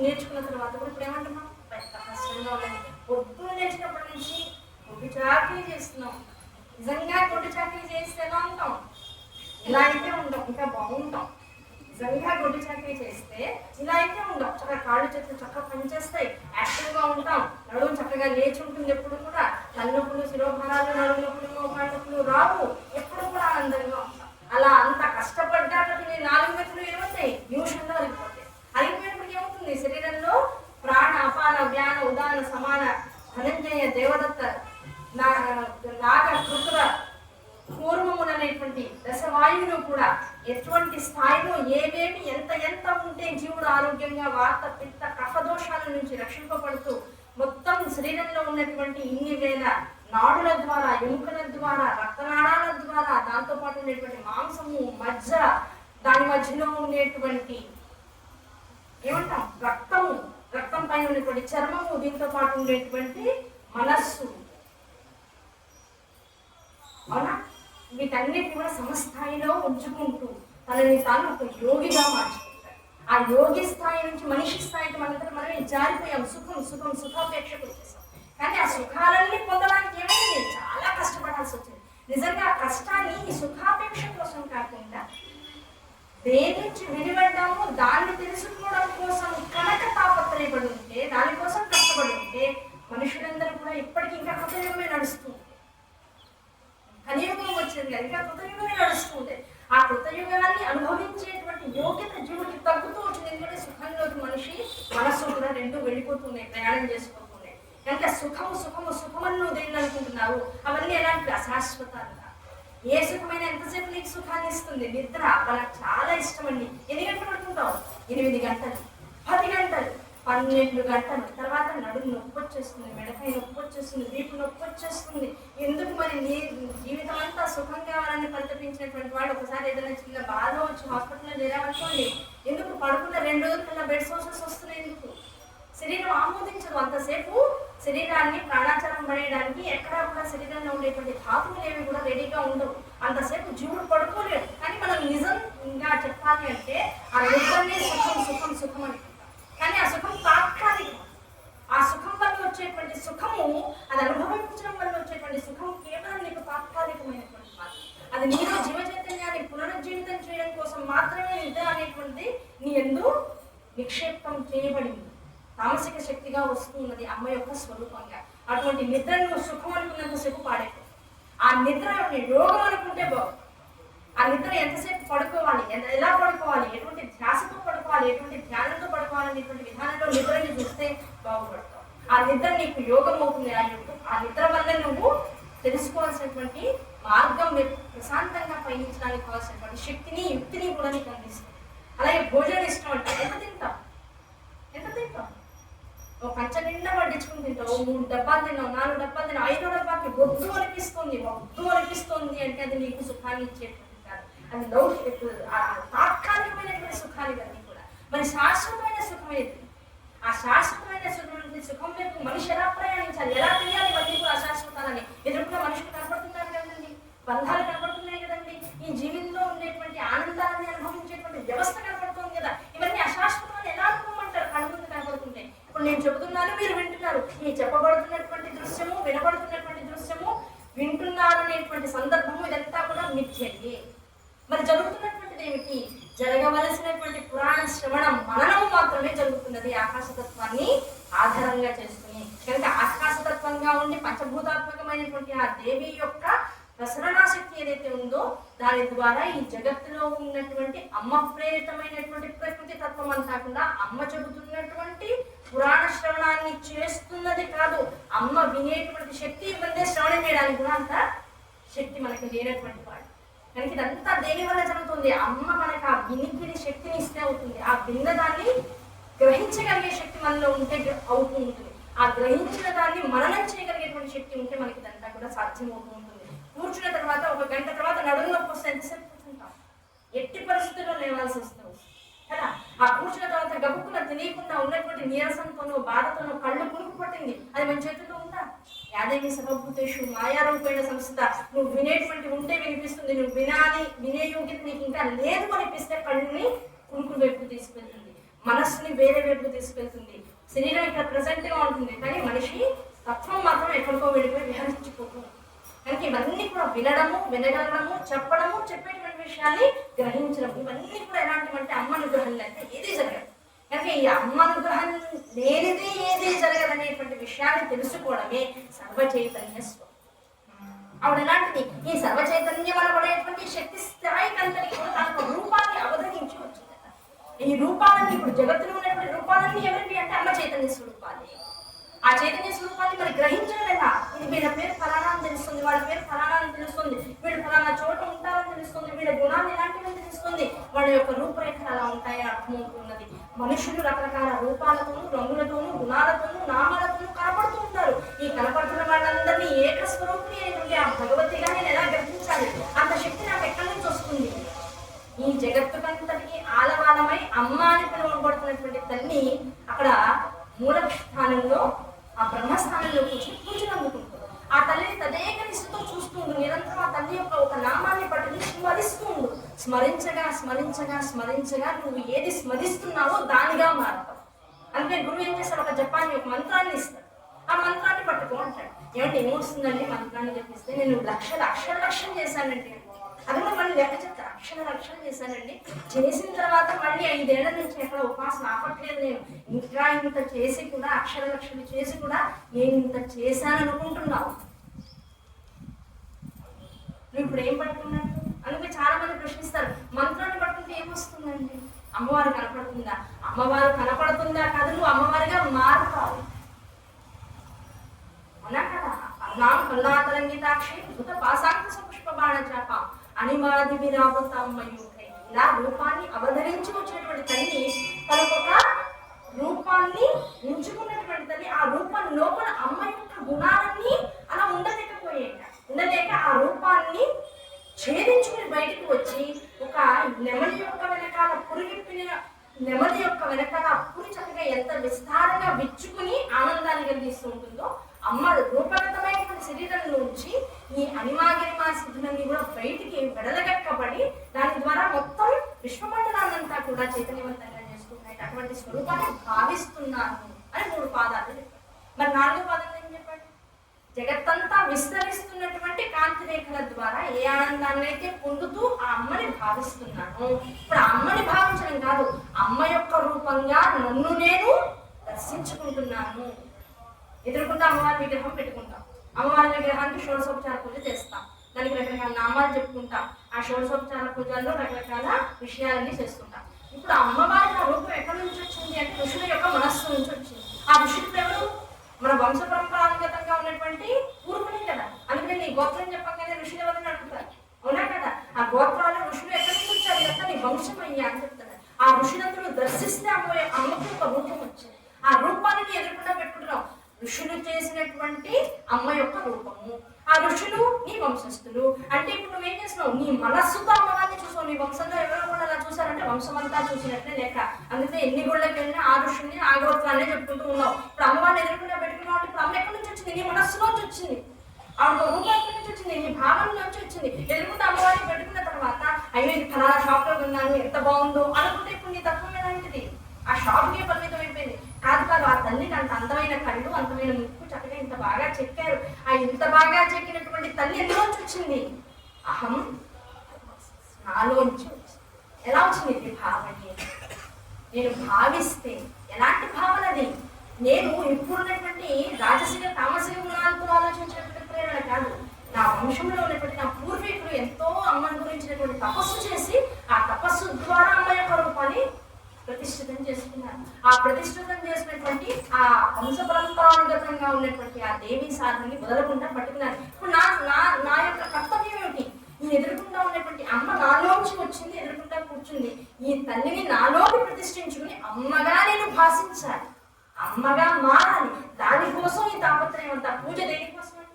నేర్చుకున్న తర్వాత కూడా ఇప్పుడు ఏమంటున్నాం, పెద్ద కష్టంగా ఉన్నది. పొద్దున్న లేచినప్పటి నుంచి కొద్ది చాకరీ చేస్తున్నాం. నిజంగా కొద్ది చాకరీ చేస్తే ఎలా ఉంటాం? ఇలా అయితే ఉండం, ఇంకా బాగుంటాం. నిజంగా గొడ్డు చాకరీ చేస్తే ఇలా అయితే ఉండం, చక్కగా కాళ్ళు చేతులు చక్కగా పనిచేస్తాయి, యాక్టివ్గా ఉంటాం, నడుము చక్కగా లేచి ఉంటుంది. ఎప్పుడు కూడా తలనొప్పులు, శిరోభారాలు, నడుము నొప్పులు, మోకాళ్ళ నొప్పులు రావు. ఎప్పుడు కూడా ఆనందంగా ఉంటాం. అలా అంత కష్టపడ్డాక తినే 4 మెతులు ఏమవుతాయి? నిమిషంలో అరిగిపోతాయి. అరిగిపోయినప్పటికీ ఏమవుతుంది? శరీరంలో ప్రాణ, అపాన, వ్యాన, ఉదాన, సమాన, ధనంజయ, దేవదత్త, నాగ, కృతుర, కూర్మములు అనేటువంటి దశవాయువులు కూడా ఎటువంటి స్థాయిలో ఏమేమి ఎంత ఎంత ఉంటే జీవుడు ఆరోగ్యంగా వాత, పిత్త, కఫదోషాల నుంచి రక్షింపబడుతూ మొత్తం శరీరంలో ఉన్నటువంటి ఇన్ని వేల నాడుల ద్వారా, ఎముకల ద్వారా, రక్తనాళాల ద్వారా, దాంతోపాటు ఉండేటువంటి మాంసము, మజ్జ, దాని మధ్యలో ఉండేటువంటి ఏమంటాం రక్తము, రక్తం పైన ఉన్నటువంటి చర్మము, దీంతో పాటు ఉండేటువంటి మనస్సు, అవునా, వీటన్నిటి కూడా సమస్థాయిలో ఉంచుకుంటూ తనని తాను ఒక యోగిగా మార్చుకుంటాడు. ఆ యోగి స్థాయి నుంచి మనిషి స్థాయికి మనమే జారిపోయాం. సుఖాపేక్షకు వచ్చేసాం. కానీ ఆ సుఖాలన్నీ పొందడానికి ఏమైంది? చాలా కష్టపడాల్సి వచ్చింది. నిజంగా ఆ కష్టాన్ని ఈ సుఖాపేక్ష కోసం కాకుండా దేని నుంచి వెలువడ్డామో దాన్ని తెలుసుకోవడం కోసం కనుక తాపత్రయపడి ఉంటే, దానికోసం కష్టపడి ఉంటే మనుషులందరూ కూడా ఇప్పటికీ ఇంకా కృతయుగమే నడుస్తుంది. కలియుగం వచ్చింది కదా, ఇంకా కృతయుగమే నడుస్తుంది. ఆ కృతయుగాన్ని అనుభవించేటువంటి యోగ్యత జీవుడికి తగ్గుతూ వచ్చింది. ఎందుకంటే సుఖంలోకి మనిషి మనస్సు కూడా రెండు వెళ్ళిపోతున్నాయి, ప్రయాణం చేసుకోతున్నాయి. కనుక సుఖమని నువ్వు దేన్ని అనుకుంటున్నావు? అవన్నీ ఎలాంటి అశాశ్వతంగా. ఏ సుఖమైనా ఎంతసేపు నీకు సుఖాన్ని ఇస్తుంది? నిద్ర వాళ్ళకి చాలా ఇష్టం అండి. ఎన్ని గంటలు పడుకుంటావు? 8 గంటలు, 10 గంటలు, 12 గంటలు. తర్వాత నడుము నొప్పి వచ్చేస్తుంది, మెడకాయ నొప్పి వచ్చేస్తుంది, వీపు నొప్పి వచ్చేస్తుంది. ఎందుకు మరి నీ జీవితం అంతా సుఖం కావాలని పరితపించినటువంటి వాడు ఒకసారి ఏదైనా చిన్న బాధ వచ్చి హాస్పిటల్లో చేరామనుకోండి, ఎందుకు పడుకున్న 2 రోజుల కన్నా బెడ్ సోర్సెస్ వస్తున్నాయి? ఎందుకు? శరీరం ఆమోదించదు. అంతసేపు శరీరాన్ని ప్రాణాచారం పడేయడానికి ఎక్కడా కూడా శరీరంలో ఉండేటువంటి ధాతువులు ఏవి కూడా రెడీగా ఉండవు. అంతసేపు జీవుడు పడుకోలేడు. కానీ మనం నిజంగా చెప్పాలి అంటే ఆ నిజమే సుఖం అనుకుంటాం. కానీ ఆ సుఖం తాత్కాలికం. ఆ సుఖం వల్ల వచ్చేటువంటి సుఖము, అది అనుభవించడం వల్ల వచ్చేటువంటి సుఖం కేవలం నీకు తాత్కాలికమైనటువంటి మాట. అది నీలో జీవ చైతన్యాన్ని పునరుజ్జీవితం చేయడం కోసం మాత్రమే నిద్ర అనేటువంటి నీ యందు నిక్షేపం చేయబడింది. తామసిక శక్తిగా వస్తున్నది అమ్మ యొక్క స్వరూపంగా. అటువంటి నిద్రను సుఖం అనుకున్నంతసేపు పాడైపో. ఆ నిద్ర యోగం అనుకుంటే బాగు. ఆ నిద్ర ఎంతసేపు పడుకోవాలి, ఎలా పడుకోవాలి, ఎటువంటి ధ్యాసతో పడుకోవాలి, ఎటువంటి ధ్యానంతో పడుకోవాలి అనేటువంటి విధానంలో నిద్రని చూస్తే బాగుపడతావు. ఆ నిద్ర నీకు యోగం అవుతుంది. ఆ నిద్ర వల్ల నువ్వు తెలుసుకోవాల్సినటువంటి మార్గం, ప్రశాంతంగా పయనించడానికి కావాల్సినటువంటి శక్తిని, యుక్తిని కూడా నీకు అందిస్తుంది. అలాగే భోజనం ఇష్టం అంటే ఎంత తింటావు? ఒక పంచ నిండా వడ్డించుకుని తింటావు. 3 డబ్బాలు తిన్నావు, 4 డబ్బాలు తిన్నావు, 5వ డబ్బాకి వద్దు అనిపిస్తుంది అంటే అది నీకు సుఖాన్ని ఇచ్చేటువంటి కాదు. అది తాత్కాలికమైనటువంటి సుఖాలు ఇవన్నీ కూడా. మరి శాశ్వతమైన సుఖం ఏది? ఆ శాశ్వతమైన సుఖం వైపు మనిషి ఎలా ప్రయాణించాలి, ఎలా తెలియాలి? ఇవన్నీ కూడా అశాశ్వతాలని ఎదురుకున్న మనుషులు కనపడుతున్నారు కదండి, బంధాలు కనపడుతున్నాయి కదండి, ఈ జీవితంలో ఉండేటువంటి ఆనందాన్ని అనుభవించేటువంటి వ్యవస్థ కనపడుతుంది కదా. ఇవన్నీ అశాశ్వతాన్ని ఎలా అనుకోమంటారు? కనుగొంది కనపడుతుంటాయి. ఇప్పుడు నేను చెబుతున్నాను, మీరు వింటున్నారు. ఈ చెప్పబడుతున్నటువంటి దృశ్యము, వినబడుతున్నటువంటి దృశ్యము, వింటున్నారు అనేటువంటి సందర్భము, ఇదంతా కూడా మిథ్యయే. మరి జరుగుతున్నటువంటిది ఏమిటి? జరగవలసినటువంటి పురాణ శ్రవణం, మననము మాత్రమే జరుగుతున్నది ఆకాశతత్వాన్ని ఆధారంగా చేసుకుని. కనుక ఆకాశతత్వంగా ఉండి పంచభూతాత్మకమైనటువంటి ఆ దేవి యొక్క ప్రసరణాశక్తి ఏదైతే ఉందో దాని ద్వారా ఈ జగత్తులో ఉన్నటువంటి అమ్మ ప్రేరితమైనటువంటి ప్రకృతి తత్వం అంతా కూడా అమ్మ చెబుతున్నటువంటి పురాణ శ్రవణాన్ని చేస్తున్నది కాదు. అమ్మ వినేటువంటి శక్తి ఇవ్వందే శ్రవణం చేయడానికి కూడా అంత శక్తి మనకి లేనటువంటి వాడు. కనుక ఇదంతా దేని వల్ల జరుగుతుంది? అమ్మ మనకు ఆ వినికిడి శక్తిని ఇస్తే అవుతుంది. ఆ విన్నదాన్ని గ్రహించగలిగే శక్తి మనలో ఉంటే అవుతూ ఉంటుంది. ఆ గ్రహించిన దాన్ని మననం చేయగలిగేటువంటి శక్తి ఉంటే మనకి ఇదంతా కూడా సాధ్యమవుతూ ఉంటుంది. కూర్చున్న తర్వాత 1 గంట తర్వాత నడుము నొప్పి వస్తే ఎంతసేపు కూర్చుంటాం? ఎట్టి పరిస్థితుల్లో లేవాల్సి వస్తుంది కదా. ఆ కూర్చున్న తర్వాత గబుక్కున తెలియకుండా ఉన్నటువంటి నీరసంతోనో బాధతోనో కళ్ళు పురుగు పట్టింది, అది మన చేతుల్లో ఉందా? యాదేవి సర్వభూతేషు మాయారూపేణ సంస్థ. నువ్వు వినేటువంటి ఉంటే వినిపిస్తుంది, నువ్వు వినే యోగ్యత నీకు ఇంకా లేదు అనిపిస్తే కళ్ళుని కునుకు వైపు తీసుకెళ్తుంది. మనస్సుని వేరే వైపు తీసుకెళ్తుంది. శరీరం ఇక్కడ ప్రజెంట్ గా ఉంటుంది, కానీ మనిషి తత్వం మాత్రం ఎక్కడికో వెళ్ళిపోయి విహరించిపోతుంది. కనుక ఇవన్నీ కూడా వినడము, వినగలడము, చెప్పడము, చెప్పేటువంటి విషయాన్ని గ్రహించడం, ఇవన్నీ కూడా ఎలాంటివంటే అమ్మ అనుగ్రహం అంటే ఏది జరగదు. కనుక ఈ అమ్మ అనుగ్రహం లేనిది ఏది జరగదనేటువంటి విషయాన్ని తెలుసుకోవడమే సర్వ చైతన్య స్వరూపం. ఆవిడ ఎలాంటిది? ఈ సర్వ చైతన్యం అనబడేటువంటి శక్తి స్థాయికి అంతటి కూడా తన రూపాన్ని అవతరించి వచ్చింది. ఈ రూపాలన్నీ ఇప్పుడు జగత్తులో ఉన్నటువంటి రూపాలన్నీ ఎవరికి అంటే అమ్మ చైతన్య స్వరూపాలే. ఆ చైతన్య స్వరూపాన్ని మరి గ్రహించడం ఎలా? ఇది వీళ్ళ పేరు ఫలానా అని తెలుస్తుంది, వాళ్ళ పేరు ఫలానా అని తెలుస్తుంది, వీళ్ళు ఫలానా చోట ఉంటారని తెలుస్తుంది, వీళ్ళ గుణాలు ఎలాంటివి తెలుస్తుంది, వాళ్ళ యొక్క రూపురేఖలు అలా ఉంటాయని అర్థమవుతున్నది. మనుషులు రకరకాల రూపాలతోనూ, రంగులతోనూ, గుణాలతోనూ, నామాలతోనూ కనపడుతూ ఉంటారు. ఈ కనపడుతున్న వాళ్ళందరినీ ఏకస్వరూపిణి అయినటువంటి ఆ భగవతిగా నేను ఎలా గ్రహించాలి? అంత శక్తి నాకు ఎక్కడి నుంచి వస్తుంది? ఈ జగత్తుకంతటికి ఆలవాలమై అమ్మ అని పిలువబడుతున్నటువంటి తల్లి అక్కడ మూల స్థానంలో, ఆ బ్రహ్మస్థానంలో కూర్చొని పూజలు అందుకుంటుంది. ఆ తల్లిని తదేక నిష్ఠతో చూస్తుండు, నిరంతరం ఆ తల్లి యొక్క ఒక నామాన్ని పట్టుకుని స్మరిస్తుండు. స్మరించగా స్మరించగా స్మరించగా నువ్వు ఏది స్మరిస్తున్నావో దానిగా మారుతావు. అందుకే గురువు ఏం చేస్తాడు? ఒక జపాన్ని, ఒక మంత్రాన్ని ఇస్తాడు. ఆ మంత్రాన్ని పట్టుకో అంటాడు. ఏమంటే ఏమొస్తుందండి మంత్రాన్ని చెప్పిస్తే? నేను లక్షలు చేశానండి. అది కూడా మళ్ళీ లెక్క చెప్తా, లక్షలు చేశానండి. చేసిన తర్వాత మళ్ళీ 5 ఏళ్ల నుంచి ఎక్కడ ఉపాసన ఆపట్లేదు నేను. ఇంకా ఇంత చేసి కూడా, లక్షలు చేసి కూడా నేను ఇంత చేశాను అనుకుంటున్నావు. నువ్వు ఇప్పుడు ఏం పట్టుకున్నావు? అందుకే చాలా మంది ప్రశ్నిస్తారు, మంత్రాన్ని పట్టుకుంటే ఏమొస్తుందండి? అమ్మవారు కనపడుతుందా? అమ్మవారు కనపడుతుందా కాదు, నువ్వు అమ్మవారిగా మారుతావు. అవునా కదా? అన్నాం కల్లాతరంగితాక్షి భూత పాశాంక పుష్ప బాణ చాప అనిమాది విరావతామయూకై. ఇలా రూపాన్ని అవధరించి వచ్చినటువంటి తల్లి తనకొక రూపాన్ని ఉంచుకున్నటువంటి తల్లి, ఆ రూపం లోపల అమ్మ యొక్క గుణాలన్నీ అలా ఉండలేక ఆ రూపాన్ని ఛేదించుకుని బయటకు వచ్చి ఒక నెమలి యొక్క వెనకాల పురి చక్కగా ఎంత విస్తారంగా విచ్చుకుని ఆనందాన్ని కలిగిస్తూ ఉంటుందో, అమ్మ రూపగతమైనటువంటి శరీరంలో నుంచి ఈ అనిమాగిరిమా సిద్ధులన్నీ కూడా బయటికి వెడలగక్కబడి దాని ద్వారా మొత్తం విశ్వమండలాన్నంతా కూడా చైతన్యవంతంగా చేసుకుంటాయి. అటువంటి స్వరూపాన్ని భావిస్తున్నాను అని 3 పాదాలు చెప్పాడు. మరి 4వ పాదంలో ఏం చెప్పాడు? జగత్తంతా విస్తరిస్తున్నటువంటి కాంతి రేఖల ద్వారా ఏ ఆనందాన్ని అయితే పొందుతూ ఆ అమ్మని భావిస్తున్నాను. ఇప్పుడు ఆ అమ్మని భావించడం కాదు, అమ్మ యొక్క రూపంగా నన్ను నేను దర్శించుకుంటున్నాను. ఎదురుకుంటా అమ్మవారి విగ్రహం పెట్టుకుంటాం, అమ్మవారి విగ్రహానికి షోడశోపచార పూజ చేస్తాం, దానికి రకరకాల నామాలు చెప్పుకుంటాం, ఆ షోడశోపచార పూజల్లో రకరకాల విషయాలన్నీ చేస్తుంటాం. ఇప్పుడు అమ్మవారి ఆ రూపం ఎక్కడి నుంచి వచ్చింది అంటే ఋషుల యొక్క మనస్సు నుంచి వచ్చింది. ఆ ఋషులు ఎవరు? మన వంశ పరంపరాగతంగా ఉన్నటువంటి పూర్వులే కదా. అందుకని నీ గోత్రం చెప్పగానే ఋషులు ఎవరిని అడుగుతారు, అవునా కదా? ఆ గోత్రాలు ఋషులు ఎక్కడి నుంచి వచ్చారు? ఎక్కడ నీ వంశం అయ్యా అని చెప్తారు. ఆ ఋషులందరూ దర్శిస్తే అమ్మకు ఒక రూపం వచ్చింది. ఆ రూపాన్ని ఎదుర్కొండా పెట్టుకుంటున్నాం. ఋషులు చేసినటువంటి అమ్మ యొక్క రూపము, ఆ ఋషులు నీ వంశస్థులు. అంటే ఇప్పుడు నువ్వేం చేస్తున్నావు? నీ మనస్సుతో అమ్మవారిని చూసావు. నీ వంశంలో ఎవరో కూడా అలా చూసారంటే వంశం అంతా చూసినట్లే లెక్క. అందుకే ఎన్ని గుళ్ళకి వెళ్ళినా ఆ ఋషుల్ని ఆ గోత్రాన్ని చెప్పుకుంటూ ఉన్నావు. ఇప్పుడు అమ్మవారిని ఎదుర్కొండా పెట్టుకున్నావు అంటే ఇప్పుడు అమ్మ ఎక్కడి నుంచి వచ్చింది? నీ మనస్సులోంచి వచ్చింది. ఆ రూపం ఎక్కడి నుంచి వచ్చింది? నీ భావం నుంచి వచ్చింది. ఎదుర్కొంటే అమ్మవారిని పెట్టుకున్న తర్వాత అయ్యో ఇది ఫలానా షాప్ లో విన్నాను ఎంత బాగుందో అనుకుంటే ఇప్పుడు నీ తత్వం ఎలాంటిది? ఆ షాప్కే పరిమితం అయిపోయింది. కాదు ఆ తల్లికి అంత అందమైన కళ్ళు, అందమైన ముక్కు, చక్కగా ఇంత బాగా చెక్కారు. ఆ ఇంత బాగా చెక్కినటువంటి తల్లి ఎందులోంచి వచ్చింది? అహం నాలోంచి వచ్చింది. ఎలా వచ్చింది? భావనే. నేను భావిస్తే ఎలాంటి భావనది? నేను ఇప్పుడున్నటువంటి రాజసిక తామసిక గుణాలతో ఆలోచించినటువంటి ప్రేరణ కాదు. నా వంశంలో ఉన్నటువంటి నా పూర్వీకులు ఎంతో అమ్మని గురించినటువంటి తపస్సు చేసి ఆ తపస్సు ద్వారా అమ్మ యొక్క రూపాన్ని ప్రతిష్ఠితం చేసుకున్నారు. ఆ ప్రతిష్ఠితం చేసినటువంటి ఆ వంశ పరంపరానుగతంగా ఉన్నటువంటి ఆ దేవీ సాధనని వదలకుండా పట్టుకున్నారు. ఇప్పుడు నా యొక్క కర్తవ్యం ఏమిటి? ఈ ఎదురుకుండా ఉన్నటువంటి అమ్మ నాలోంచి వచ్చింది, ఎదురుకుండా కూర్చుంది. ఈ తల్లిని నాలోకి ప్రతిష్ఠించుకుని అమ్మగా నేను భాషించాలి, అమ్మగా మారాలి. దానికోసం ఈ తాపత్రయం అంతా. పూజ దేనికోసం అండి?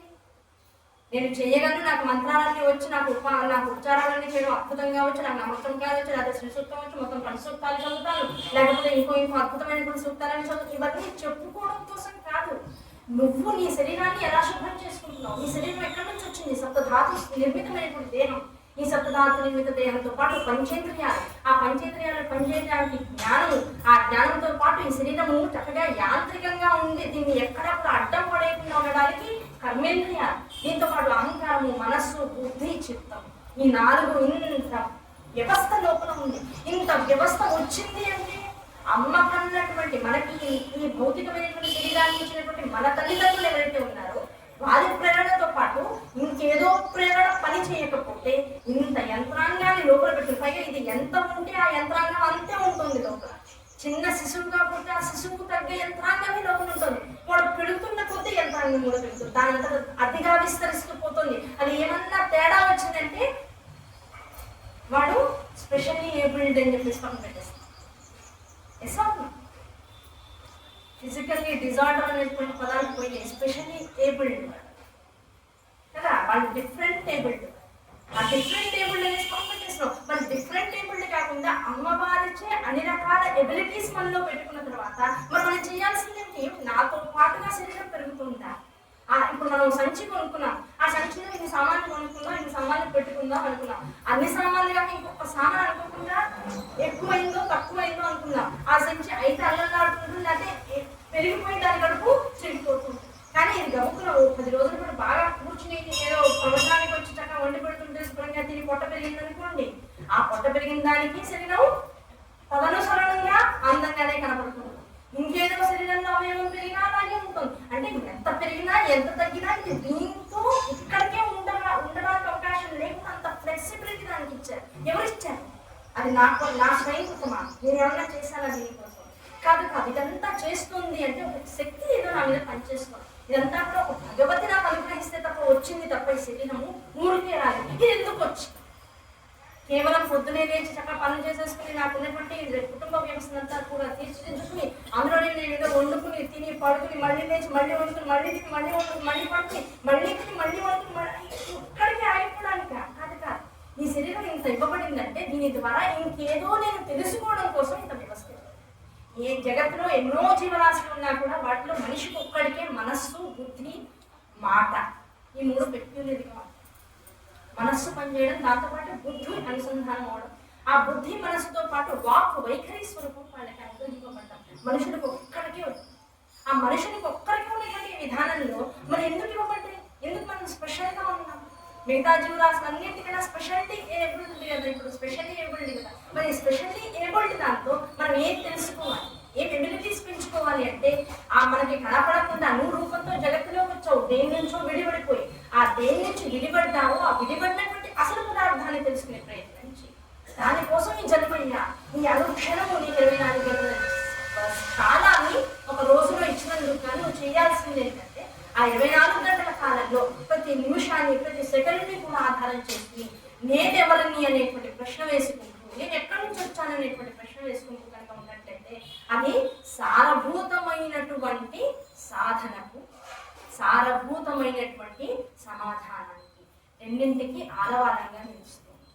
నేను చేయగలను, నాకు మంత్రాలన్నీ వచ్చి, నాకు ఉపచారాలన్నీ చేయడం అద్భుతంగా వచ్చి, నాకు నమ్మకంగా వచ్చి, లేదా శ్రీ సూక్తం వచ్చి మొత్తం 10 సూక్తాలు చదువుతాను, లేకపోతే ఇంకో అద్భుతమైన సూక్తాలని చదువుతాను. ఇవన్నీ చెప్పుకోవడం కోసం కాదు. నువ్వు నీ శరీరాన్ని ఎలా శుభ్రం చేసుకుంటున్నావు? నీ శరీరం ఎక్కడి నుంచి వచ్చింది? సప్తధాతు నిర్మితమైనటువంటి దేహం. ఈ సప్తధాతు నిర్మిత దేహంతో పాటు పంచేంద్రియాలు, ఆ పంచేంద్రియాలు పనిచేయడానికి జ్ఞానము, ఆ జ్ఞానంతో పాటు ఈ శరీరము చక్కగా యాంత్రికంగా ఉండి దీన్ని ఎక్కడా కూడా అడ్డం పడేయకుండా ఉండడానికి కర్మేంద్రియాలు, దీంతో పాటు అహంకారము, మనస్సు, బుద్ధి, చిత్తం, ఈ 4 ఇంత వ్యవస్థ లోపల ఉంది. ఇంత వ్యవస్థ వచ్చింది అంటే అమ్మ కన్నటువంటి మనకి ఈ భౌతికమైనటువంటి శరీరాన్ని ఇచ్చినటువంటి మన తల్లిదండ్రులు ఎవరైతే ఉన్నారో వారి ప్రేరణతో పాటు ఇంకేదో ప్రేరణ పని చేయకపోతే ఇంత యంత్రాంగాన్ని లోపల పెట్టుకుని, పైగా ఇది ఎంత ఉంటే ఆ యంత్రాంగం అంతే ఉంటుంది లోపల. చిన్న శిశువుగా పుట్టి ఆ శిశువుకు తగ్గ యంత్రాంగమే లోపల ఉంటుంది. వాడు పెడుతున్న కొద్ది యంత్రాంగం కూడా పెడుతుంది, దాని అంతా అతిగా విస్తరిస్తూ పోతుంది. అది ఏమన్నా తేడా వచ్చిందంటే వాడు స్పెషల్లీ ఏబుల్డ్ అని చెప్పేసి పక్కన పెట్టేస్తాడు. ఫిజికల్లీ డిజార్డర్ అనేటువంటి పదాలు పోయి ఎస్పెషల్లీ ఏబుల్డ్ కదా, వాళ్ళు డిఫరెంట్ ఏబుల్డ్. ఆ డిఫరెంట్ ఏబుల్డ్ అనేసి పక్కన పెట్టేస్తున్నాం. మరి డిఫరెంట్ ఏబుల్డ్ కాకుండా అమ్మవారిచే అన్ని రకాల ఎబిలిటీస్ మనలో పెట్టుకున్న తర్వాత మరి మనం చేయాల్సిందేంటి? నాతో పాటుగా శరీరం పెరుగుతుందా? ఇప్పుడు మనం సంచి కొనుక్కున్నాం, ఆ సంచిలో ఇన్ని సామాన్లు కొనుక్కుందాం, ఇన్ని సామాన్లు పెట్టుకుందాం అనుకున్నాం. అన్ని సామాన్లు కాక ఇంకొక సామాన్ అనుకోకుండా ఎక్కువైందో తక్కువైందో అనుకుందాం. ఆ సంచి అయితే అల్లలాడుతుంది, లేకపోతే పెరిగిపోయి దాని కడుపు చెడిపోతుంది. కానీ ఇది గబుక్కులో 10 రోజులు కూడా బాగా కూర్చుని ఏదో ప్రవచనానికి వచ్చి చక్కగా వండి పెడుతుంటే శుభ్రంగా తిని పొట్ట పెరిగింది అనుకోండి, ఆ పొట్ట పెరిగిన దానికి శరీరం తదనుసరణంగా అందంగానే కనపడుతుంది. ఇంకేదో శరీరంలో అవయవం పెరిగినా అలాగే ఉంటుంది. అంటే ఎంత పెరిగినా ఎంత తగ్గినా ఇది దీంతో ఇక్కడికే ఉండడానికి అవకాశం లేకుండా అంత ఫ్లెక్సిబిలిటీ దానికి ఇచ్చారు. ఎవరు ఇచ్చారు? అది నా స్వయంకృతమా? నేను ఏమన్నా చేశానా దీనికోసం? కాదు. ఇదంతా చేస్తుంది అంటే ఒక శక్తి ఏదో నా మీద పనిచేస్తుంది. ఇదంతా కూడా ఒక భగవతి నాకు అనుగ్రహిస్తే తప్ప వచ్చింది తప్ప ఈ శరీరము ఊరికే రాదు. ఇది ఎందుకు వచ్చింది? కేవలం పొద్దునే లేచి చక్కగా పనులు చేసేసుకుని నాకున్నటువంటి కుటుంబ వ్యవస్థనంతా కూడా తీర్చిదిద్దుకుని అందులో నేను ఏదో వండుకుని తిని పడుకుని మళ్ళీ లేచి మళ్ళీ వండుకుని మళ్ళీ తిని మళ్ళీ వండుకుని మళ్ళీ పడుకుని మళ్ళీ తిని మళ్ళీ వండుకుని ఇక్కడికి ఆగిపోవడానికి కాదు. ఈ శరీరం ఇంత ఇవ్వబడిందంటే దీని ద్వారా ఇంకేదో నేను తెలుసుకోవడం కోసం ఇంత వ్యవస్థ. ఏ జగత్తులో ఎన్నో జీవరాశులు ఉన్నా కూడా వాటిలో మనిషికి ఒక్కడికే మనస్సు, బుద్ధి, మాట, ఈ 3 పెక్యులర్గా మనస్సు పనిచేయడం, దాంతోపాటు బుద్ధి అనుసంధానం అవడం, ఆ బుద్ధి మనస్సుతో పాటు వాక్ వైఖరి స్వరూపం వాళ్ళకి అనుగ్రహింపబడ్డాం. మనుషులకు ఒక్కడికే ఆ మనుషులకు ఒక్కడికే ఉన్నటువంటి విధానంలో మరి ఎందుకు ఇవ్వబడ్డాయి? ఎందుకు మనం స్పెషల్గా ఉన్నాం? మిగతా జీవరాశులు అన్నింటికన్నా స్పెషాలిటీ ఏబుల్డ్ కదా, ఇప్పుడు స్పెషల్లీ ఏబుల్డ్ కదా. మరి స్పెషల్లీ ఏబుల్డ్ దాంతో మనం ఏం తెలుసుకోవాలి, ఏం ఎబిలిటీస్ పెంచుకోవాలి అంటే మనకి కనపడకుండా నువ్వు రూపంతో జగత్తులోకి వచ్చావు, దేని నుంచో విడిపడిపోయి ఆ దేని నుంచి విడిపడ్డావో ఆ విడిపడినటువంటి అసలు పదార్థాన్ని తెలుసుకునే ప్రయత్నం చేయి. దానికోసం ఈ జన్మయ్యా ఈ అనుక్షణము నీ 24 గంటల కాలాన్ని ఒక రోజులో ఇచ్చినందుకు కానీ నువ్వు చేయాల్సింది ఏంటంటే ఆ 24 గంటల కాలంలో ప్రతి నిమిషాన్ని ప్రతి సెకండ్ని కూడా ఆధారం చేసి నేనెవరిని అనేటువంటి ప్రశ్న వేసుకుంటూ, నేను ఎక్కడి నుంచి వచ్చాననేటువంటి ప్రశ్న వేసుకుంటూ కనుక ఉన్నట్టయితే అది సారభూతమైనటువంటి సాధనకు, సారభూతమైనటువంటి సమాధానానికి రెండింటికి ఆలవాలంగా నిలుస్తుంది.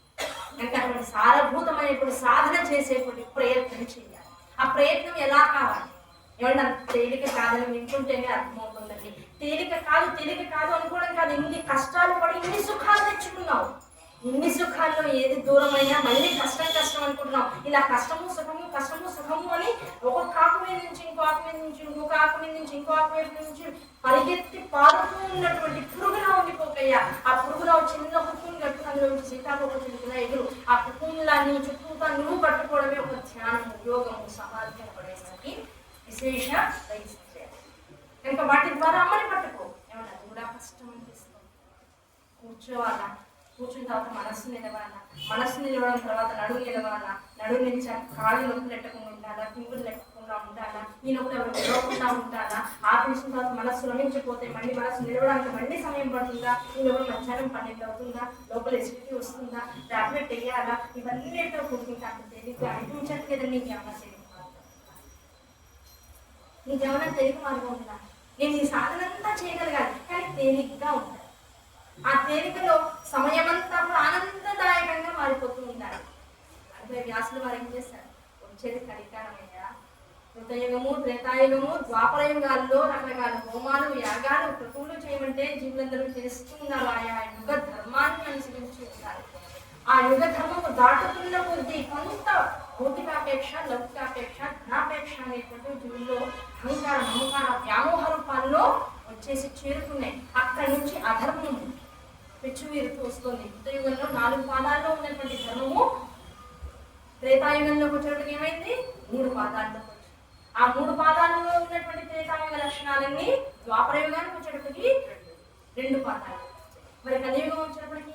అంటే అటువంటి సారభూతమైనటువంటి సాధన చేసేటువంటి ప్రయత్నం చేయాలి. ఆ ప్రయత్నం ఎలా కావాలి? ఏమన్నా తేలిక కాదని వింటుంటేనే అర్థమవుతుందండి. తేలిక కాదు అనుకోవడం కాదు. ఇన్ని కష్టాలు పడి ఇన్ని సుఖాలు తెచ్చుకున్నావు. ఇన్ని సుఖాల్లో ఏది దూరమైనా మళ్ళీ కష్టం అనుకుంటున్నావు. ఇలా కష్టము సుఖము అని ఒక ఆకు మీద నుంచి ఇంకో ఆకు మీద నుంచి ఇంకొక ఆకు మీద నుంచి ఇంకో ఆకు మీద నుంచి పరిగెత్తి పారుతూ ఉన్నటువంటి పురుగులా ఉండిపోకయ్యా. ఆ పురుగులో చిన్న హుక్కుని కట్టుకుని అందులో సీతాకోక చిలుకలా ఎదురు ఆ హుక్కులా నీ చుట్టూతా నువ్వు కట్టుకోవడమే ఒక ధ్యానము, యోగము, సమాధి పడేసరికి విశేష వైశిష్ట్యం. కనుక వాటి ద్వారా అమ్మని పట్టుకో. ఏమన్నా కూడా కష్టం అనిపిస్తుంది. కూర్చోవాలా, కూర్చున్న తర్వాత మనస్సు నిలవాలా, మనస్సు నిలవడం తర్వాత నడుము నిలవాలా, నడుము నిలిచాక కాళ్ళు నొప్పులు పెట్టకుండా ఉండాలా, పింపులు లేకుండా ఉండాలా, ఈ నొప్పులు ఎవరు నిలవకుండా ఉండాలా, ఆపేసిన తర్వాత మనస్సు రమించిపోతే మళ్ళీ మనస్సు నిలవడానికి మళ్ళీ సమయం పడుతుందా, ఈ లోపల మధ్యాహ్నం 12 అవుతుందా, లోపల ఎసిడిటీ వస్తుందా, టాబ్లెట్ వేయాలా, ఇవన్నీ కూర్చుంటే అంత తేలిగ్గా అనిపించట్లేదని నీకేమన్నా తేలిక మార్గం ఉందా? నేను ఈ సాధనంతా చేయగలగాలి కానీ తేలిగ్గా ఉంటాను. ఆ తేలికలో సమయమంతా ఆనందదాయకంగా మారిపోతూ ఉంటారు. అంటే వ్యాసులు వారు ఏం చేశారు? వచ్చేది కలికాలమయ్యా. కృతయుగము, త్రేతాయుగము, ద్వాపరయుగాల్లో రకరకాల హోమాలు, యాగాలు, క్రతువులు చేయమంటే జీవులందరూ చేస్తున్నారు. ఆయా యుగ ధర్మాన్ని అనుసరించి ఉంటారు. ఆ యుగ ధర్మము దాటుతున్న కొద్దీ కొంత భౌతికాపేక్ష, లౌకికాపేక్ష, ధనాపేక్ష అనేటువంటి జీవుల్లో అహంకార, మమకార, వ్యామోహ రూపాల్లో వచ్చేసి చేరుతున్నాయి. అక్కడి నుంచి అధర్మం పెచ్చుమీరుతూ వస్తుంది. యుగంలో 4 పాదాల్లో ఉన్నటువంటి ధర్మము త్రేతాయుగంలోకి వచ్చేటప్పుడు ఏమైంది? 3 పాదాల్లో. ఆ 3 పాదాలలో ఉన్నటువంటి త్రేతాయుగ లక్షణాలన్నీ ద్వాపర యుగానికి వచ్చేటప్పటికి 2 పాదాలు. మరి కలియుగం వచ్చేటప్పటికి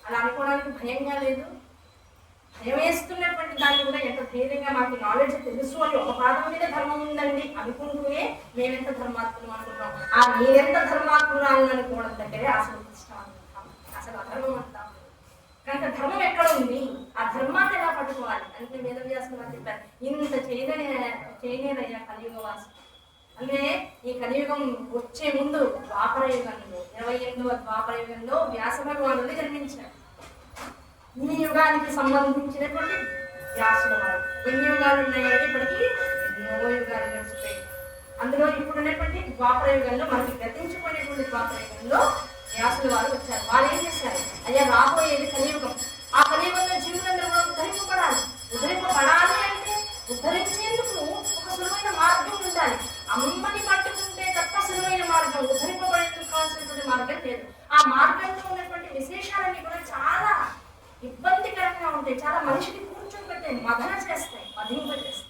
అలా అనుకోవడానికి భయంగా లేదు. భయం వేస్తున్నటువంటి దాన్ని కూడా ఎంత ధైర్యంగా మాకు నాలెడ్జ్ తెలుసు అని ఒక పాదం మీద ధర్మం ఉందండి అనుకుంటూనే మేమెంత ధర్మాత్ములు అనుకుంటాం. ఆ నేనెంత ధర్మాత్మురాలను అనుకోవడం దగ్గరే అసలు ఇష్టం అనుకుంటాం, అసలు అధర్మం అంటాం. కనుక ధర్మం ఎక్కడ ఉంది, ఆ ధర్మాన్ని ఎలా పట్టుకోవాలి అంటే వేదవ్యాసులు వారు చెప్పారు, ఇంత చేయలేదయ్యా కలియుగ వాసు. అంటే ఈ కలియుగం వచ్చే ముందు ద్వాపర యుగంలో 28వ ద్వాపర యుగంలో వ్యాస భగవానుడు జన్మించారు. ఈ యుగానికి సంబంధించినటువంటి వ్యాసుల వారు ఎన్ని యుగాలు ఉన్నాయంటే ఇప్పటికీ ఎన్నో యుగాలు గడిచిపోయి. అందులో ఇప్పుడు ఉన్నటువంటి ద్వాపర యుగంలో మనకి గతించిపోయినటువంటి ద్వాపర యుగంలో వ్యాసుల వారు వచ్చారు. వాళ్ళు ఏం చేశారు, అయ్యా రాబోయేది కలియుగం, ఆ కలియుగంలో జీవులందరూ కూడా ఉద్ధరింపబడాలి. ఉద్ధరింపబడాలి అంటే ఉద్ధరించేందుకు ఒక సులువైన మార్గం ఉండాలి. అమ్మని పట్టుకుంటే తప్ప సులువైన మార్గం, ఉద్ధరింపబడేందుకు కావాల్సినటువంటి మార్గం లేదు. ఆ మార్గంలో ఉన్నటువంటి విశేషాలన్నీ కూడా చాలా ఇబ్బందికరంగా ఉంటాయి, చాలా మనిషిని కూర్చోబెట్టాయి, మదన చేస్తాయి, మదింపజేస్తాయి.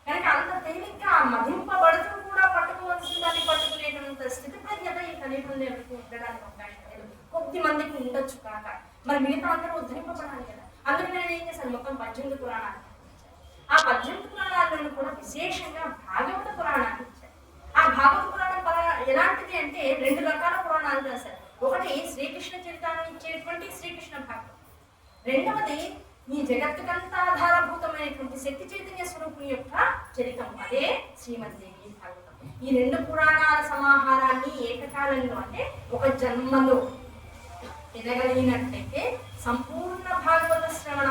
కనుక అంత తేలిగ్గా మదింపబడుతూ కూడా పట్టుకోవాల్సిన దాన్ని పట్టుకునేటువంటి స్థితి ప్రజ్ఞత ఈ కలియుగంలో ఎవరికి ఉండడానికి అవకాశం లేదు. కొద్ది మందికి ఉండొచ్చు కాక, మరి మిగతా అందరూ ఉద్ధరింపబడాలి కదా. అందుకు నేను ఏం చేశాను, మొత్తం 18 పురాణాలు. ఆ 18 పురాణాలను కూడా విశేషంగా భాగవత పురాణాన్ని ఇచ్చారు. ఆ భాగవత పురాణం ఎలాంటిది అంటే 2 రకాల పురాణాలు రాశారు. ఒకటి శ్రీకృష్ణ చరిత్రను ఇచ్చేటువంటి శ్రీకృష్ణ భాగవతం, రెండవది ఈ జగత్తుకంతా ఆధారభూతమైనటువంటి శక్తి చైతన్య స్వరూపుని యొక్క చరిత్రం, అదే శ్రీమద్దేవి భాగవతం. ఈ 2 పురాణాల సమాహారాన్ని ఏకకాలంలో అంటే ఒక జన్మలో వినగలిగినట్లయితే సంపూర్ణ భాగవత శ్రవణ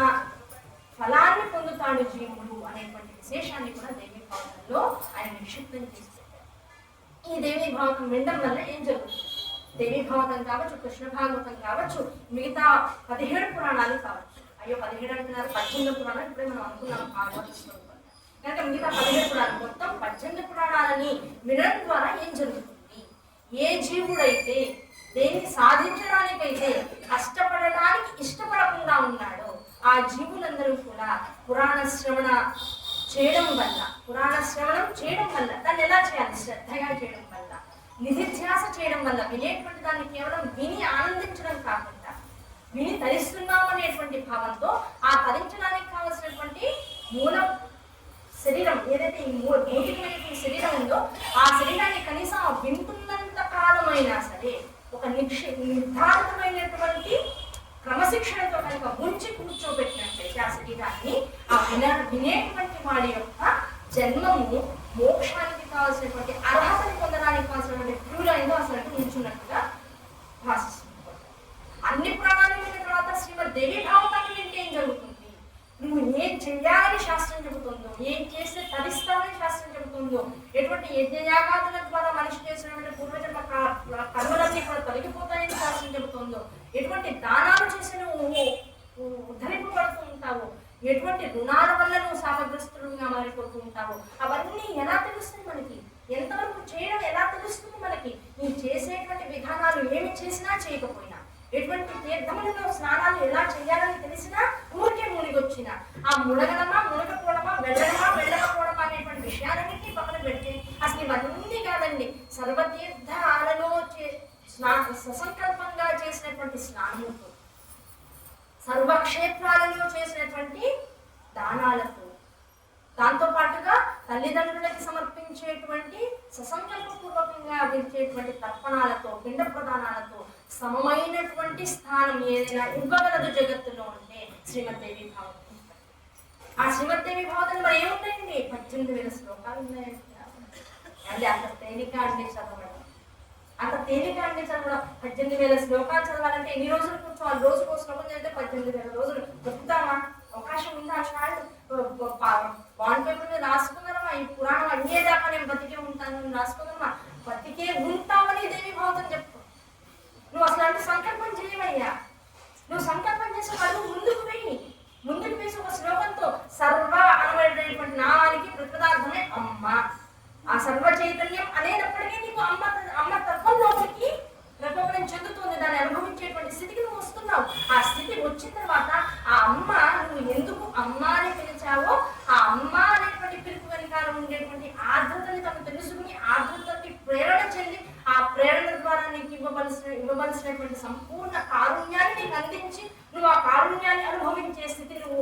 ఫలాన్ని పొందుతాడు జీవుడు అనేటువంటి విశేషాన్ని కూడా దేవీ భాగవతంలో ఆయన నిక్షిప్తం చేస్తారు. ఈ దేవీ భాగవతం వినడం వల్ల ఏం జరుగుతుంది, దేవీ భాగవతం కావచ్చు, కృష్ణ భాగవతం కావచ్చు, మిగతా 17 పురాణాలు కావచ్చు. అయ్యో 17 అంటున్నారు, 18 పురాణాలు ఇప్పుడే మనం అనుకున్నాం భాగవత స్వరూపం. కనుక మిగతా 17 పురాణాలు మొత్తం 18 పురాణాలని వినడం ద్వారా ఏం జరుగుతుంది, ఏ జీవుడైతే దేన్ని సాధించడానికైతే కష్టపడడానికి ఇష్టపడకుండా ఉన్నాడో ఆ జీవులందరూ కూడా పురాణ శ్రవణం చేయడం వల్ల దాన్ని ఎలా చేయాలి, శ్రద్ధగా చేయడం వల్ల, నిధిధ్యాస చేయడం వల్ల, వినేటువంటి దాన్ని కేవలం విని ఆనందించడం కాకుండా విని తరిస్తున్నాము అనేటువంటి భావంతో ఆ తరించడానికి కావలసినటువంటి మూల శరీరం ఏదైతే ఈ భౌతికమైనటువంటి శరీరం ఉందో ఆ శరీరాన్ని కనీసం వింటున్నంత కాలమైనా సరే ఒక నిర్ధారితమైనటువంటి క్రమశిక్షణతో కనుక ఉంచి కూర్చోబెట్టినట్లయితే ఆ శరీరాన్ని ఆ వినేటువంటి వాడి యొక్క జన్మము మోక్షానికి కావాల్సినటువంటి అర్హతని పొందడానికి కావాల్సినటువంటి క్రూరైందో అసలు ఉంచున్నట్టుగా భాషిస్తుంది. అన్ని ప్రాణాలు విన్న తర్వాత శ్రీమద్దేవి భాగవతాన్ని వింటే ఏం జరుగుతుంది, నువ్వు ఏం చెయ్యాలని శాస్త్రం చెబుతుందో, ఏం చేస్తే తరిస్తావని శాస్త్రం చెబుతుందో, ఎటువంటి యజ్ఞయాగాదుల ద్వారా మనిషి చేసినటువంటి పూర్వజన్మ కర్మలన్నీ కూడా తొలగిపోతాయని శాస్త్రం చెబుతుందో, ఎటువంటి దానాలు చేసి నువ్వు ఉద్ధరింపబడుతూ ఉంటావో, ఎటువంటి రుణాల వల్ల నువ్వు శాపగ్రస్తులుగా మారిపోతూ ఉంటావో, అవన్నీ ఎలా తెలుస్తుంది మనకి, ఎంతవరకు చేయడం ఎలా తెలుస్తుంది మనకి, నీ చేసేటువంటి విధానాలు ఏమి చేసినా చేయకపోయినా, ఎటువంటి తీర్థములలో స్నానాలు ఎలా చేయాలని తెలిసినా ఊరికే మునిగొచ్చినా, ఆ మునగడమా మునగపోవడమా వెళ్ళకపోవడమా అనేటువంటి విషయాలన్నింటినీ పక్కన పెట్టి అసలు ఇవన్నీ కాదండి, సర్వతీర్థాలలో ససంకల్పంగా చేసినటువంటి స్నానముతో, సర్వక్షేత్రాలలో చేసినటువంటి దానాలతో, దాంతో పాటుగా తల్లిదండ్రులకి సమర్పించేటువంటి ససంకల్పపూర్వకంగా విడిచేటువంటి తర్పణాలతో, పిండ ప్రదానాలతో సమమైనటువంటి స్థానం ఏదైనా ఇవ్వగలదు జగత్తులో అంటే శ్రీమద్దేవి భాగవతం. ఆ శ్రీమద్దేవి భాగవతం మరి ఏముంటాయండి, 18,000 శ్లోకాలు ఉన్నాయండి. అంటే అంత తేలిక అండి చదవడం, 18,000 శ్లోకాలు చదవాలంటే ఎన్ని రోజులు కూర్చోవాలి, రోజుకు శ్లోకం చదివితే 18,000 రోజులు బతుకుతామా, అవకాశం ఉందా? బాండ్ పేపర్ మీద రాసుకున్నారమ్మా, ఈ పురాణం అయ్యేదాకా నేను బతికే ఉంటాను రాసుకున్నామా, బతికే ఉంటామని దేవి భాగవతం చెప్పు. నువ్వు అసలు అంటే సంకల్పం చేయవయ్యా, నువ్వు సంకల్పం చేసే అడుగు ముందుకు వేసి ఒక శ్లోకంతో సర్వ అనబడేటువంటి నామానికి ప్రతిపదార్థమే అమ్మ. ఆ సర్వ చైతన్యం అనేటప్పటికీ నీకు అమ్మ తత్వం లోపలికి ప్రకోపనం చెందుతుంది. దాన్ని అనుభవించేటువంటి స్థితికి నువ్వు వస్తున్నావు. ఆ స్థితి వచ్చిన తర్వాత ఆ అమ్మ నువ్వు ఎందుకు అమ్మ అని పిలిచావో ఆ అమ్మ అనేటువంటి పిలుపు వెనకాల ఉండేటువంటి ఆర్ద్రతని తను తెలుసుకుని ఆర్ద్రతకి ప్రేరణ చెంది ఆ ప్రేరణ ద్వారా నీకు ఇవ్వవలసినటువంటి సంపూర్ణ కారుణ్యాన్ని నీకు అందించి నువ్వు ఆ కారుణ్యాన్ని అనుభవించే స్థితి నువ్వు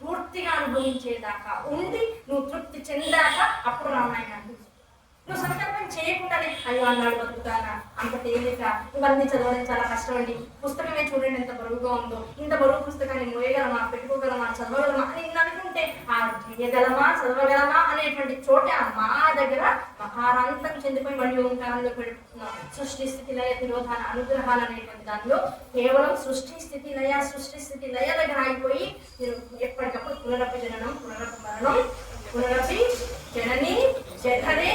పూర్తిగా అనుభవించేదాకా ఉండి నువ్వు తృప్తి చెందాక అప్పుడు రామాయణాన్ని నువ్వు సంకల్పం చేయకుండానే అయ్యో అన్నాడు బతుకుతానా అంత తేలిక ఇవన్నీ చదవడం చాలా కష్టం అండి. పుస్తకమే చూడండి ఎంత బరువుగా ఉందో. ఇంత బరువు పుస్తకాన్ని మోయగలమా, పెట్టుకోగలమా, చదవగలమా అని అనుకుంటే ఆ చేయగలమా, చదవగలమా అనేటువంటి చోట ఆ మా దగ్గర మకారాంతం చెందిపోయి మళ్ళీ ఓంకారంలో పెడుతున్నాం. సృష్టి స్థితి లయ తిరోధాన అనుగ్రహాలు అనేటువంటి దానిలో కేవలం సృష్టి స్థితి లయ దగ్గర ఆగిపోయి మీరు ఎప్పటికప్పుడు పునరపి జననం పునరపి మరణం పునరపి జనని జఠరే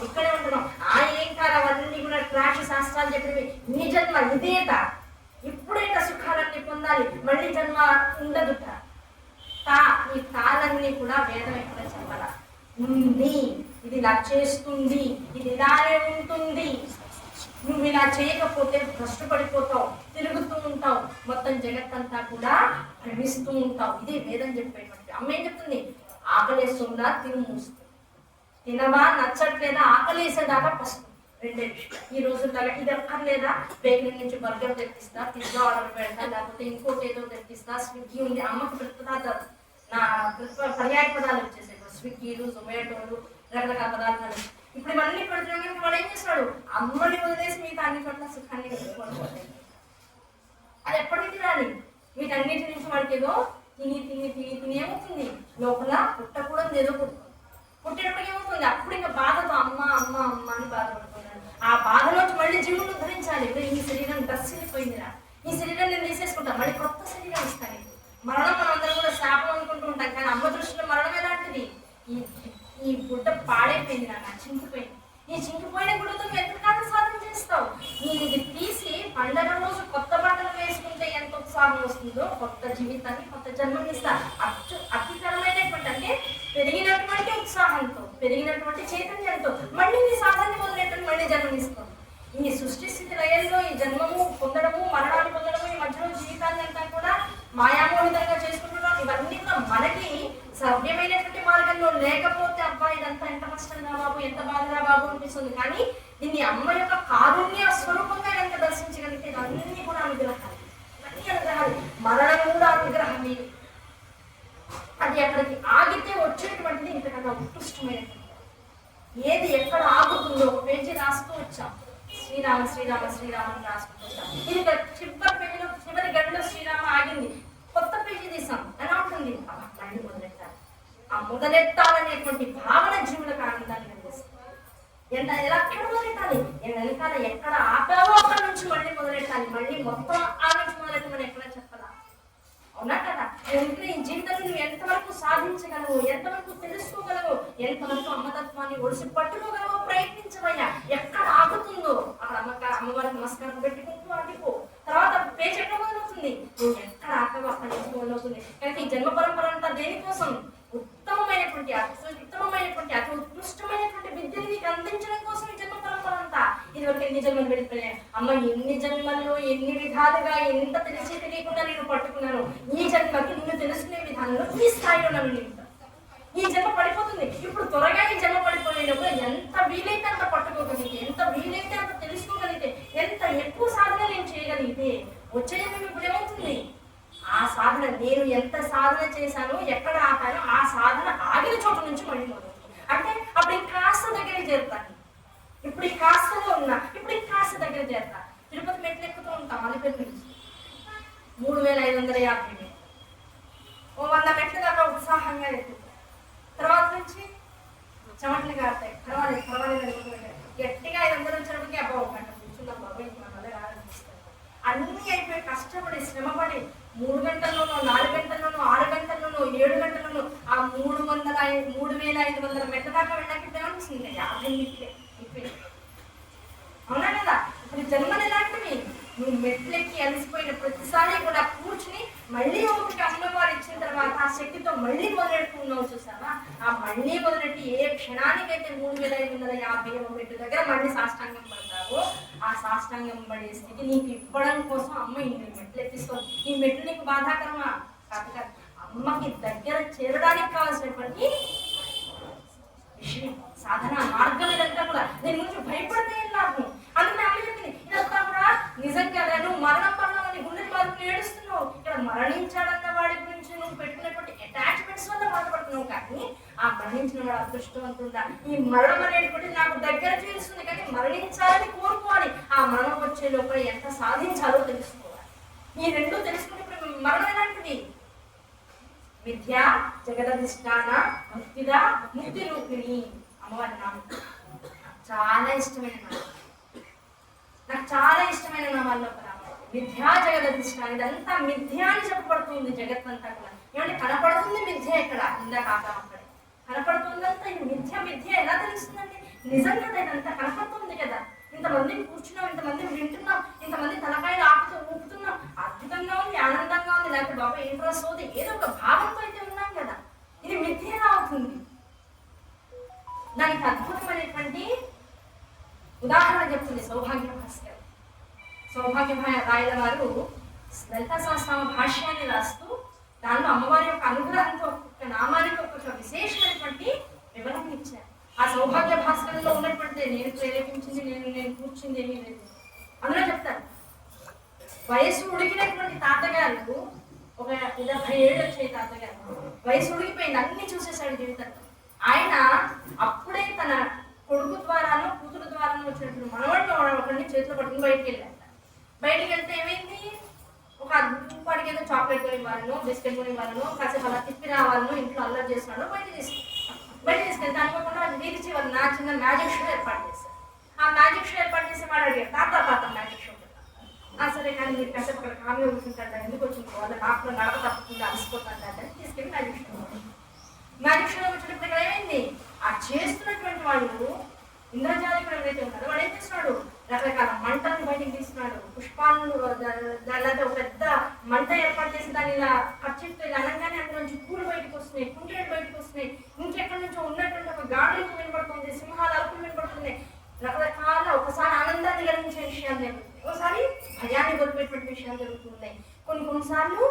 ఇక్కడే ఉంటున్నాం. ఆ ఏం కాదు అవన్నీ కూడా ట్రాష్ శాస్త్రాలు చెప్పినవి. నీ జన్మ ఇదేట, ఇప్పుడేట సుఖాలన్నీ పొందాలి, మళ్ళీ జన్మ ఉండదుట. ఈ కాలన్నీ కూడా వేదం ఎక్కడ చెప్పాల ఉంది. ఇది ఇలా చేస్తుంది, ఇది ఇలానే ఉంటుంది. నువ్వు ఇలా చేయకపోతే భ్రష్టుపడిపోతావు, తిరుగుతూ ఉంటావు, మొత్తం జగత్తంతా కూడా భ్రమిస్తూ ఉంటావు. ఇదే వేదం చెప్పేటువంటి. అమ్మ ఏం చెప్తుంది? ఆకలేస్తుందా తిను మూస్తుంది, తినవా నచ్చట్లేదా ఆకలేసేదాకా పస్తుంది. రెండే విషయం. ఈ రోజుల్లో ఇది అక్కర్లేదా బేకరీ నుంచి బర్గర్ తెప్పిస్తా, పిజ్జా ఆర్డర్ పెడతా, లేకపోతే ఇంకోటి ఏదో తెప్పిస్తా, స్విగ్గీ ఉంది. అమ్మకు ప్రతిపదార్థాలు నా పర్యాయ పదాలు వచ్చేసాయి. స్విగ్గీలు, జొమాటోలు, రకరకాల పదార్థాలు. ఇప్పుడు ఇవన్నీ పెడుతున్నాం కనుక వాడు ఏం చేస్తున్నాడు? అమ్మని వదిలేసి మిగతా అన్ని చోట్ల సుఖాన్ని పెట్టుకోవాలి. అది ఎప్పటికీ రాలి. వీటన్నిటి నుంచి వాడికి ఏదో తిని ఏమవుతుంది? లోపల పుట్టకూడదు ఏదో పుట్టేటప్పటికి ఏమవుతుంది? అప్పుడు ఇంకా బాధతో అమ్మ అమ్మ అమ్మ అని బాధపడుతున్నాడు. ఆ బాధలోంచి మళ్ళీ జీవుడు ధరించాలి. ఈ శరీరం దర్శిపోయిందిరా, ఈ శరీరం నేను తీసేసుకుంటాను, మళ్ళీ కొత్త శరీరం ఇస్తాను. మరణం మనం అందరం కూడా శాపం అనుకుంటూ ఉంటాం, కానీ అమ్మ దృష్టిలో మరణం ఎలాంటిది? ఈ గుడ్డ పాడైపోయింది, నాకు చింకిపోయింది. ఈ చింకిపోయిన గుడ్డతో నువ్వు ఎంతకాలం సాధన చేస్తావు? ఇది తీసి పండగ రోజు కొత్త బట్టలు వేసుకుంటే ఎంత ఉత్సాహం వస్తుందో, కొత్త జీవితాన్ని కొత్త జన్మనిస్తా. అతికరమైనటువంటి అంటే పెరిగినటువంటి ఉత్సాహంతో, పెరిగినటువంటి చైతన్యంతో మళ్ళీ నీ సాధనని మొదలెట్టని మళ్ళీ జన్మనిస్తాం. ఈ సృష్టి స్థితి లయంలో ఈ జన్మము పొందడము, మరణాలు పొందడము, ఈ మధ్యలో జీవితాన్ని అంతా కూడా మాయామోహితంగా చేసుకుంటున్నాం. ఇవన్నీ కూడా మనకి సభ్యమైనటువంటి మార్గంలో లేకపోతే అబ్బా ఇదంతా ఎంత కష్టంగా బాబు, ఎంత బాధగా బాబు అనిపిస్తుంది. కానీ దీన్ని అమ్మ యొక్క కారుణ్య స్వరూపంగా కనుక దర్శించగలిగితే ఇవన్నీ కూడా అనుగ్రహాలు, ఇవన్నీ అనుగ్రహాలు. మరణం కూడా అనుగ్రహమే. అది అక్కడికి ఆగితే వచ్చేటువంటిది ఇంతకన్నా ఉత్కృష్టమైనటువంటి. ఏది ఎక్కడ ఆగుతుందో ఒక పేజీ రాస్తూ వచ్చాం. శ్రీరామ శ్రీరామ శ్రీరామ అని రాసుకుంటూ వచ్చాం. ఇది చివరి పేజీలో చివరి గడిలో శ్రీరామ ఆగింది, కొత్త పేజీ తీసాం. ఎలా ఉంటుంది? మళ్ళీ మొదలెట్టాలి. ఆ మొదలెట్టాలనేటువంటి భావన జీవులకు ఆనందాన్ని కలిగిస్తుంది. ఎలా ఎక్కడ మొదలెట్టాలి? వెనకాల ఎక్కడ ఆపావో అక్కడ నుంచి మళ్ళీ మొదలెట్టాలి. మళ్ళీ మొత్తం ఆ నుంచి మొదలెట్టమని ఎక్కడ చెప్పాలా? అవునా కదా? ఎందుకంటే ఈ జీవితంలో నువ్వు ఎంతవరకు సాధించగలవు, ఎంతవరకు తెలుసుకోగలవు, ఎంతవరకు అమ్మతత్వాన్ని ఒడిసి పట్టుకోగలవో ప్రయత్నించవయ్యా. ఎక్కడ ఆగుతుందో అక్కడ అమ్మవారికి నమస్కారం పెట్టుకుంటూ ఆగిపో. తర్వాత పేజీ ఎక్కడ మొదలవుతుంది? నువ్వు ఎక్కడ ఆకవో అక్కడ నుంచి మొదలవుతుంది. కనుక ఈ జన్మ పరంపర అంతా దేనికోసం? ఉత్తమమైనటువంటి అతి ఉత్కృష్టమైనటువంటి విద్యను నీకు అందించడం కోసం ఈ జన్మ పరంపర అంతా. ఇది వరకు ఎన్ని జన్మలు పెడిపోయాయి అమ్మ, ఎన్ని జన్మల్లో ఎన్ని విధాలుగా ఎంత తెలిసి తెలియకుండా నేను పట్టుకున్నాను. ఈ జన్మకి నిన్ను తెలుసుకునే విధానంలో ఈ స్థాయిలో నన్ను నింపుతాను. ఈ జన్మ పడిపోతుంది. ఇప్పుడు త్వరగా ఈ జన్మ పడిపోయినప్పుడు ఎంత వీలైతే అంత పట్టుకోగలిగితే, ఎంత వీలైతే అంత తెలుసుకోగలిగితే, ఎంత ఎక్కువ సాధన నేను చేయగలిగితే వచ్చే జన్మ ఇప్పుడు ఏమవుతుంది? ఆ సాధన నేను ఎంత సాధన చేశానో, ఎక్కడ ఆపానో ఆ సాధన ఆగిన చోట నుంచి మళ్ళీ మొదలు. అంటే అప్పుడు ఇంకాస్త దగ్గర చేరుతాను. ఇప్పుడు ఈ కాస్తలో ఉన్నా, ఇప్పుడు ఈ కాస్త దగ్గర చేరుతా. తిరుపతి మెట్లు ఎక్కుతూ ఉంటాం. అలిపేరు నుంచి 3550 ఓ 100 మెట్లు దాకా ఉత్సాహంగా ఎక్కుతాం. తర్వాత నుంచి చెమటలు కారుతాయి. పర్వాలేదు గట్టిగా 500 వచ్చేటప్పటికి అబ్బా ఒక గంట కూర్చున్నాం బాబాయ్, మళ్ళీ రావాలనిపిస్తుంది. అన్నీ అయిపోయి కష్టపడి శ్రమపడి 3 గంటల్లోనో 4 గంటల్లోనో 6 గంటల్లోనో 7 గంటల్లోనో ఆ 3500 మెట్ల దాకా వెళ్ళాలంటే ఏమనిపిస్తుంది? 50 మెట్లే. అవునా కదా? ఇప్పుడు జన్మలు ఎలాంటివి? నువ్వు మెట్లెక్కి అలసిపోయిన ప్రతిసారి కూడా కూర్చుని మళ్ళీ ఒకటి అమ్మవారు ఇచ్చిన తర్వాత ఆ శక్తితో మళ్ళీ మొదలెట్టుకున్నావు చూసావా? ఆ మళ్ళీ మొదలెట్టి ఏ క్షణానికైతే 3550 మెట్టు దగ్గర మళ్ళీ సాష్టాంగం పడతావో ఆ సాష్టాంగం పడే స్థితి నీకు ఇవ్వడం కోసం అమ్మ ఇన్ని మెట్లు ఎక్కిస్తుంది. ఈ మెట్లు నీకు బాధాకరమా? కాదు. అమ్మకి దగ్గర చేరడానికి కావాల్సినటువంటి విషయం సాధన మార్గం ఇదంతా కూడా. దీని గురించి భయపడితే లాభం. అందుకని అమ్మ చెప్పింది ఇదంతా కూడా నిజంగా నువ్వు మరణం పడడం గుండె బాధలు ఏడుస్తున్నావు. ఇక్కడ మరణించాడన్న వాడి గురించి నువ్వు పెట్టుకునేటువంటి అటాచ్మెంట్స్ వల్ల బాధపడుతున్నావు. కానీ ఆ మరణించిన వాడు అదృష్టవంతుడా. ఈ మరణం అనేటువంటి నాకు దగ్గర చేస్తుంది కానీ మరణించాలని కోరుకోవాలి. ఆ మరణం వచ్చే లోపల ఎంత సాధించాలో తెలుసుకోవాలి. ఈ రెండు తెలుసుకున్నప్పుడు మరణం ఎలాంటిది? విద్య జగదధిష్టాన ముక్తిద ముక్తి రూపిణి అమ్మవారి నామం. చాలా ఇష్టమైన నామం. నాకు చాలా ఇష్టమైన నామాల్లో ఒక నామం విద్యా జగదధిష్టాన. ఇదంతా మిథ్య అని చెప్పబడుతుంది జగత్తంతా కూడా. ఏమంటే కనపడుతుంది మిథ్య ఎక్కడ? ఇందాక అక్కడే కనపడుతుందంతా ఇది మిథ్య. మిథ్య ఎలా తెలుస్తుందండి? నిజంగా ఇదంతా కనపడుతుంది కదా. ఇంతమందిని కూర్చున్నాం, ఇంతమంది వింటున్నాం, ఇంతమంది తలకాయలు ఆపుతూ ఊపుతున్నాం. అద్భుతంగా ఉంది, ఆనందంగా ఉంది. లేకపోతే బాబా ఏంట్రా సోది ఏదో ఒక భావంతో అయితే ఉన్నాం కదా. ఇది మిథ్య ఎలా అవుతుంది? దానికి అద్భుతమైనటువంటి ఉదాహరణ చెప్తుంది సౌభాగ్య భాస్కర్. సౌభాగ్య రాయల వారు లలితా సహస్రనామ భాష్యాన్ని రాస్తూ దానిలో అమ్మవారి యొక్క అనుగ్రహంతో ఒక్కొక్క నామానికి ఒక్కొక్క విశేషమైనటువంటి వివరణ ఇచ్చారు. ఆ సౌభాగ్య భాస్కరంలో ఉన్నటువంటి నేను ప్రేరేపించింది నేను కూర్చుంది ఏమీ లేదు. అందులో చెప్తాను, వయసు ఉడికినటువంటి తాతగారు ఒక 70 ఏళ్ళు వచ్చాయి. తాతగారు వయసు ఉడికిపోయింది, అన్ని చూసేసాడు జీవితంలో. ఆయన అప్పుడే తన కొడుకు ద్వారానో కూతురు ద్వారానో వచ్చినటువంటి మనవాడిని ఒకరిని చేతిలో పట్టుకుని బయటికి వెళ్ళాడు. బయటికి వెళ్తే ఏమైంది? ఒక వాడికి ఏదో చాక్లెట్ కొని ఇవ్వాలనో బిస్కెట్ కొని ఇవ్వాలనో కాసేపు అలా తిప్పి రావాలనో ఇంట్లో అల్లరి చేస్తున్నాడు. బయట తీసుకెళ్తే అనుకోకుండా వీధి చివరి నా చిన్న మ్యాజిక్ షో ఏర్పాటు చేశారు. ఆ మ్యాజిక్ షో ఏర్పాటు చేసి వాడు అడిగాడు, తాత మ్యాజిక్ షో సరే కానీ మీరు కాసేపు అక్కడ కామె కూర్చుంటాడు, ఎందుకు వచ్చింది వాళ్ళ నాకు నడక తప్పకుండా అలసిపోతాడు అంటే తీసుకెళ్ళి మ్యాజిక్ షో వచ్చినప్పుడు ఇక్కడ ఏమైంది? ఆ చేస్తున్నటువంటి వాళ్ళు ఇంద్రజాలికుడు ఎవరైతే ఉన్నారో వాడు ఏం చేస్తున్నాడు? రకరకాల మంటలను బయటికి తీస్తున్నాడు. పుష్పాలను దానిలో ఒక పెద్ద మంట ఏర్పాటు చేసి దాన్ని ఇలా ఖర్చుతో ఇలా అనగానే అందులో నుంచి పూలు బయటకు వస్తున్నాయి, కుంటేళ్ళు బయటకు వస్తున్నాయి. ఇంకెక్కడి నుంచో ఉన్నటువంటి ఒక గాడులకు వినపడుతుంది, సింహాలు అలుపులు వినపడుతున్నాయి. రకరకాల ఒకసారి ఆనందాన్ని కలిగించే విషయాలు జరుగుతున్నాయి, ఒకసారి భయాన్ని గొలిపేటువంటి విషయాలు జరుగుతున్నాయి. కొన్నిసార్లు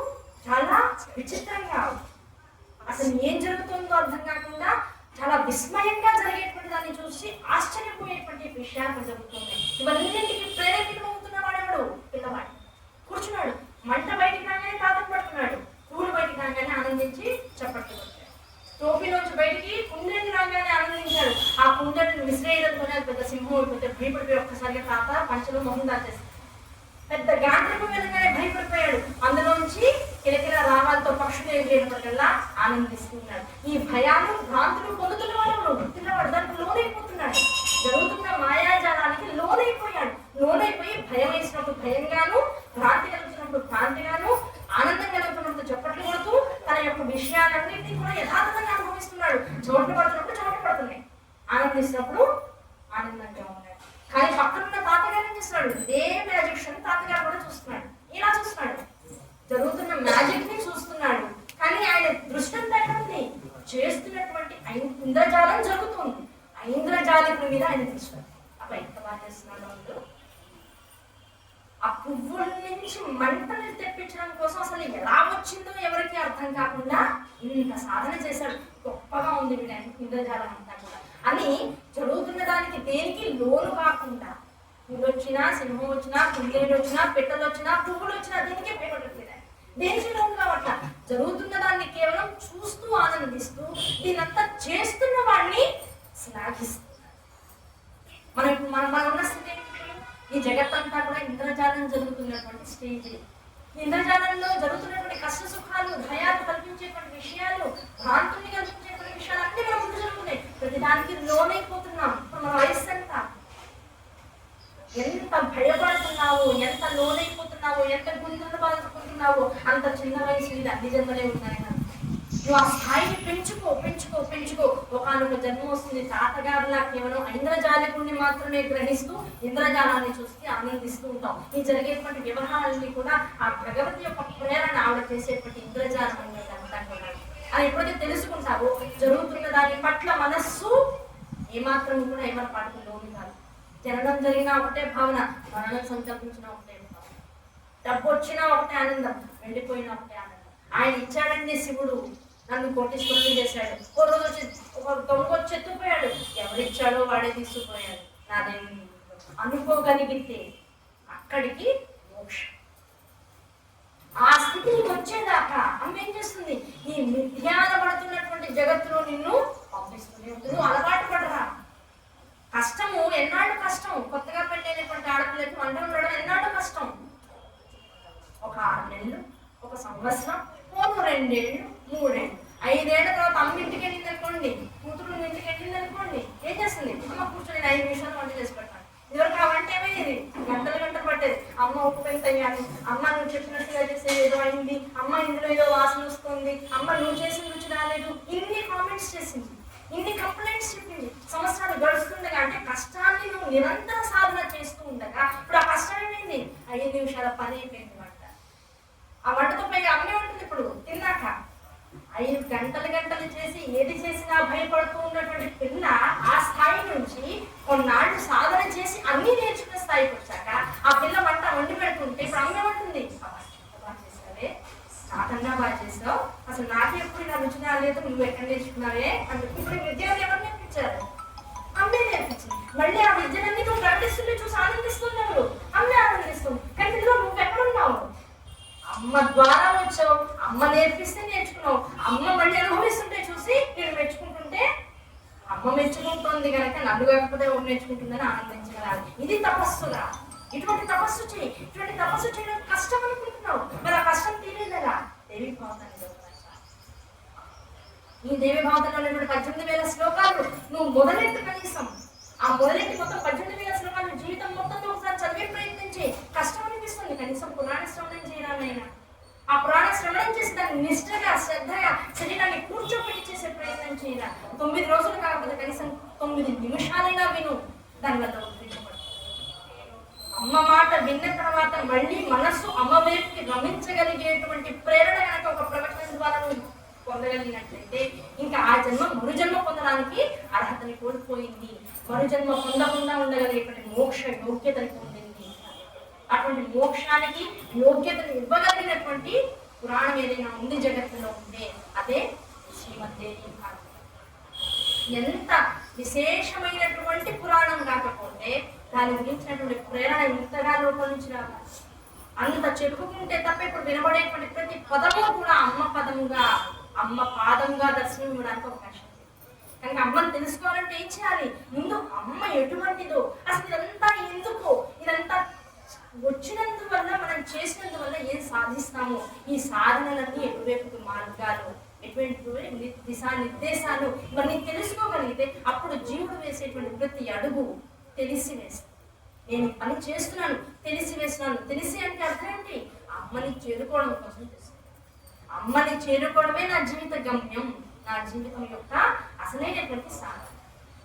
చాలా విచిత్రంగా అసలు ఏం జరుగుతుందో అర్థం కాకుండా చాలా విస్మయంగా జరిగేటువంటి దాన్ని చూసి ఆశ్చర్యపోయేటువంటి విషయాలు జరుగుతున్నాయి. ఇవన్నింటికి ప్రేరేపితమవుతున్న వాడెవడు? పిల్లవాడు కూర్చున్నాడు, మంట బయటికి రాగానే తాతకు పడుతున్నాడు, పూలు బయటికి రాగానే ఆనందించి చప్పట్లు కొట్టాడు. టోపీలోంచి బయటికి కుందేళ్ళు రాగానే ఆనందించాడు. ఆ కుందేళ్ళని విసిరేయడంతోనే అది పెద్ద సింహం అయిపోతే భయపడిపోయి ఒక్కసారిగా తాత పంచలో మొహం దాచేసి పెద్ద గాండ్రికం వెళ్ళగానే భయపడిపోయాడు. అందులోంచి కిలకిల రావాలతో పక్షులు ఎగిరేటప్పటికల్లా ఆనందిస్తున్నాడు. ఈ భయాలు భ్రాంతులు పొందుతున్న వాడు పిల్లవాడు దానికి లోనైపోతున్నాడు. జరుగుతున్న మాయాజాలానికి లోనైపోయి భయం వేసినప్పుడు భయంగాను, భ్రాంతి కలుగుతున్నప్పుడు భ్రాంతిగాను, ఆనందం కలుగుతున్నప్పుడు చప్పట్లు కొడుతూ తన యొక్క విషయాలన్నింటినీ కూడా యథార్థంగా అనుభవిస్తున్నాడు. చోట్లు పడుతున్నప్పుడు చోట్లు పడుతున్నాయి, ఆనందిస్తున్నప్పుడు ఆనందంగా ఉన్నాడు. కానీ పక్కనున్న తాతగారు ఏం చేస్తున్నాడు? ఇదే మ్యాజిక్ షో తాతగారు కూడా చూస్తున్నాడు. ఇలా చూస్తున్నాడు, జరుగుతున్న మ్యాజిక్ ని చూస్తున్నాడు. కానీ ఆయన దృష్టి అంతా ఉంది చేస్తున్నటువంటి ఇంద్రజాలం జరుగుతుంది. ఆ ఇంద్రజాలికుడి మీద ఆయన చూస్తున్నాడు. అబ్బా ఎంత బాగా చేస్తున్నాడు వాళ్ళు. ఆ పువ్వుల నుంచి మంటలు తెప్పించడం కోసం అసలు ఎలా వచ్చిందో ఎవరికి అర్థం కాకుండా ఇంత సాధన చేశాడు. గొప్పగా ఉంది వీడు ఇంద్రజాలం అంతా కూడా అని జరుగుతున్న దానికి దేనికి లోను కాకుండా పువ్వులు వచ్చినా, సింహం వచ్చినా, కుందేలు వచ్చినా, పెట్టలు వచ్చినా, పువ్వులు వచ్చినా దేనికే భయపడట్లేదు. దేనికి లోను కావట్ల జరుగుతున్న దాన్ని కేవలం చూస్తూ ఆనందిస్తూ దీనంతా చేస్తున్న వాడిని శ్లాఘిస్తూ మనం ఉన్న స్థితి ఈ జగత్తంతా కూడా ఇంద్రజాలం జరుగుతున్నటువంటి స్టేజ్. ఇంద్రజాలంలో జరుగుతున్నటువంటి కష్ట సుఖాలు, భయాలు కల్పించేటువంటి విషయాలు, భ్రాంతుల్ని కల్పించేటువంటి విషయాలు అన్ని మనం ముందు జరుగుతున్నాయి. ప్రతిదానికి లోనైపోతున్నాం. ఇప్పుడు మన వయస్సు ఎంత భయపడుతున్నావో, ఎంత లోనైపోతున్నావో, ఎంత గుండెలు బాదుకుంటున్నావో అంత చిన్న వయసు మీద అన్ని జన్మలే ఉన్నాయి. నువ్వు ఆ స్థాయిని పెంచుకో పెంచుకో పెంచుకో. ఒకనొక జన్మ వస్తుంది తాతగారులా కేవలం ఇంద్రజాలికుడిని మాత్రమే గ్రహిస్తూ ఇంద్రజాలాన్ని చూస్తే ఆనందిస్తూ ఉంటాం. ఈ జరిగేటువంటి వ్యవహారాలని కూడా ఆ భగవతి యొక్క ప్రేరణ ఆవిడ చేసేటువంటి ఇంద్రజాలం అనేది అంతా కూడా అది ఎప్పుడైతే తెలుసుకుంటావో జరుగుతున్న దాని పట్ల మనస్సు ఏమాత్రం కూడా ఎవరి పాటకు లోను కాదు. జననం జరిగినా ఒకటే భావన, మరణం సంకల్పించినా ఒకటే భావన, డబ్బు వచ్చినా ఒకటే ఆనందం, వెళ్ళిపోయినా ఒకటే ఆనందం. ఆయన ఇచ్చాడండి శివుడు, నన్ను కోటీశ్వరుని చేశాడు. ఒక రోజు వచ్చి ఒక దొంగ వచ్చి ఎత్తుపోయాడు, ఎవరిచ్చాడో వాడే తీసుకుపోయాడు. నాదేమి అనుకోగలిగితే అక్కడికి మోక్షం. ఆ స్థితికి వచ్చేదాకా అమ్మ ఏం చేస్తుంది? ఈ మిథ్యానపడుతున్నటువంటి జగత్తులో నిన్ను పంపిస్తుంది. నువ్వు అలవాటు పడరా. కష్టము ఎన్నాళ్ళు కష్టం, కొత్తగా పెళ్ళైనటువంటి ఆడపిల్లకి వంట ఉండడం ఎన్నాళ్ళు కష్టం. ఒక 6 నెలలు, ఒక సంవత్సరం, 2 ఏళ్ళు, 3 ఏళ్ళు, 5 ఏళ్ల తర్వాత అమ్మ ఇంటికి వెళ్ళింది అనుకోండి, కూతురు ఇంటికి వెళ్ళింది అనుకోండి, ఏం చేస్తుంది? అమ్మ కూర్చొని 5 నిమిషాలు వంట చేసి పెట్టాలి. ఇదివరకు ఆ వంట ఏమయ్యేది? గంటలు పట్టేది. అమ్మ ఉప్పు ఎంత అయ్యాలి, అమ్మ నువ్వు చెప్పినట్టుగా చేసే ఏదో అయింది, అమ్మ ఇందులో ఏదో వాసన వస్తుంది, అమ్మ నువ్వు చేసిన రుచి రాలేదు, ఇన్ని కామెంట్స్ చేసింది, ఇన్ని కంప్లైంట్స్ చెప్పింది. సంవత్సరాలు గడుస్తుండగా, అంటే కష్టాన్ని నువ్వు నిరంతర సాధన చేస్తూ ఉండగా ఇప్పుడు ఆ కష్టం ఏమైంది? 5 నిమిషాల పని అయిపోయింది వంట. ఆ వంటతో పైగా అమ్మే ఉంటుంది. ఇప్పుడు తిన్నాక 5 గంటలు చేసి ఏది చేసినా భయపడుతూ ఉన్నటువంటి పిల్ల ఆ స్థాయి నుంచి కొన్నాళ్ళు సాధన చేసి అన్ని నేర్చుకునే స్థాయికి వచ్చాక ఆ పిల్ల వంట వండి పెడుతుంటే ఇప్పుడు అమ్మే ఉంటుంది, బాగా చేసావే, నాకన్నా బాగా చేసావు, అసలు నాకు ఎప్పుడు ఇలా రుచి రాలేదు, నువ్వు ఎక్కడ నేర్చుకున్నావే అంటే. ఇప్పుడు విద్యను ఎవరు నేర్పించారు? అమ్మే నేర్పించింది. మళ్ళీ ఆ విద్యలన్నీ నువ్వు ప్రకటిస్తుంటే చూసి ఆనందిస్తున్నావు, అమ్మే ఆనందిస్తుంది. కానీ ఇందులో నువ్వు ఎక్కడున్నావు? అమ్మ ద్వారా వచ్చావు, అమ్మ నేర్పిస్తే నేర్చుకున్నావు, అమ్మ మళ్ళీ అనుభవిస్తుంటే చూసి నేను మెచ్చుకుంటుంటే అమ్మ మెచ్చుకుంటుంది కనుక నన్ను కాకపోతే ఎవరు నేర్చుకుంటుందని ఆనందించగలాలి. ఇది తపస్సురా. ఇటువంటి తపస్సు చేయి. ఇటువంటి తపస్సు చేయడం కష్టం అనుకుంటున్నావు, మరి ఆ కష్టం తీరేదా? దేవి భావతని ఈ దేవి భావతలో 18,000 శ్లోకాలు నువ్వు మొదలెట్టు. కనీసం ఆ మొదలెట్టి మొత్తం 18,000 శ్లోకాలు జీవితం మొత్తంలో ఒకసారి చదివే ప్రయత్నించి. కష్టం అనిపిస్తుంది, కనీసం పురాణ శ్రవణం చేయడానైనా. ఆ పురాణ శ్రవణం చేసి దాన్ని నిష్ఠగా శ్రద్ధగా శరీరాన్ని కూర్చోబెట్టి చేసే ప్రయత్నం చేయాల. 9 రోజులు కాకపోతే కనీసం 9 నిమిషాలైనా విను. దానివల్ల ఉద్రేకపడు. అమ్మ మాట విన్న తర్వాత మళ్ళీ మనస్సు అమ్మ వైపుకి గమనించగలిగేటువంటి ప్రేరణ కనుక ఒక ప్రవచనం ద్వారా పొందగలిగినట్లయితే ఇంకా ఆ జన్మ మరుజన్మ పొందడానికి అర్హతని కోల్పోయింది. మరుజన్మ పొందకుండా ఉండగలిగేటువంటి మోక్ష యోగ్యతని పొందింది. అటువంటి మోక్షానికి యోగ్యతను ఇవ్వగలిగినటువంటి పురాణం ఏదైనా ఉంది జగత్తులో ఉంటే అదే శ్రీమద్దేవి భాగవతం. ఎంత విశేషమైనటువంటి పురాణం కాకపోతే దాని గురించినటువంటి ప్రేరణ ఇంతగా లోపల నుంచి రావాలి. అంత చెప్పుకుంటే తప్ప ఇప్పుడు వినబడేటువంటి ప్రతి పదము కూడా అమ్మ పదముగా, అమ్మ పాదంగా దర్శనం ఇవ్వడానికి అవకాశం ఉంది. కనుక అమ్మని తెలుసుకోవాలంటే ఏం చేయాలి? ముందు అమ్మ ఎటువంటిదో, అసలు ఇదంతా ఎందుకు, ఇదంతా వచ్చినందువల్ల మనం చేసినందువల్ల ఏం సాధిస్తామో, ఈ సాధనలన్నీ ఎటువైపు మార్గాలు, ఎటువంటి దిశానిర్దేశాలు ఇవన్నీ తెలుసుకోగలిగితే అప్పుడు జీవుడు వేసేటువంటి ప్రతి అడుగు తెలిసి వేస్తాను. నేను పని చేస్తున్నాను, తెలిసి వేస్తున్నాను. తెలిసి అంటే అర్థం ఏంటి? అమ్మని చేరుకోవడం కోసం చేస్తున్నాను. అమ్మని చేరుకోవడమే నా జీవిత గమ్యం, నా జీవితం యొక్క అసలైనటువంటి సాధన.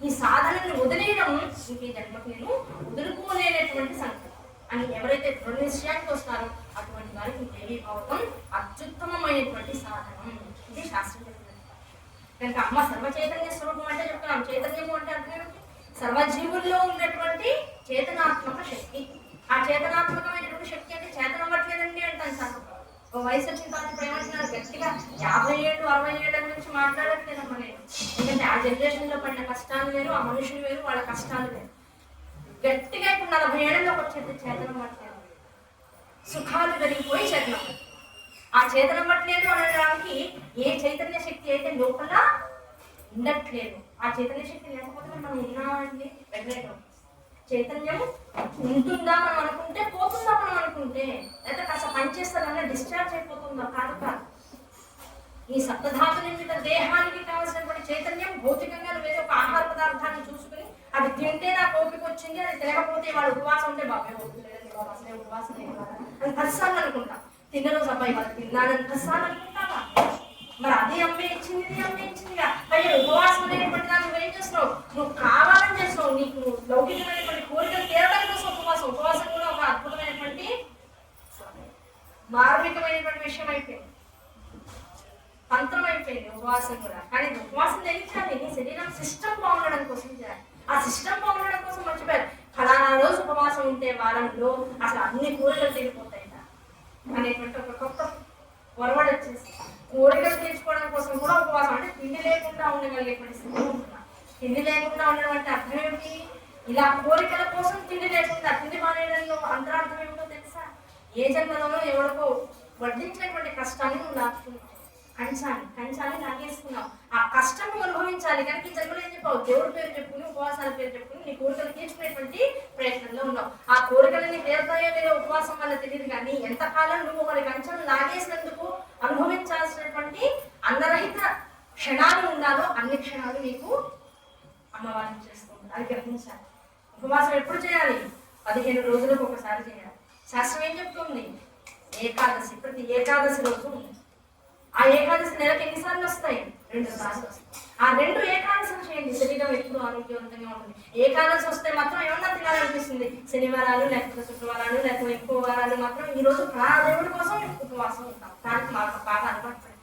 ఈ సాధనని వదిలేయడం ఇంకే జన్మకు నేను వదులుకోలేనటువంటి సంకల్పం అని ఎవరైతే దృఢ నిశ్చయానికి వస్తారో అటువంటి వారికి దేవీ భావతం అత్యుత్తమమైనటువంటి సాధనం. ఇది శాస్త్రం చెప్పినట్టు. కనుక అమ్మ సర్వచైతన్య స్వరూపం అంటే చెప్తున్నాం. చైతన్యము అంటే అర్థం ఏమిటి? సర్వజీవుల్లో ఉన్నటువంటి చేతనాత్మక శక్తి. ఆ చేతనాత్మకమైనటువంటి శక్తి అంటే చేతన అవ్వట్లేదండి అంటాను. ఒక వయసు వచ్చిన తర్వాత ఇప్పుడు ఏమంటున్నారు? గట్టిగా 50 ఏళ్ళు 60 ఏళ్ళ నుంచి మాట్లాడట్లేదమ్మా నేను. ఎందుకంటే ఆ జనరేషన్ లో పడిన కష్టాలు వేరు, ఆ మనుషులు వేరు, వాళ్ళ కష్టాలు వేరు. గట్టిగా ఇప్పుడు 40 ఏళ్ళలోకి వచ్చేది చేతనం పట్టలేదు, సుఖాలు పెరిగిపోయి చేతనం. ఆ చేతనం పట్టలేదు అనడానికి ఏ చైతన్య శక్తి అయితే లోపల ఉండట్లేదు, ఆ చైతన్య శక్తి లేకపోతే మనం ఉన్నామండి రెగ్యులేట్. చైతన్యం ఉంటుందా మనం అనుకుంటే, పోతుందా మనం అనుకుంటే, లేదా కాస్త పనిచేస్తుందా డిశ్చార్జ్ అయిపోతుందా? కాదు కాదు. ఈ సప్తధాతు నిర్మిత దేహానికి కావాల్సినటువంటి చైతన్యం భౌతికంగా వేరే ఒక ఆహార పదార్థాన్ని చూసుకుని అది తింటే నాకు ఓపిక వచ్చింది, అది తినకపోతే వాడు ఉపవాసం ఉంటే బాబాయ్ ఓపిక లేదండి, బాబా అసలే ఉపవాసం అని 10 సార్లు అనుకుంటా. తిన్న రోజు అబ్బాయి వాళ్ళు తిన్నానని 10 సార్లు అనుకుంటావా? మరి అది అమ్మే ఇచ్చింది, ఇది అమ్మే ఇచ్చిందిగా. అయ్యో ఉపవాసం అనేటువంటి దాన్ని నువ్వేం చేస్తున్నావు? నువ్వు కావాలని చేస్తున్నావు. నీకు లౌకికమైనటువంటి కోరికలు తీరడానికి కోసం ఉపవాసం. ఉపవాసం కూడా ఒక అద్భుతమైనటువంటి మార్మికమైనటువంటి విషయం అయిపోయింది, తంత్రం అయిపోయింది ఉపవాసం కూడా. కానీ ఉపవాసం తెలియచాలి, నీ శరీరం సిస్టమ్ బాగుండడం కోసం చేయాలి. ఆ సిస్టమ్ బాగుండడం కోసం మర్చిపోయారు. ఫలానా రోజు ఉపవాసం ఉంటే వారంలో అసలు అన్ని కోరికలు తీరిపోతాయి అనేటువంటి ఒక కొత్త పొరవడి వచ్చేసి కోరికలు తీర్చుకోవడం కోసం కూడా ఉపవాసం. అంటే తిండి లేకుండా ఉండగలిగేటువంటి స్థితి ఉంటున్నా. తిండి లేకుండా ఉండడం అంటే అర్థం ఏమిటి? ఇలా కోరికల కోసం తిండి లేకుండా తిండి మానేయడంలో అంతరార్థం ఏమిటో తెలుసా? ఏ జన్మలోనో ఎవరికో వడ్డించినటువంటి కష్టాన్ని నువ్వు లాక్కున్నావు, కంచాన్ని లాగేసుకున్నావు. ఆ కష్టం అనుభవించాలి. కనుక ఈ జన్మలో ఏం చెప్పావు? దేవుడి పేరు చెప్పుకుని, ఉపవాసాల పేరు చెప్పుకుని నీ కోరికలు తీర్చుకునేటువంటి ప్రయత్నంలో ఉన్నావు. ఆ కోరికలని తీరుతాయో లేదో ఉపవాసం వల్ల తెలియదు. కానీ ఎంతకాలం నువ్వు మరి కంచెను లాగేసినందుకు అనుభవించాల్సినటువంటి అన్నరహిత క్షణాలు ఉండాలో అన్ని క్షణాలు నీకు అమ్మవారిని చేస్తుంది. అది గ్రహించాలి. ఉపవాసం ఎప్పుడు చేయాలి? 15 రోజులకు ఒకసారి చేయాలి. శాస్త్రం ఏం చెప్తుంది? ఏకాదశి, ప్రతి ఏకాదశి రోజు ఉంది. ఆ ఏకాదశి నెలకు ఎన్నిసార్లు వస్తాయి? 2 సార్లు వస్తాయి. ఆ 2 ఏకాదశులు చేయండి, శరీరం ఎప్పుడు ఆరోగ్యవంతంగా ఉంటుంది. ఏకాదశి వస్తే మాత్రం ఏమన్నా తినాలనిపిస్తుంది. శనివారాలు లేకపోతే శుక్రవారాలు లేకపోతే ఎక్కువ వారాలు మాత్రం ఈ రోజు దేవుడి కోసం ఉపవాసం ఉంటాం. దానికి మాకు బాగా అలవాటు పడుతుంది.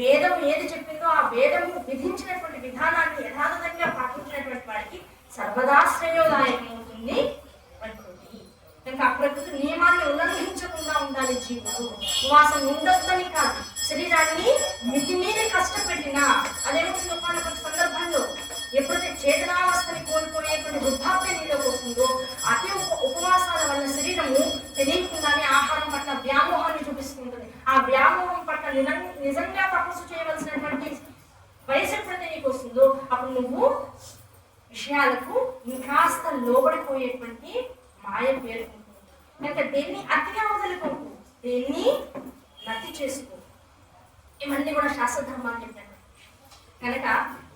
వేదం ఏది చెప్పిందో ఆ వేదము విధించినటువంటి విధానాన్ని యథాతథంగా పాటించినటువంటి వాడికి సర్వదా శ్రేయోదాయకం అవుతుంది ప్రకృతి. కనుక ఆ ప్రకృతి నియమాన్ని ఉల్లంఘించకుండా ఉండాలి జీవుడు. ఉపవాసం ఉండొద్దని కాదు, శరీరాన్ని మితిమీరి కష్టపెట్టినా అదేమవుతుంది? ఒక సందర్భంలో ఎప్పుడైతే చేతనావస్థని కోల్పోయేటువంటి వృద్ధాప్య నీలోకి వస్తుందో అతి ఉపవాసాల వల్ల శరీరము తెలియకుండానే ఆహారం పట్ల వ్యామోహాన్ని చూపిస్తుంటుంది. ఆ వ్యామోహం పట్ల నిజంగా తపస్సు చేయవలసినటువంటి వయసు ఎప్పుడైతే నీకు వస్తుందో అప్పుడు నువ్వు విషయాలకు ఇంకాస్త లోబడిపోయేటువంటి మాయ పేరుకుంటుంది. కనుక దేన్ని అతిగా వదులుకోకు, దేన్ని నతి చేసుకో. ఇవన్నీ కూడా శాస్త్రధర్మాన్ని చెప్పాను. కనుక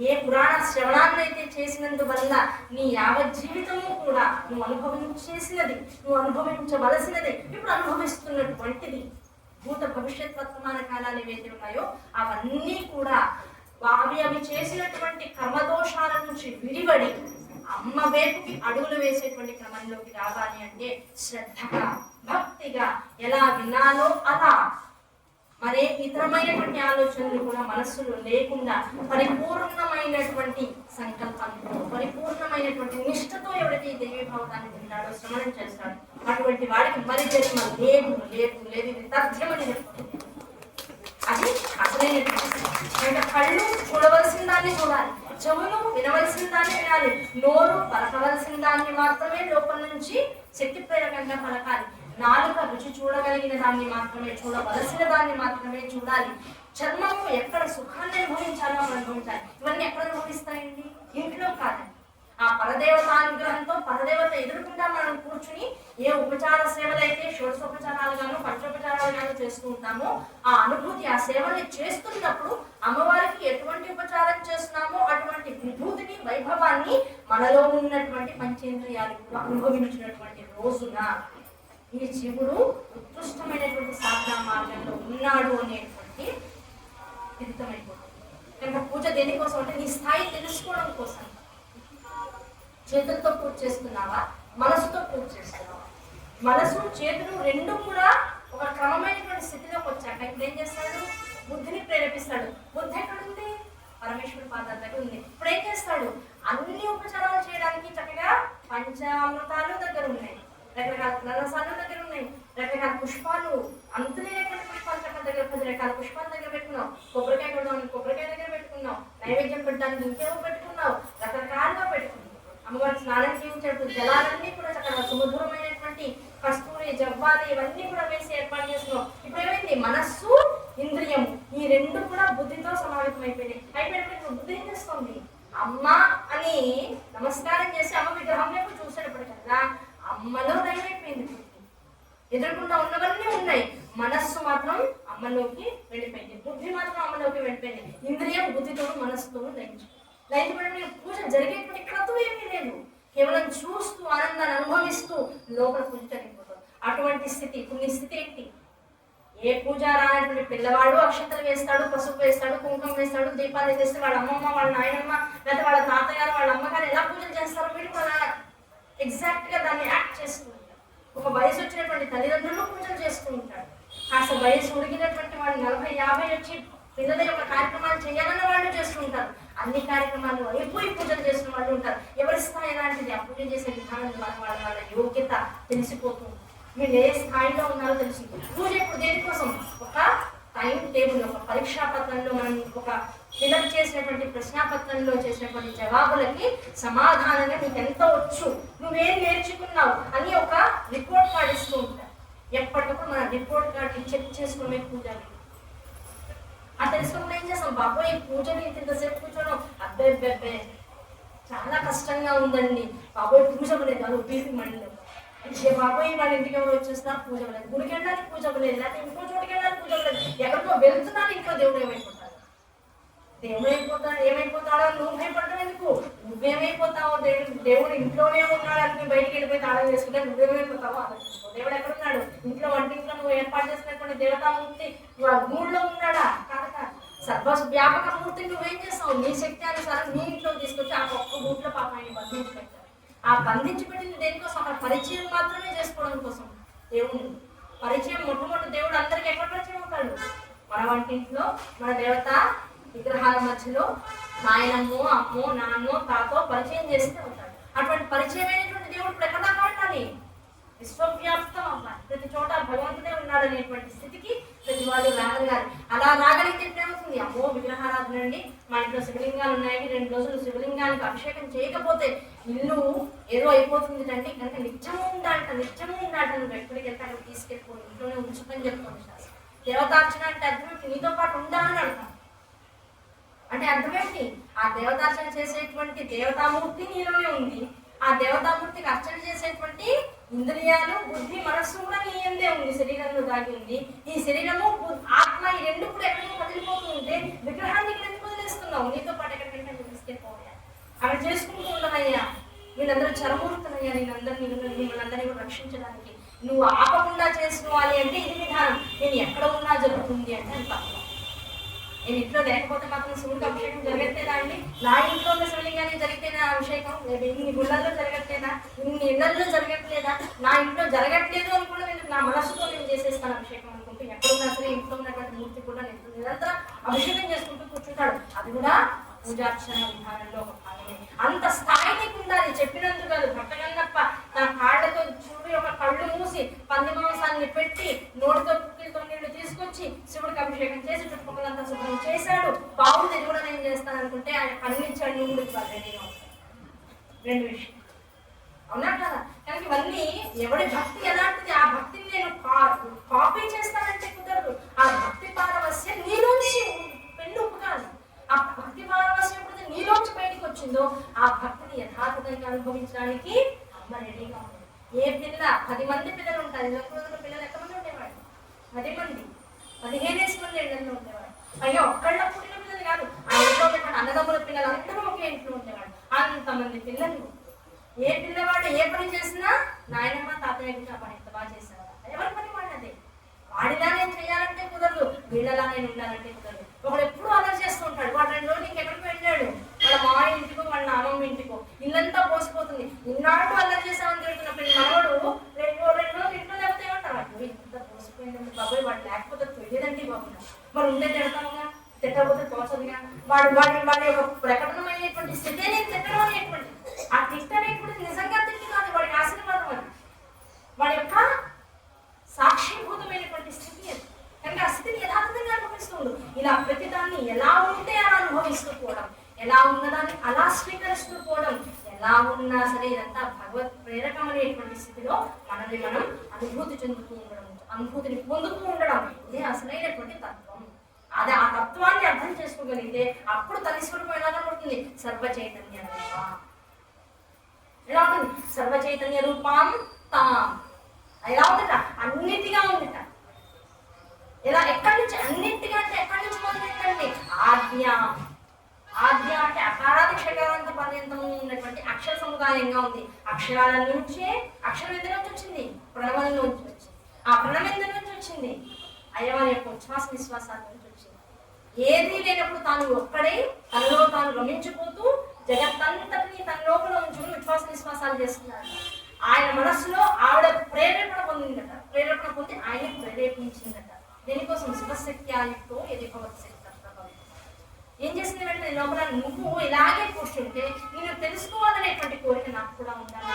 ఏ పురాణ శ్రవణాన్ని అయితే చేసినందువల్ల నీ యావత్ జీవితము కూడా నువ్వు అనుభవించేసినది, నువ్వు అనుభవించవలసినది, ఇప్పుడు అనుభవిస్తున్నటువంటిది భూత భవిష్యత్ వర్తమాన కాలాలు ఏవైతే ఉన్నాయో అవన్నీ కూడా అవి చేసినటువంటి కర్మదోషాల నుంచి విడివడి అమ్మ వైపుకి అడుగులు వేసేటువంటి క్రమంలోకి రావాలి అంటే శ్రద్ధగా, భక్తిగా ఎలా వినాలో అలా, మరే ఇతరమైనటువంటి ఆలోచనలు కూడా మనస్సులో లేకుండా పరిపూర్ణమైనటువంటి సంకల్పంతో, పరిపూర్ణమైనటువంటి నిష్ఠతో ఎవరైతే ఈ దేవీ భావతాన్ని తింటాడో, శ్రవణం చేస్తాడో అటువంటి వాడికి మరి జన్మ లేదు లేదు లేదు ఇది తథ్యమని చెప్తుంది. అది అసలైనటువంటి. కళ్ళు చూడవలసిన దాన్ని చూడాలి, చెవులు వినవలసిన దాన్ని వినాలి, నోరు పలకవలసిన దాన్ని మాత్రమే లోపల నుంచి శక్తి ప్రేరకంగా పలకాలి, నాలుక రుచి చూడగలిగిన దాన్ని మాత్రమే చూడవలసిన దాన్ని మాత్రమే చూడాలి, చర్మము ఎక్కడ సుఖాన్ని అనుభవించాలో అనుభవించాలి. ఇవన్నీ ఎక్కడ అనుభవిస్తాయండి? ఇంట్లో కాదండి. ఆ పరదేవత అనుగ్రహంతో పరదేవత ఎదురుకుండా మనం కూర్చుని ఏ ఉపచార సేవలైతే షోడశోపచారాలుగాను పంచోపచారాలుగాను చేస్తూ ఉంటామో ఆ అనుభూతి, ఆ సేవల్ని చేస్తున్నప్పుడు అమ్మవారికి ఎటువంటి ఉపచారం చేస్తున్నామో అటువంటి విభూతిని, వైభవాన్ని మనలో ఉన్నటువంటి పంచేంద్రియాలు కూడా అనుభవించినటువంటి రోజున ఈ జీవుడు ఉత్కృష్టమైనటువంటి సాధనా మార్గంలో ఉన్నాడు అనేటువంటి విదితమైపోతుంది. కనుక పూజ దేనికోసం అంటే నీ స్థాయి తెలుసుకోవడం కోసం. చేతులతో పూజ చేస్తున్నావా, మనసుతో పూజ చేస్తున్నావా? మనసు చేతులు రెండు కూడా ఒక క్రమమైనటువంటి స్థితిలోకి వచ్చాక ఇప్పుడు ఏం చేస్తాడు? బుద్ధిని ప్రేరేపిస్తాడు. బుద్ధి ఎక్కడుంది? పరమేశ్వరుడి పాదాల దగ్గర ఉంది. ఇప్పుడు ఏం చేస్తాడు? అన్ని ఉపచారాలు చేయడానికి చక్కగా పంచామృతాలు దగ్గర ఉన్నాయి, రకరకాల రసాలు దగ్గర ఉన్నాయి, రకరకాల పుష్పాలు, అంతులేనటువంటి పుష్పాలు చక్కగా దగ్గర 10 రకాల పుష్పాల దగ్గర పెట్టుకున్నావు, కొబ్బరికాయ కొడదామని కొబ్బరికాయ దగ్గర పెట్టుకున్నావు, నైవేద్యం పెట్టడానికి ఇంకేమో పెట్టుకున్నావు, రకరకాలుగా పెట్టుకున్నావు. అమ్మవారి స్నానం చేయించేటప్పుడు జలాలన్నీ కూడా చక్కగా సుమధురమైనటువంటి కస్తూరి, జవ్వాలి ఇవన్నీ కూడా వేసి ఏర్పాటు చేస్తున్నావు. ఇప్పుడు ఏమైంది? మనస్సు, ఇంద్రియము ఈ రెండు కూడా బుద్ధితో సమావేశం అయిపోయినప్పుడు బుద్ధి ఏం చేస్తుంది? అమ్మ అని నమస్కారం చేసి అమ్మ విగ్రహం వైపు చూసేటప్పటికల్లా అమ్మలో దయమైపోయింది. ఎదురుకుండా ఉన్నవన్నీ ఉన్నాయి, మనస్సు మాత్రం అమ్మలోకి వెళ్ళిపోయింది, బుద్ధి మాత్రం అమ్మలోకి వెళ్ళిపోయింది. ఇంద్రియం బుద్ధితో మనస్సుతో లయించబడి పూజ జరిగేటువంటి క్రతువు ఏమీ లేదు, కేవలం చూస్తూ ఆనందాన్ని అనుభవిస్తూ లోపల పూజ జరిగిపోతుంది. అటువంటి స్థితి, పుణ్య స్థితి ఏంటి? ఏ పూజ రానటువంటి పిల్లవాడు అక్షంతలు వేస్తాడు, పసుపు వేస్తాడు, కుంకుమ వేస్తాడు, దీపాలు వేస్తే వాళ్ళ అమ్మమ్మ, వాళ్ళ నాయనమ్మ, లేదా వాళ్ళ తాతగారు, వాళ్ళ అమ్మగారు ఎలా పూజలు చేస్తారో వీళ్ళు కూడా ఎగ్జాక్ట్ గా దాన్ని యాక్ట్ చేస్తూ ఉంటారు. ఒక వయసు వచ్చినటువంటి తల్లిదండ్రులు పూజలు చేస్తూ ఉంటారు. కాస్త వయసు ఉడిగినటువంటి వాళ్ళు 40-50 వచ్చి పిల్లల యొక్క కార్యక్రమాలు చేయాలన్న వాళ్ళు చేస్తూ ఉంటారు. అన్ని కార్యక్రమాలు అయిపోయి పూజలు చేసిన వాళ్ళు ఉంటారు. ఎవరి స్థాయి ఎలాంటిది, ఆ పూజ చేసే విధానం వాళ్ళ యోగ్యత తెలిసిపోతుంది. మీరు ఏ స్థాయిలో ఉన్నారో తెలుసు. పూజ ఇప్పుడు దేనికోసం? ఒక టైం టేబుల్, ఒక పరీక్షా పత్రంలో మనం ఒక ఫిలప్ చేసినటువంటి ప్రశ్నాపత్రంలో చేసినటువంటి జవాబులకి సమాధానంగా నీకు ఎంత వచ్చు, నువ్వేం నేర్చుకున్నావు అని ఒక రిపోర్ట్ కార్డ్ ఇస్తూ ఉంటారు. ఎప్పటికప్పుడు మన రిపోర్ట్ కార్డ్ని చెక్ చేసుకునే పూజ. ఆ తెలుసుకున్నప్పుడు ఏం చేస్తాం? బాబోయ్, ఈ పూజని ఇంతసేపు కూర్చోడం అబ్బే చాలా కష్టంగా ఉందండి, బాబోయ్ పూజ లేదు, అది ఉపయోగం మండలి బాబోయ్ వాళ్ళ ఇంటికి ఎవరు వచ్చేస్తున్నా పూజ లేదు, గుడికి వెళ్ళడానికి పూజ లేదు, లేకపోతే ఇంకో చోటుకి వెళ్ళడానికి పూజ లేదు, ఎక్కడికో వెళ్తున్నాను ఇంట్లో దేవుడు ఏమైపోతాడు, ఏమైపోతాడో నువ్వు భయపడడం ఎందుకు? నువ్వేమైపోతావో దేవుడు ఇంట్లోనే ఉన్నాడు అని బయటికి వెళ్ళిపోయి తాళం చేసుకుంటే నువ్వేమైపోతావో ఆలోచించుకో. దేవుడు ఎక్కడున్నాడు? ఇంట్లో వంటింట్లో నువ్వు ఏర్పాటు చేసినటువంటి దేవతామూర్తి గూళ్ళో ఉన్నాడా? కాక సర్వ వ్యాపక మూర్తిని నువ్వేం చేస్తావు? నీ శక్తి అనుసారం నీ ఇంట్లో తీసుకొచ్చి ఆ ఒక్క గూట్లో పాప ఆయన బంధించి పెట్టారు. ఆ బంధించి పెట్టింది దేనికోసం? అక్కడ పరిచయం మాత్రమే చేసుకోవడం కోసం. దేవుని పరిచయం మొట్టమొదటి దేవుడు అందరికి ఎక్కడ పరిచయం అవుతాడు? మన వంటింట్లో, మన దేవత విగ్రహాల మధ్యలో నాయనమ్మో, అమ్మో, నాన్నో, తాతో పరిచయం చేస్తే అవుతాడు. అటువంటి పరిచయమైనటువంటి దేవుడు ఇప్పుడు ఎక్కడ దాకా ఉండాలి? విశ్వవ్యాప్తం అవ్వాలి. ప్రతి చోట భగవంతుడే ఉన్నాడనేటువంటి స్థితికి ప్రతి వాళ్ళు రాగలిగారు. అలా రాగలిగితే ఏమవుతుంది? అమ్మో విగ్రహారాధన అండి, మా ఇంట్లో శివలింగాలు ఉన్నాయి, 2 రోజులు శివలింగానికి అభిషేకం చేయకపోతే ఇల్లు ఏదో అయిపోతుంది అంటే కనుక నిత్యము ఉండాలంట నువ్వు ఎక్కడికి వెళ్తే అక్కడ తీసుకెళ్ళిపోయి ఇంట్లోనే ఉంచుకొని చెప్పుకోండి శాస్త్రం. దేవతార్చన అంటే అర్థమేంటి? నీతో పాటు ఉండాలని అర్థం. అంటే అర్థమేంటి? ఆ దేవతార్చన చేసేటువంటి దేవతామూర్తి నీలోనే ఉంది. ఆ దేవతామూర్తికి అర్చన చేసేటువంటి ఇంద్రియాలు, బుద్ధి, మనస్సు కూడా నీ ఎందే ఉంది, శరీరంలో దాగి ఉంది. ఈ శరీరము, ఆత్మ, ఈ రెండు కూడా ఎక్కడికి వదిలిపోతూ ఉంటే విగ్రహాన్ని ఎందుకు వదిలేస్తున్నావు? నీతో పాటు ఎక్కడికంటే తీసుకెళ్ళిపోయా, అక్కడ చేసుకుంటూ ఉండవయ్యా. వీళ్ళందరూ చరమూర్తులయ్యా, మిమ్మల్ని కూడా రక్షించడానికి. నువ్వు ఆపకుండా చేసుకోవాలి అంటే ఇది విధానం. నేను ఎక్కడ ఉన్నా జరుగుతుంది అంటే అది తప్ప. నేను ఇంట్లో లేకపోతే మాత్రం శివుడికి అభిషేకం జరగట్లేదా అండి? నా ఇంట్లో ఉన్న శివలింగానికి జరిగితేనా అభిషేకం? లేదా ఇన్ని గుళ్ళల్లో జరగట్లేదా? ఇన్ని ఇళ్లలో జరగట్లేదా? నా ఇంట్లో జరగట్లేదు అనుకుంటే నేను నా మనసుతో నేను చేసేస్తాను అభిషేకం అనుకుంటూ, ఎక్కడున్నా సరే ఇంట్లో ఉన్నటువంటి మూర్తి కూడా నేను నిరంతరం అభిషేకం చేసుకుంటూ కూర్చుంటాడు. అది కూడా పూజార్చన విధానంలో ఒక భాగమే. అంత స్థాయి నీకు ఉండాలి. చెప్పినందుకు కాదు, భక్తగన్నప్ప తన కాళ్ళతో చూడు ఒక కళ్ళు మూసి పంది మాంసాన్ని పెట్టి నోటితో కుక్కిలతో నీళ్లు తీసుకొచ్చి శివుడికి అభిషేకం చేసి చుట్టుపక్కలంతా శుభ్రం చేశాడు. బాగుంది, ఇది కూడా నేను చేస్తాను అనుకుంటే ఆయన కన్నించాడు నువ్వుడికి రెడీగా ఉంటాడు. 2 విషయం అవునా కదా? కానీ ఇవన్నీ ఎవడి భక్తి ఎలాంటిది, ఆ భక్తిని నేను కాపీ చేస్తానంటే కుదరదు. ఆ భక్తి పారవస్యం నీలోంచి పెన్ను కాదు. ఆ భక్తి పారవస్యం ఎప్పుడైతే నీలోంచి బయటకు వచ్చిందో ఆ భక్తిని యథార్థంగా అనుభవించడానికి అమ్మ రెడీగా ఉంది. ఏ పిల్ల 10 మంది పిల్లలు ఉంటారు. పిల్లలు ఎంతమంది ఉండేవాడు? 10 మంది, 15 మంది ఇళ్లలో ఉండేవాడు. అయ్యో ఒక్కళ్ళ పుట్టిన పిల్లలు కాదు, ఆ ఇంట్లో ఉన్నటువంటి అన్నదమ్ముల పిల్లలు అందరూ ఒకే ఇంట్లో ఉండేవాడు. అంతమంది పిల్లలు. ఏ పిల్లవాడు ఏ పని చేసినా నాయనమ్మ తాతయ్య ఆ పని ఎంత బాగా చేసేవాడు. ఎవరి పని వాడినదే. వాడిలా నేను చేయాలంటే కుదరదు, వీళ్ళలా నేను ఉండాలంటే కుదరదు. ఒకడు ఎప్పుడు అలా చేస్తూ ఉంటాడు. వాడు 2 రోజులు ఇంకెక్కడికి వెళ్ళాడు, వాళ్ళ మామయ్య ఇంటికో వాళ్ళ నాన్నమ్మ ఇంటికో. ఇల్లంతా పోసిపోతుంది. ఇన్నాళ్ళు అల్లరి చేసామని తిడుతున్నప్పుడు మనవాడు 2 రోజులు ఇంట్లో లేకపోతే ఏమంటారు? ఇంత పోసిపోయిందంటే బాబోయ్ వాడు లేకపోతే తెలియదండి బాబు. మరి ఉండే తిడతాముగా, తిట్టకపోతే తోచదుగా. వాడి యొక్క ప్రకటనమైనటువంటి స్థితి అనేది తిట్టడం అనేటువంటి ఆ తిట్ట అనేటువంటి నిజంగా తిట్టి కాదు, వాడికి ఆశీర్వాదం అది. వాడి యొక్క సాక్షిభూతమైనటువంటి స్థితి అది. కనుక ఆ స్థితిని యథార్థంగా అనుభవిస్తుండు. ఇలా ప్రతిదాన్ని ఎలా ఉంటే అలా అనుభవిస్తూ పోవడం, ఎలా ఉన్నదాన్ని అలా స్వీకరిస్తూ పోవడం, ఎలా ఉన్నా సరే ఇదంతా భగవత్ ప్రేరకం అనేటువంటి స్థితిలో మనల్ని మనం అనుభూతి చెందుతూ ఉండడం, అనుభూతిని పొందుతూ ఉండడం, ఇదే అసలైనటువంటి తత్వం. అదే ఆ తత్వాన్ని అర్థం చేసుకోగలిగితే అప్పుడు తల్లి స్వరూపం ఎలా కనబడుతుంది? సర్వ చైతన్య రూప. ఎలా ఉంటుంది? సర్వ చైతన్య రూపం తాం. ఎలా ఉందిట? అన్నిటిగా ఉందిట. ఎలా? ఎక్కడి నుంచి? అన్నింటిగా అంటే ఎక్కడి నుంచి మొదలెట్టండి? ఆద్య. ఆద్య అంటే అకారాది క్షకారాంత పర్యంతము ఉన్నటువంటి అక్షర సముదాయంగా ఉంది. అక్షరాల నుంచే అక్షరం ఎంత నుంచి వచ్చింది? ప్రణవం నుంచి వచ్చింది. ఆ ప్రణవం ఎంత నుంచి వచ్చింది? అయ్యవారి యొక్క ఉచ్ఛ్వాస నిశ్వాసాల నుంచి వచ్చింది. ఏదీ లేనప్పుడు తాను ఒక్కడే తనలో తాను రమించిపోతూ జగత్తంతటిని తన లోపల ఉంచుకుని ఉచ్ఛ్వాస నిశ్వాసాలు చేస్తున్నాడు. ఆయన మనస్సులో ఆవిడ ప్రేరేపణ పొందిందట. ప్రేరేపణ పొంది ఆయన ప్రేరేపించిందట. దీనికోసం శివశక్తి ఆయుక్తో ఎది భవత్శక్తి. ఏం చేసింది వెంటనే లోపల నువ్వు ఇలాగే కూర్చుంటే నేను తెలుసుకోవాలనేటువంటి కోరిక నాకు కూడా ఉండాలి.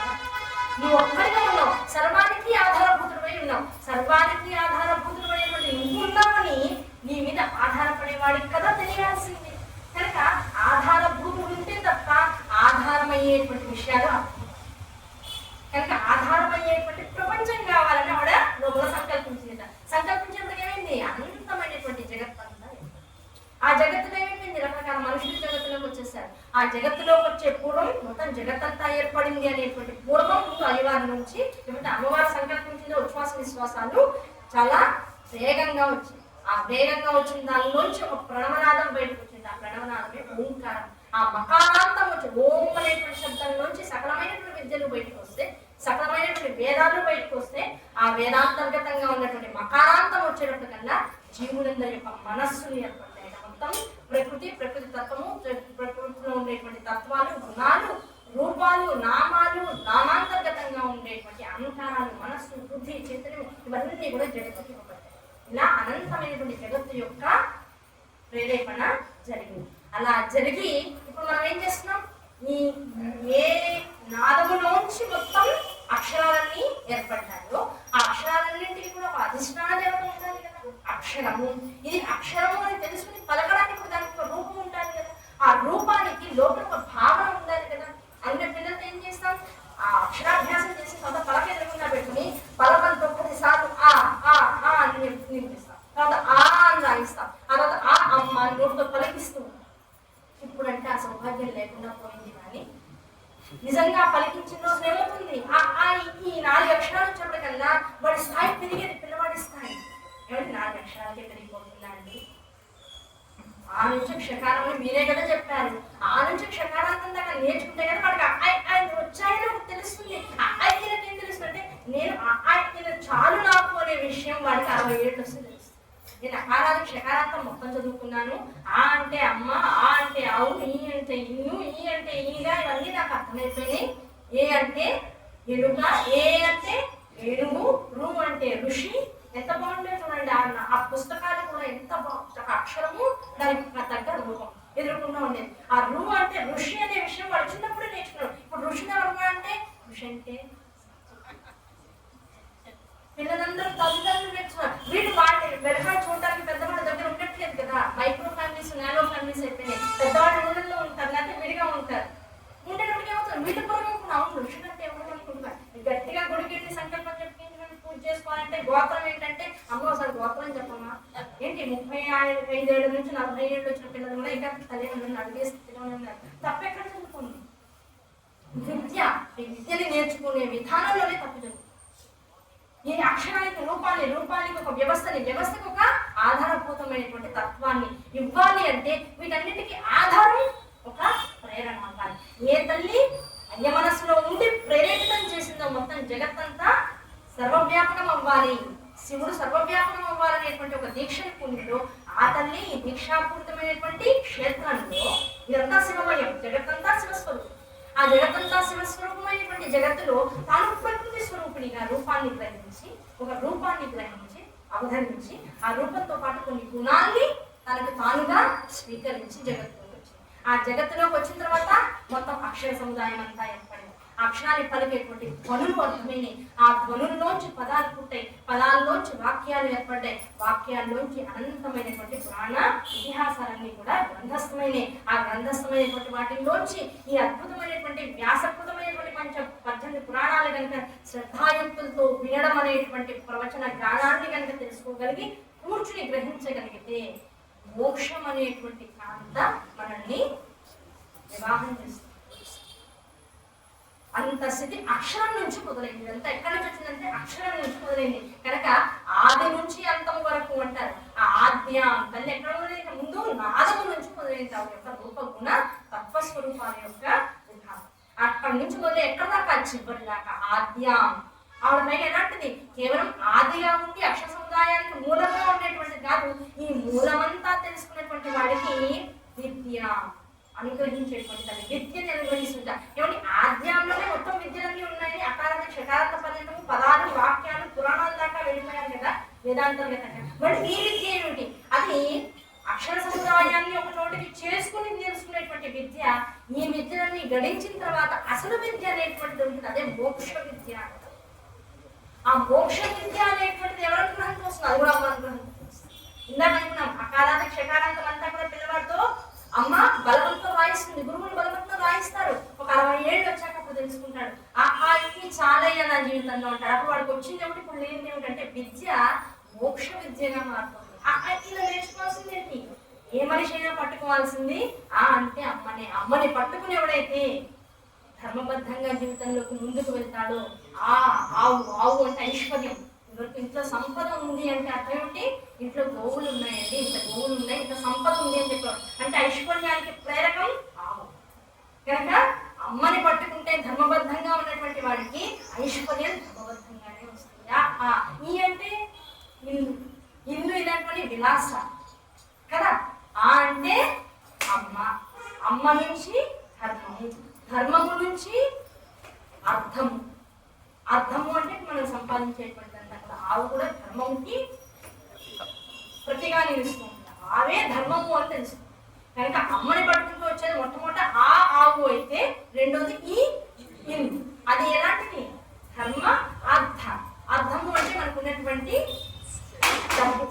నువ్వు ఒక్కడిగా ఉన్నావు, సర్వానికి ఆధారభూతుడై ఉన్నావు. సర్వానికి ఆధారభూతుడైనటువంటి నువ్వు ఉన్నావని నీ మీద ఆధారపడేవాడికి కదా తెలియాల్సింది. కనుక ఆధారభూతుడు ఉంటే తప్ప ఆధారమయ్యేటువంటి విషయాలు కనుక ఆధారమయ్యేటువంటి ప్రపంచం కావాలని ఆవిడ లోపల సంకల్పించింది. సంకల్పించినప్పుడు ఏమైంది? అనంతమైనటువంటి జగత్ అంతా. ఆ జగత్తులో ఏమైంది? రకరకాల మనుషులు జగత్తులోకి వచ్చేసారు. ఆ జగత్తులోకి వచ్చే పూర్వం మొత్తం జగత్తంతా ఏర్పడింది అనేటువంటి పూర్వం అయ్యవారి నుంచి ఏమంటే అమ్మవారు సంకల్పించిన ఉచ్ఛ్వాస విశ్వాసాలు చాలా వేగంగా వచ్చింది. ఆ వేగంగా వచ్చిన దానిలోంచి ఒక ప్రణవనాదం బయటకు వచ్చింది. ఆ ప్రణవనాదమే ఓంకారం. ఆ మకారాంతం వచ్చి ఓం అనేటువంటి శబ్దంలోంచి సకలమైనటువంటి విద్యలు బయటకు వస్తే, సకలమైనటువంటి వేదాలు బయటకు వస్తే, ఆ వేదాంతర్గతంగా ఉన్నటువంటి మకారాంతం వచ్చేటప్పటికన్నా జీవులందరి యొక్క మనస్సులు ఏర్పడతాయి. మొత్తం ప్రకృతి తత్వము, ప్రకృతిలో ఉండేటువంటి తత్వాలు, గుణాలు, రూపాలు, నామాలు, నామాంతర్గతంగా ఉండేటువంటి అహంకారాలు, మనస్సు, బుద్ధి, చైతన్యం ఇవన్నీ కూడా జగత్తుకి ఇవ్వబడతాయి. ఇలా అనంతమైనటువంటి జగత్తు యొక్క ప్రేరేపణ జరిగింది. అలా జరిగి ఇప్పుడు మనం ఏం చేస్తున్నాం? ఈ ఏ నాదములోంచి మొత్తం అక్షరాలన్నీ ఏర్పడ్డాయో ఆ అక్షరాలన్నింటికి కూడా ఒక అధిష్టాన దేవత ఉండాలి కదా, అక్షరము. ఇది అక్షరము అని తెలుసుకుని పలకడానికి దానికి ఒక రూపం ఉండాలి కదా. ఆ రూపానికి లోపల ఒక భావన ఉండాలి కదా. అందుకే పిల్లలతో ఏం చేస్తాం? ఆ అక్షరాభ్యాసం చేసి కొంత పలక ఎదురుకుండా పెట్టుకుని పలకంతో 10 సార్లు ఆ ఆ ఆ అని నింపిస్తాం. తర్వాత ఆ అని రాయిస్తాం. ఆ తర్వాత ఆ అమ్మ అని నోటితో పలికిస్తూ ఉంటాం. ఇప్పుడంటే ఆ సౌభాగ్యం లేకుండా పోయింది. కానీ నిజంగా పలికించిన రోజు ఏమవుతుంది? ఈ 4 అక్షరాలు చెప్పకల్లా వాడి స్థాయి పెరిగేది. పిల్లవాడి స్థాయి ఏమంటే 4 అక్షరాలకే పెరిగిపోతుందా అండి? ఆ నుంచి క్షకారం మీరే కదా చెప్పారు. ఆ నుంచి క్షకారాంతం దాకా నేర్చుకుంటే కదా వాడికి అమ్మాయి వచ్చాయని తెలుస్తుంది. అమ్మాయికి ఏం తెలుస్తుందంటే నేను అమ్మాయికి చాలు నాకు అనే విషయం వాడికి 60 ఏళ్ళు వస్తే తెలుస్తుంది. నేను అకారాలు క్షకారాంతం మొత్తం చదువుకున్నాను. ఆ అంటే అమ్మ, ఆ అంటే అవును, ఈ అంటే ఇన్ను, ఈ అంటే ఈగా, ఇవన్నీ నాకు అర్థమైపోయినాయి. ఏ అంటే ఎలుక, ఏ అంటే ఏనుగు, రు అంటే ఋషి. ఎంత బాగుండే చూడండి. ఆ పుస్తకాలు కూడా ఎంత బాగుంది. ఒక అక్షరము దానికి తగ్గ రూపం ఎదుర్కొంటూ ఉండేది. ఆ రు అంటే ఋషి అనే విషయం వాడు చిన్నప్పుడే నేర్చుకున్నాడు. ఇప్పుడు ఋషిని ఎవరు అంటే ఋషి అంటే పిల్లలందరూ తల్లిదండ్రులు నేర్చుకున్నారు. వీళ్ళు వాటి వెనకాల చూడడానికి పెద్దవాళ్ళ దగ్గర ఉండట్లేదు కదా. మైక్రో ఫ్యామిలీస్, నానో ఫ్యామిలీస్ అయిపోయినాయి. పెద్దవాళ్ళు ఊళ్ళల్లో ఉంటారు, లేకపోతే విడిగా ఉంటారు. ఉండేటప్పటికి ఏమవుతుంది? వీటి పూర్వం అవును ఋషులు అంటే ఎవరు అనుకుంటున్నారు. గట్టిగా గుడికి సంకల్పం చెప్పి పూజ చేసుకోవాలంటే గోత్రం ఏంటంటే అమ్మ అసలు గోత్రం చెప్పమ్మా ఏంటి 35 ఏళ్ళ నుంచి 40 ఏళ్ళు వచ్చిన పిల్లలు కూడా ఇంకా తల్లిదండ్రులను అడిగే స్థితిలో ఉన్నారు. తప్పెక్కడ చదువుకోండి. విద్యని నేర్చుకునే విధానంలోనే తప్పు జరుగుతుంది. ఈ అక్షరానికి రూపానికి ఒక వ్యవస్థకు ఒక ఆధారభూతమైనటువంటి తత్వాన్ని ఇవ్వాలి అంటే వీటన్నిటికీ ఆధారం ఒక ప్రేరణ అవ్వాలి. ఏ తల్లి అన్య మనస్సులో ఉండి ప్రేరేపితం చేసిందో మొత్తం జగత్తంతా సర్వవ్యాపకం అవ్వాలి, శివుడు సర్వవ్యాపకం అవ్వాలనేటువంటి ఒక దీక్షను పొందిలో ఆ తల్లి ఈ దీక్షాపూరితమైనటువంటి క్షేత్రంలో ఇదంతా శివమయం, జగత్తంతా శివస్వరూపం. ఆ జగత్తంతా శివస్వరూపమైనటువంటి జగత్తులో తాను ప్రకృతి స్వరూపిణిగా రూపాన్ని గ్రహించి అవధరించి ఆ రూపంతో పాటు కొన్ని గుణాన్ని తనకు తానుగా స్వీకరించి జగత్తులోకి వచ్చింది. ఆ జగత్తులోకి వచ్చిన తర్వాత మొత్తం అక్షర సముదాయం అంతా ఏర్పడింది. అక్షరాన్ని పలికేటువంటి ధ్వనులు అర్థమైనవి. ఆ ధ్వనుల్లోంచి పదాలు పుట్టాయి, పదాల్లోంచి వాక్యాలు ఏర్పడ్డాయి, వాక్యాల్లోంచి అనంతమైనటువంటి పురాణ ఇతిహాసాలన్నీ కూడా గ్రంథస్థమైనవి. ఆ గ్రంథస్థమైనటువంటి వాటిల్లోంచి ఈ అద్భుతమైనటువంటి వ్యాసకృతమైనటువంటి 18 పురాణాలు కనుక శ్రద్ధాయుక్తులతో వినడం అనేటువంటి ప్రవచన జ్ఞానాన్ని కనుక తెలుసుకోగలిగి కూర్చుని గ్రహించగలిగితే మోక్షం అనేటువంటి కాంత మనల్ని వివాహం చేస్తుంది. అంత స్థితి అక్షరం నుంచి మొదలైంది. అంతా ఎక్కడి నుంచి వచ్చిందంటే అక్షరం నుంచి మొదలైంది. కనుక ఆది నుంచి అంతం వరకు అంటారు. ఆ ఆద్యం తల్లి ఎక్కడ మొదలైంది? ముందు నాదము నుంచి మొదలైంది. ఆవిడ యొక్క రూపగుణ తత్వస్వరూపాల యొక్క విధానం అక్కడి నుంచి మొదలు ఎక్కడ దాకా చివరి దాకా ఆద్యం. ఆవిడ పైన ఎలాంటిది? కేవలం ఆదిగా ఉండి అక్షర సముదాయానికి మూలంగా ఉండేటువంటి కాదు, ఈ మూలమంతా తెలుసుకునేటువంటి వాడికి విద్య అనుగ్రహించేటువంటి తల్లి విద్యని అనుగ్రహిస్తుంటా. ఏమంటే ఆద్యంలోనే మొత్తం విద్యలన్నీ ఉన్నాయని అకారాంత క్షకారాంత పర్యంతము పదాలు వాక్యాలు పురాణాల దాకా వెళ్ళిపోయారు కదా వేదాంతర్గతంగా. మరి ఈ విద్య ఏమిటి? అది అక్షర సముదాయాన్ని ఒక చోటికి చేసుకుని తెలుసుకునేటువంటి విద్య. ఈ విద్యలన్నీ గడించిన తర్వాత అసలు విద్య అనేటువంటిది ఉంటుంది, అదే మోక్ష విద్య. ఆ మోక్ష విద్య అనేటువంటిది ఎవరి అనుగ్రహంతో వస్తుంది? అది కూడా అమ్మ అనుగ్రహంతో వస్తుంది. ఇందాక అనుకున్నాం అకారాంత క్షకారాంతం అంతా కూడా పిల్లవాడితో అమ్మ బలవంతో రాయిస్తుంది, గురువులు బలవంతో రాయిస్తారు. ఒక 60 ఏళ్ళు వచ్చాక అప్పుడు తెలుసుకుంటాడు, ఇది చాలయ్య నా జీవితంలో ఉంటాడు. అప్పుడు వాడికి వచ్చింది ఏమిటి, ఇప్పుడు లేనిది ఏమిటంటే విద్య మోక్ష విద్యగా మారుతుంది. ఇలా నేర్చుకోవాల్సింది ఏంటి? ఏ మనిషి అయినా పట్టుకోవాల్సింది అంటే అమ్మనే. అమ్మని పట్టుకుని ఎవడైతే ధర్మబద్ధంగా జీవితంలోకి ముందుకు వెళ్తాడో ఆవు ఆవు అంటే ఐశ్వర్యం. ఇంట్లో సంపద ఉంది అంటే అర్థం ఏంటి? ఇంట్లో గోవులు ఉన్నాయండి, ఇంత గోవులు ఉన్నాయి, ఇంత సంపద ఉంది అని చెప్పారు అంటే ఐశ్వర్యానికి ప్రేరకం ఆవు. కనుక అమ్మని పట్టుకుంటే ధర్మబద్ధంగా ఉన్నటువంటి వాడికి ఐశ్వర్యం ధర్మబద్ధంగానే వస్తుంది. ఈ అంటే ఇల్లు, ఇల్లు ఇలాంటి విలాస కదా. అంటే అమ్మ, అమ్మ నుంచి ధర్మము, ధర్మము నుంచి అర్థము, అర్థము అంటే మనం సంపాదించేటువంటి అంతా కదా. ఆవు కూడా ధర్మంకి ప్రతిగా నిలుస్తుంది, ఆవే ధర్మము అని తెలుస్తుంది. కనుక అమ్మని పట్టుకుంటూ వచ్చేది మొట్టమొదట ఆ ఆవు అయితే, రెండోది ఈ ఇల్లు. అది ఎలాంటిది? ధర్మ అర్థ. అర్థము అంటే మనకున్నటువంటి డబ్బు,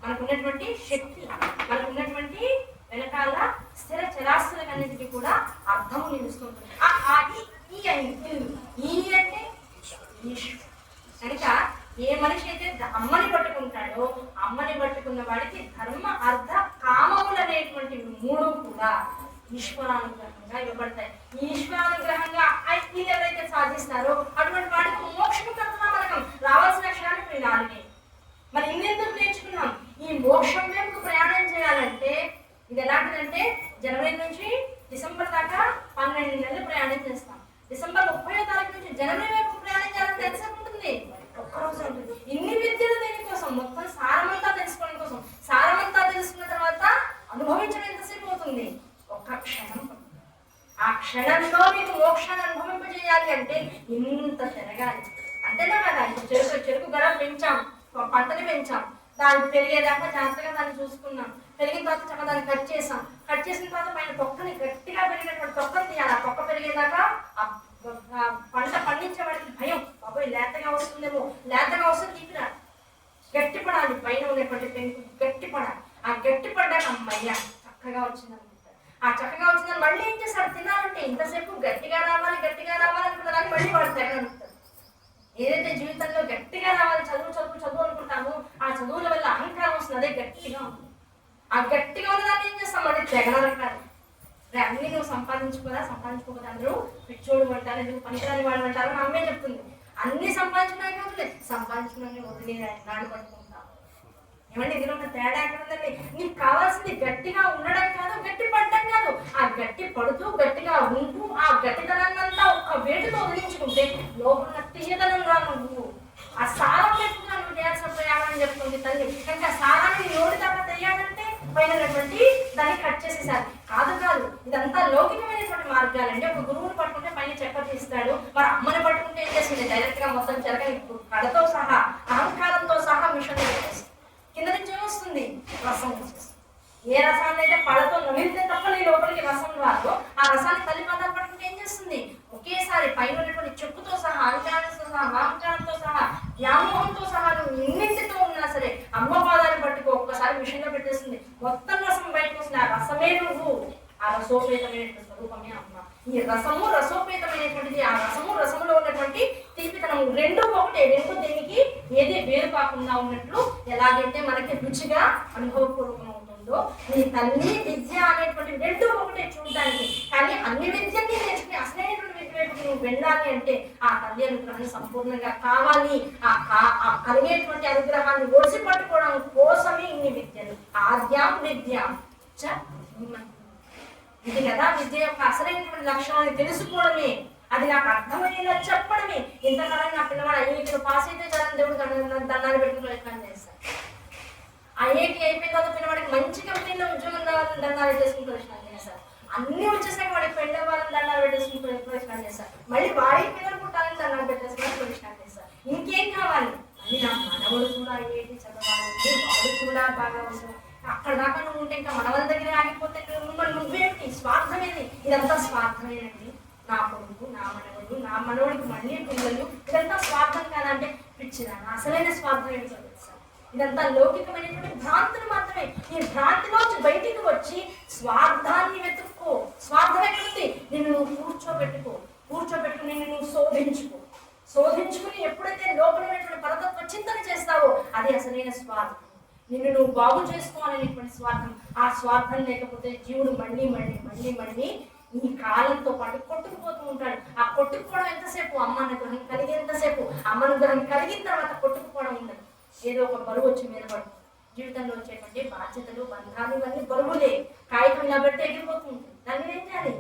మనకున్నటువంటి శక్తి, మనకున్నటువంటి వెనకాల స్థిర చరాస్తులన్నిటికీ కూడా అర్థము నిలుస్తుంటుంది. ఈ అంటే ఈశ్వరు. కనుక ఏ మనిషి అయితే అమ్మని పట్టుకుంటాడో, అమ్మని పట్టుకున్న వాడికి ధర్మ అర్థ కామములు అనేటువంటి 3 కూడా ఈశ్వరానుగ్రహంగా ఇవ్వబడతాయి. ఈశ్వరానుగ్రహంగా ఇది ఎవరైతే సాధిస్తారో అటువంటి వాడికి మోక్షము మనకు రావాల్సిన క్షణానికి 4. మరి ఇన్నెందుకు నేర్చుకున్నాం? ఈ మోక్షం వైపు ప్రయాణం చేయాలంటే ఇది ఎలాంటిదంటే జనవరి నుంచి డిసెంబర్ దాకా 12 నెలలు ప్రయాణం చేస్తాం. డిసెంబర్ 30వ తారీఖు నుంచి జనవరి వైపు ప్రయాణం చేయాలంటే ఎంతసేపు ఉంటుంది? ఒక్కరోజు ఉంటుంది. ఇన్ని విద్యలు దేనికోసం? మొత్తం సారమంతా తెలుసుకోవడం కోసం. సారమంతా తెలుసుకున్న తర్వాత అనుభవించడం ఎంతసేపు అవుతుంది? ఒక్క క్షణం. ఆ క్షణంలో మీకు మోక్షాన్ని అనుభవింపజేయాలి అంటే ఇంత తిరగాలి, అంతేనా కదా. చెరుకు గడ పెంచాం, పంటని పెంచాం, దాన్ని పెరిగేదాకా జాగ్రత్తగా దాన్ని చూసుకున్నాం. పెరిగిన తర్వాత చక్కగా దాన్ని కట్ చేసాం. కట్ చేసిన తర్వాత పైన తొక్కని గట్టిగా పెరిగినటువంటి తొక్కని తీయాలి. ఆ తొక్క పెరిగేదాకా పంట పండించే వాడికి భయం, బాబోయ్ లేతగా వస్తుందేమో, లేతగా వస్తే తీపిరా గట్టిపడాలి, పైన ఉన్నటువంటి పెంకు గట్టిపడాలి. ఆ గట్టిపడ్డాక అమ్మయ్య చక్కగా వచ్చిందనుకుంటారు. ఆ చక్కగా వచ్చిందని మళ్ళీ ఏం చేస్తారు? తినాలంటే ఇంతసేపు గట్టిగా రావాలి గట్టిగా రావాలి అనుకుంటారు, మళ్ళీ వాడు తెగనుకుంటారు. ఏదైతే జీవితంలో గట్టిగా రావాలి, చదువు చదువు చదువు అనుకుంటామో ఆ చదువుల వల్ల అహంకారం వస్తుంది, అదే గట్టిగా ఉంది. ఆ గట్టిగా ఉన్నదాన్ని ఏం చేస్తాం? అంటే తెగనరకాలి. అన్ని నువ్వు సంపాదించుకోదా అందరూ పిచ్చోడు అంటారు, ఎందుకు పనికిరాని వాడు అంటారు. మా అమ్మే చెప్తుంది, అన్ని సంపాదించుకున్నాక వదిలేదు, సంపాదించుకున్నాక వదిలేదు నాడు పట్టుకుంటాం. ఏమంటే ఇందులో ఉన్న తేడా ఎక్కడుందండి? నీకు కావాల్సింది గట్టిగా ఉండడం కాదు, గట్టి పడడం కాదు. ఆ గట్టి పడుతూ గట్టిగా ఉంటూ ఆ గట్టిదనాన్నంతా ఒక్క వేటితో వదిలించుకుంటే లోపల తీయదనంగా నువ్వు ఆ సారం ఎక్కువగా నువ్వు చేయాల్సిన ప్రయాణం అని చెప్తుంది తల్లి. కనుక ఆ సారాన్ని నోటి దాకా తెలియాలంటే పైనటువంటి దాన్ని కట్ చేసేసారు. కాదు ఇదంతా లౌకికమైనటువంటి మార్గాలండి. ఒక గురువుని పట్టుకుంటే పైన చక్కెర తీస్తాడు, మరి అమ్మని పట్టుకుంటే ఏం చేసింది? డైరెక్ట్ గా మొత్తం చెరకని కడతో సహా అహంకారంతో సహా మిషన్ చేస్తుంది. కింద నుంచి ఏమొస్తుంది? రసం వచ్చేస్తుంది. ఏ రసాన్ని అయితే పళ్ళతో నమిలితే తప్ప నీ లోపలికి రసం రాదు, ఆ రసాన్ని తల్లి పదాలు పట్టుకుంటే ఏం చేస్తుంది? ఒకేసారి పైన ఉన్నటువంటి చెప్పుతో సహా అహంకారంతో సహా మహంకారంతో సహా వ్యామోహంతో సహా నువ్వు ఎన్నింటితో ఉన్నా సరే అమ్మ పాదాన్ని పట్టుకో, ఒక్కసారి మిషన్ లో పెట్టేస్తుంది, మొత్తం రసం బయటకు వస్తుంది. ఆ రసమే నువ్వు, ఆ రసోపేతమైనటువంటి స్వరూపమే అమ్మ. ఈ రసము రసోపేతమైనటువంటిది, ఆ రసము రసములో ఉన్నటువంటి తీపితనము రెండు ఒకటే. రెండు దేనికి ఏది వేరు కాకుండా ఉన్నట్లు ఎలాగైతే మనకి రుచిగా అనుభవపూర్వకం అవుతుందో నీ తల్లి విద్య అనేటువంటి రెండు ఒకటే చూడడానికి. కానీ అన్ని విద్యని నేర్చుకుని అసలైనటువంటి విద్య వైపు నువ్వు వెళ్ళాలి అంటే ఆ తల్లి అనుగ్రహాన్ని సంపూర్ణంగా కావాలి. ఆ కలిగేటువంటి అనుగ్రహాన్ని ఒడిసి పట్టుకోవడం కోసమే ఇన్ని విద్యలు. ఆద్యాం విద్య ఇది కదా విద్య యొక్క అసలైనటువంటి లక్షణాన్ని తెలుసుకోవడమే, అది నాకు అర్థమయ్యేలా చెప్పడమే. ఇంతకాలం నా పిల్లవాడు 5 పాస్ అయితే చాలా దేవుడు దండాలు పెట్టుకుని ప్రయత్నం చేస్తాను. ఐఐటి అయిపోయిన తర్వాత పిల్లవాడికి మంచి కంపెనీలో ఉద్యోగం రావాలని దండాలు చేసుకుని ప్రయత్నం చేశారు. అన్ని వచ్చేసాక వాడికి పెళ్ళి అవ్వాలని దండాలు పెట్టేసుకుని ప్రయత్నం చేశారు. మళ్ళీ వాడికి పిల్లలు పుట్టాలని దండాలు పెట్టేసుకుని ప్రయత్నం చేశారు. ఇంకేం కావాలి? మళ్ళీ నా మనవడు కూడా ఐఐటి చదవాలి, వాడు కూడా బాగా అవసరం. అక్కడ దాకా నువ్వు ఉంటే ఇంకా మనవల దగ్గర ఆగిపోతే నువ్వేంటి? స్వార్థమేది? ఇదంతా స్వార్థమేనండి. నా కొడుకు, నా మనవడు, నా మనవడికి మళ్ళీ పిల్లలు, ఇదంతా స్వార్థం కాదంటే పిచ్చిదాన్ని. అసలైన స్వార్థం ఏంటో తెలుసా? ఇదంతా లౌకికమైనటువంటి భ్రాంతులు మాత్రమే. ఈ భ్రాంతిలోంచి బయటికి వచ్చి స్వార్థాన్ని వెతుక్కో. స్వార్థం ఎక్కడుంది? నిన్ను నువ్వు కూర్చోబెట్టుకుని నిన్ను నువ్వు శోధించుకుని ఎప్పుడైతే లోపలమైనటువంటి పరతత్వ చింతన చేస్తావో అది అసలైన స్వార్థం. నిన్ను నువ్వు బాగు చేసుకోవాలనేటువంటి స్వార్థం. ఆ స్వార్థం లేకపోతే జీవుడు మళ్ళీ ఈ కాలంతో పాటు కొట్టుకుపోతూ ఉంటాడు. ఆ కొట్టుకుపోవడం ఎంతసేపు? అమ్మ అనుగ్రహం కలిగేంతసేపు. అమ్మ అనుగ్రహం కలిగిన తర్వాత కొట్టుకుపోవడం ఉండదు. ఏదో ఒక బరువు వచ్చి మీద పడుతుంది. జీవితంలో వచ్చేటువంటి బాధ్యతలు, బంధాలు ఇవన్నీ బరువులే. కాగితం ఇలా పెడితే ఎగిరిపోతూ ఉంటుంది. దాన్ని ఏం చేయాలి?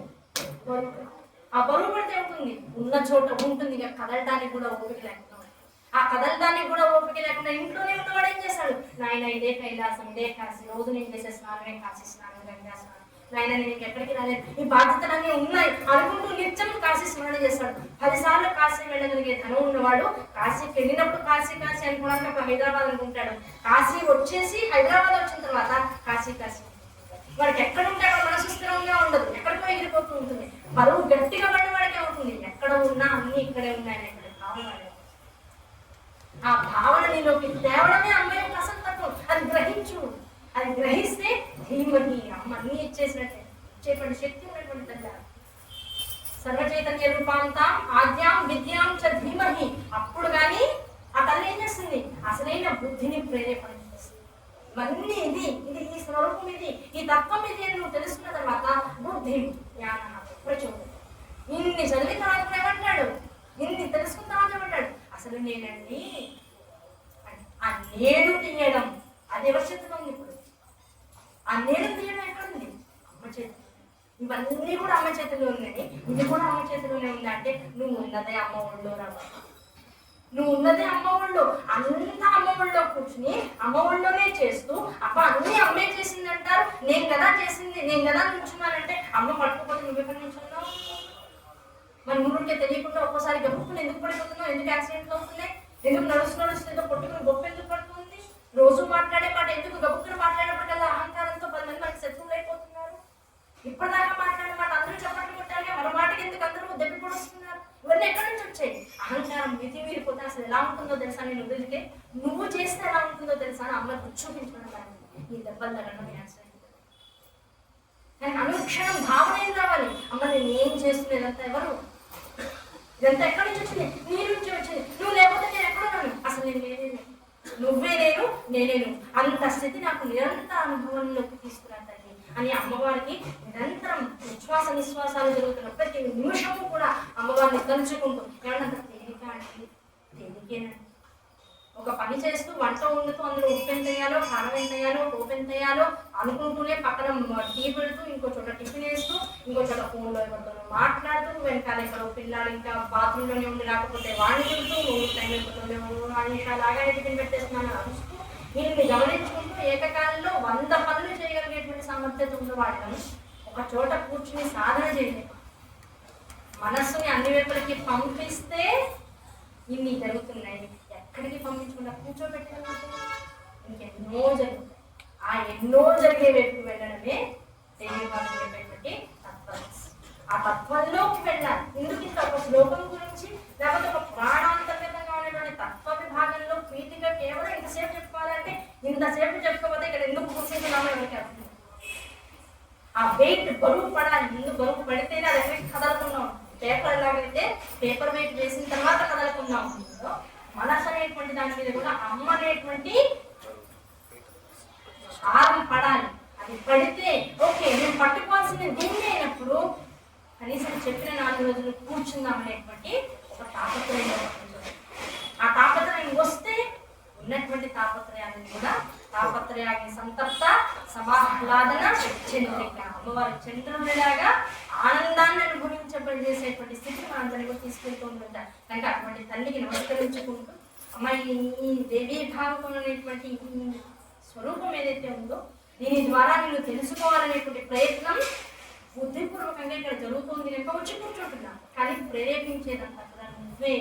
బరువు. ఆ బరువు పడితే ఉంటుంది, ఉన్న చోట ఉంటుంది. ఇక కదలడానికి కూడా ఓపిక లేకుండా, ఆ కదలడానికి కూడా ఓపిక లేకుండా ఇంట్లోనే ఉన్నవాడు ఏం చేశాడు? నాయన ఇదే కైలాసం, ఇదే కాశీ, రోజు నేను చేసే స్నానమే కాశీ స్నానం, గంగా స్నానం, నాయన నేను ఎక్కడికి రాలేదు, ఈ బాధ్యతలన్నీ ఉన్నాయి అనుకుంటూ నిత్యం కాశీ స్మరణ చేస్తాడు. 10 సార్లు కాశీ వెళ్ళగలిగే ధనం ఉన్నవాడు కాశీకి వెళ్ళినప్పుడు కాశీ అనుకోవడానికి అప్పుడు హైదరాబాద్ అనుకుంటాడు. కాశీ వచ్చేసి హైదరాబాద్ వచ్చిన తర్వాత కాశీ వాడికి ఎక్కడ ఉంటే అక్కడ మనసు స్థిరంగా ఉండదు, ఎక్కడికో ఎగిరిపోతూ ఉంటుంది. బరువు గట్టిగా పడిన వాడికే అవుతుంది. ఎక్కడ ఉన్నా అన్ని ఇక్కడే ఉన్నాయని ఇక్కడ భావన. ఆ భావన నీలోకి తేవడమే అమ్మ యొక్క అసంతత్వం. అది గ్రహించు. అది గ్రహిస్తే ధీమహి, అమ్మ అన్ని ఇచ్చేటువంటి శక్తి ఉన్నటువంటి తల్లి. సర్వచైతన్య రూపాంతాం ఆద్యాం విద్యాం చ ధీమహి. అప్పుడు కానీ ఆ తల్లి ఏం చేస్తుంది? అసలైన బుద్ధిని ప్రేరేపణ చేస్తుంది. ఇవన్నీ ఇది ఈ స్వరూపం, ఈ తత్వం ఇది అని నువ్వు తెలుసుకున్న తర్వాత బుద్ధి జ్ఞాన ప్రచోదనం. ఇన్ని చదివిన తర్వాత ఏమంటాడు? ఇన్ని తెలుసుకున్న తర్వాత ఏమంటాడు? అసలు నేనండి ఆ నేను తీయడం అది ఎవరి చేతిలో ఉంది? ఇప్పుడు ఆ నేను తీయడం ఎక్కడుంది? అమ్మ చేతిలో. ఇవన్నీ కూడా అమ్మ చేతిలో ఉన్నాయి. ఇది కూడా అమ్మ చేతిలోనే ఉంది. అంటే నువ్వు ఉన్నదే అమ్మ ఒళ్ళో రావాలి. నువ్వు ఉన్నదే అమ్మ ఒళ్ళో. అంతా అమ్మ ఒళ్ళో కూర్చుని అమ్మ ఒళ్ళోనే చేస్తూ అబ్బ అన్నీ అమ్మే చేసింది అంటారు. నేను కదా చేసింది, నేను కదా నుంచున్నానంటే అమ్మ పట్టుకోకపోతే నువ్వెక్కడ నుంచున్నావు? మరి నువ్వుంటే తెలియకుండా ఒక్కోసారి గొప్పలు ఎందుకు పడిపోతున్నావు? ఎందుకు యాక్సిడెంట్లు అవుతున్నాయి? ఎందుకు నడుస్తూ కొట్టుకుని గొప్ప ఎందుకు పడుతుంది? రోజు మాట్లాడే మాట ఎందుకు గబుక్కుని మాట్లాడేప్పటికల్లా అహంకారంతో 10 మంది మనకి శత్రువులు అయిపోతున్నారు? ఇప్పటిదాకా మాట్లాడే మాట అందరూ చప్పట్లు కొట్టాలి, మన మాటకి ఎందుకు అందరూ దెబ్బ పొడుస్తున్నారు? ఇవన్నీ ఎక్కడి నుంచి వచ్చాయి? అహంకారం మితిమీరిపోతే అసలు ఎలా ఉంటుందో తెలుసా? నేను వదిలితే నువ్వు చేస్తే ఎలా ఉంటుందో తెలుసా అని అమ్మకు చూపించడం కానీ ఈ దెబ్బలు తగ్గడం యాక్సిడెంట్. కానీ అనుక్షణం భావన ఏం రావాలి? అమ్మ నేను ఏం చేస్తున్నా, ఇదంతా ఎవరు? ఇదంతా ఎక్కడి నుంచి వచ్చింది? నీ నుంచి వచ్చింది. నువ్వు లేకపోతే నేను ఎక్కడున్నాను? అసలు నువ్వే నేనేను అంత స్థితి నాకు నిరంతర అనుభవంలోకి తీసుకురాలి అని అమ్మవారికి నిరంతరం విశ్వాస నిశ్వాసాలు జరుగుతున్న ప్రతి నిమిషము కూడా అమ్మవారిని తలుచుకుంటూ ఏమన్నా తేలికేనండి. ఒక పని చేస్తూ వంట వండుతూ అందులో ఉప్పు ఎంత వేయాలో, కారం ఎంత వేయాలో, పోపు ఎంత వేయాలో అనుకుంటూనే పక్కన టీ పెడుతూ, ఇంకో చోట టిఫిన్ వేస్తూ, ఇంకో చోట ఫోన్లో ఎవరితో మాట్లాడుతూ, వెనకాల ఇక్కడ పిల్లాడు ఇంకా బాత్రూంలోనే ఉండి రాకపోతే వాడిని చూస్తూ 5 నిమిషాలాగా టిఫిన్ పెట్టేస్తున్నాను అరుస్తూ వీటిని గమనించుకుంటూ ఏకకాలంలో 100 పనులు చేయగలిగేటువంటి సామర్థ్యత ఉన్న వాళ్ళని ఒక చోట కూర్చుని సాధన చేయలేదు. మనస్సుని అన్ని వైపులకి పంపిస్తే ఇన్ని జరుగుతున్నాయి. ఎక్కడికి పంపించకుండా కూర్చోబెట్టగలిగితే ఇంకెన్నో జరుగుతాయి. ఆ ఎన్నో జరిగే వైపుకి వెళ్ళడమే తెలియబడేటువంటి తత్వం. ఆ తత్వంలోకి వెళ్ళాలి. ఎందుకు ఇంత ఒక శ్లోకం గురించి లేకపోతే ఒక ప్రాణాంతర్గతంగా ఉన్నటువంటి తత్వ విభాగంలో ప్రీతిగా కేవలం ఇంతసేపు చెప్పుకోవాలంటే ఇంతసేపు చెప్పుకోకపోతే ఇక్కడ ఎందుకు కూర్చుంటున్నామో ఎవరికి అర్థం. ఆ వెయిట్ బరువు పడాలి. ముందు బరువు పడితేనే అది ఎక్కడికి కదలకుండా ఉంటుంది. పేపర్ ఎలాగైతే పేపర్ వెయిట్ వేసిన తర్వాత కదలకుండా ఉంటుందో మనసు అనేటువంటి దాని మీద కూడా అమ్మ అనేటువంటి ఆరం పడాలి. అది పడితే ఓకే నేను పట్టుకోవాల్సింది దీన్ని అయినప్పుడు కనీసం చెప్పిన 4 రోజులు కూర్చుందాం అనేటువంటి ఒక తాపత్రయం. ఆ తాపత్రయం వస్తే ఉన్నటువంటి తాపత్రయాన్ని కూడా తాపత్రయాన్ని సంతప్త సమాహ్లాదన చంద్రిక అమ్మవారి చంద్రుడిలాగా ఆనందాన్ని అనుభవించబడేసేటువంటి స్థితిని మనందరికీ తీసుకెళ్తూ ఉంటుంటారు. కనుక అటువంటి తల్లికి నమస్కరించుకుంటూ అమ్మాయి ఈ దేవీ భాగం అనేటువంటి స్వరూపం ఏదైతే ఉందో దీని ద్వారా నేను తెలుసుకోవాలనేటువంటి ప్రయత్నం బుద్ధిపూర్వకంగా ఇక్కడ జరుగుతుంది కనుక వచ్చి కూర్చుంటున్నాను. కానీ ప్రేరేపించేదంతా కూడా నువ్వే.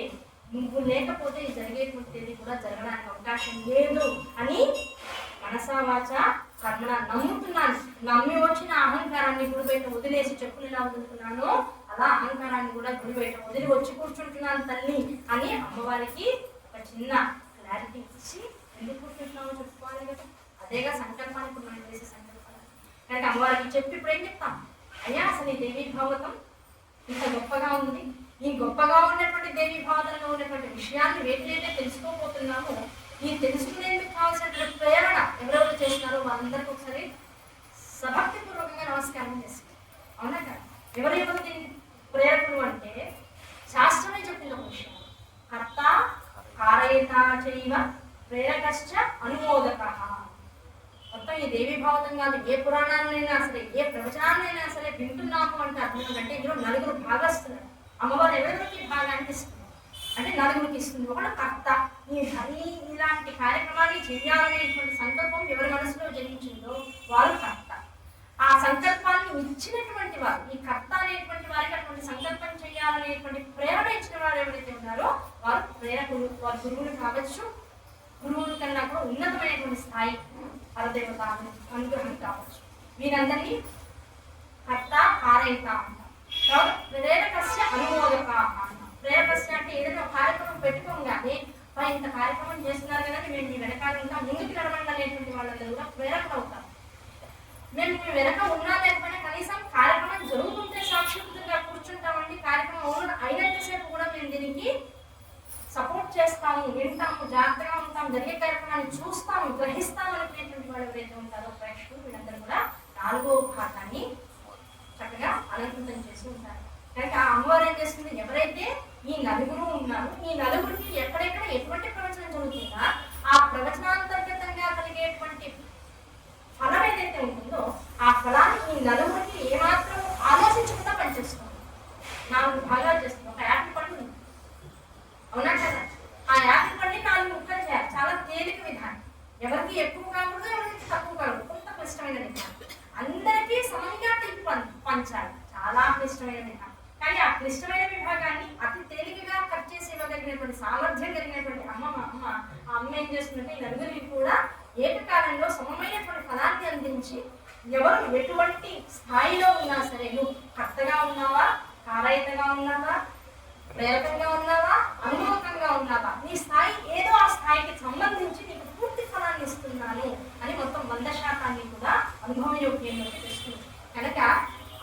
నువ్వు లేకపోతే జరిగేటువంటిది కూడా జరగడానికి అవకాశం లేదు అని మనసా వాచ కర్మణ నమ్ముతున్నాను. నమ్మి వచ్చిన అహంకారాన్ని గుడి బయట వదిలేసి చెప్పులు ఎలా వదులుతున్నానో అలా అహంకారాన్ని కూడా గుడి బయట వదిలి వచ్చి కూర్చుంటున్నాను తల్లి అని అమ్మవారికి ఒక చిన్న క్లారిటీ ఇచ్చి ఎందుకు కూర్చుంటున్నామో చెప్పుకోవాలి కదా. అదేగా సంకల్పానికి మనం చేసే సంకల్పాలు. కనుక అమ్మవారికి చెప్పి ఇప్పుడు ఏం చెప్తాం, అయ్యా అసలు ఈ దేవీ భాగవతం ఇంత గొప్పగా ఉంది. ఈ గొప్పగా ఉన్నటువంటి దేవీ భావనలో ఉన్నటువంటి విషయాన్ని వేటినైతే తెలుసుకోబోతున్నామో ఈ తెలుసుకునేందుకు కావాల్సినటువంటి ప్రేరణ ఎవరెవరు చేస్తున్నారో వాళ్ళందరికీ ఒకసారి సభక్తిపూర్వకంగా నమస్కారం చేస్తారు. అవునా కదా? ఎవరెవరు దీన్ని ప్రేరకులు అంటే శాస్త్రమే చెప్పిన ఒక విషయం. కర్త కారయత చైవ ప్రేరకశ్చ అనుమోదక. మొత్తం ఈ దేవీ భావతం కాదు, ఏ పురాణాలైనా సరే ఏ ప్రవచనాలైనా సరే వింటున్నాము అంటే అర్థం అంటే ఇందులో నలుగురు భాగస్తున్నారు. అమ్మవారు ఎవరెవరికి భాగాన్ని ఇస్తుంది అంటే నలుగురికి ఇస్తుంది. ఒకడు కర్త, ఇలాంటి కార్యక్రమాన్ని చేయాలనేటువంటి సంకల్పం ఎవరి మనసులో జనించిందో వారు కర్త. ఆ సంకల్పాన్ని ఇచ్చినటువంటి వారు, ఈ కర్త అనేటువంటి వారికి అటువంటి సంకల్పం చేయాలనేటువంటి ప్రేరణ ఇచ్చిన వారు ఎవరైతే ఉన్నారో వారు ప్రేరకులు. వారు గురువులు కావచ్చు, గురువుల కన్నా కూడా ఉన్నతమైనటువంటి స్థాయి పరదేవత అనుగ్రహం కావచ్చు. వీరందరినీ కర్త కారయిత అంటారు. తర్వాత ప్రేరకస్య అనుమోదక అంటారు. ప్రేరకస్య అంటే ఏదైనా కార్యక్రమం పెట్టుకోగానే ఇంత కార్యక్రమం చేస్తున్నారు కదా మేము మీ వెనకాల ఉంటాం, ముందుకు నడవండి అనేటువంటి వాళ్ళందరూ కూడా ప్రేరకులు అవుతారు. మేము మీ వెనక ఉన్నా లేకపోయినా కనీసం కార్యక్రమం జరుగుతుంటే సాక్షిగా కూర్చుంటామండి, కార్యక్రమం అయినంతసేపు కూడా మేము దీనికి సపోర్ట్ చేస్తాము, వింటాము, జాగ్రత్తగా ఉంటాము, జరిగే కార్యక్రమాన్ని చూస్తాము, గ్రహిస్తాము అనేటువంటి వాళ్ళు ఎవరైతే ఉంటారో ప్రేక్షకులు వీళ్ళందరూ కూడా 4వ భాగాన్ని చక్కగా అలంకృతం చేసి ఉంటారు. కనుక అమ్మవారు ఏం చేస్తుంది, ఎవరైతే ఈ నలుగురు ఉన్నారు ఈ నలుగురికి ఎక్కడెక్కడ ఎటువంటి ప్రవచనం జరుగుతుందా ఆ ప్రవచనాంతర్గతంగా కలిగేటువంటి ఫలం ఏదైతే ఉంటుందో ఆ ఫలాన్ని ఈ నలుగురికి ఏమాత్రం ఆలోచించకుండా పనిచేస్తుంది. 4 భాగాలు చేస్తుంది. ఒక యాపిల్ పండు ఉంది, అవునా కదా? ఆ యాపిల్ పండుని 4 ముక్కలు చేయాలి. చాలా తేలిక విధానం, ఎవరికి ఎక్కువ కాకూడదు, ఎవరికి తక్కువ కాకూడదు, కొంత క్లిష్టమైన విధానం. అందరికీ సమంగా పంచాలి, చాలా క్లిష్టమైన విధానం. కానీ ఆ క్లిష్టమైన విభాగాన్ని అతి తేలికగా కట్ చేసి ఇవ్వగలిగినటువంటి సామర్థ్యం కలిగినటువంటి అమ్మ ఏం చేస్తుందంటే ఈ నలుగురికి కూడా ఏకకాలంలో సమమైనటువంటి ఫలాన్ని అందించి ఎవరు ఎటువంటి స్థాయిలో ఉన్నా సరే, నువ్వు కర్తగా ఉన్నావా, కారయితగా ఉన్నావా, ప్రేరకంగా ఉన్నావా, అనుభవకంగా ఉన్నావా, నీ స్థాయి ఏదో ఆ స్థాయికి సంబంధించి నీకు పూర్తి ఫలాన్ని ఇస్తున్నాను అని మొత్తం 100% కూడా అనుభవ యోగ్యంలోకి తెస్తుంది. కనుక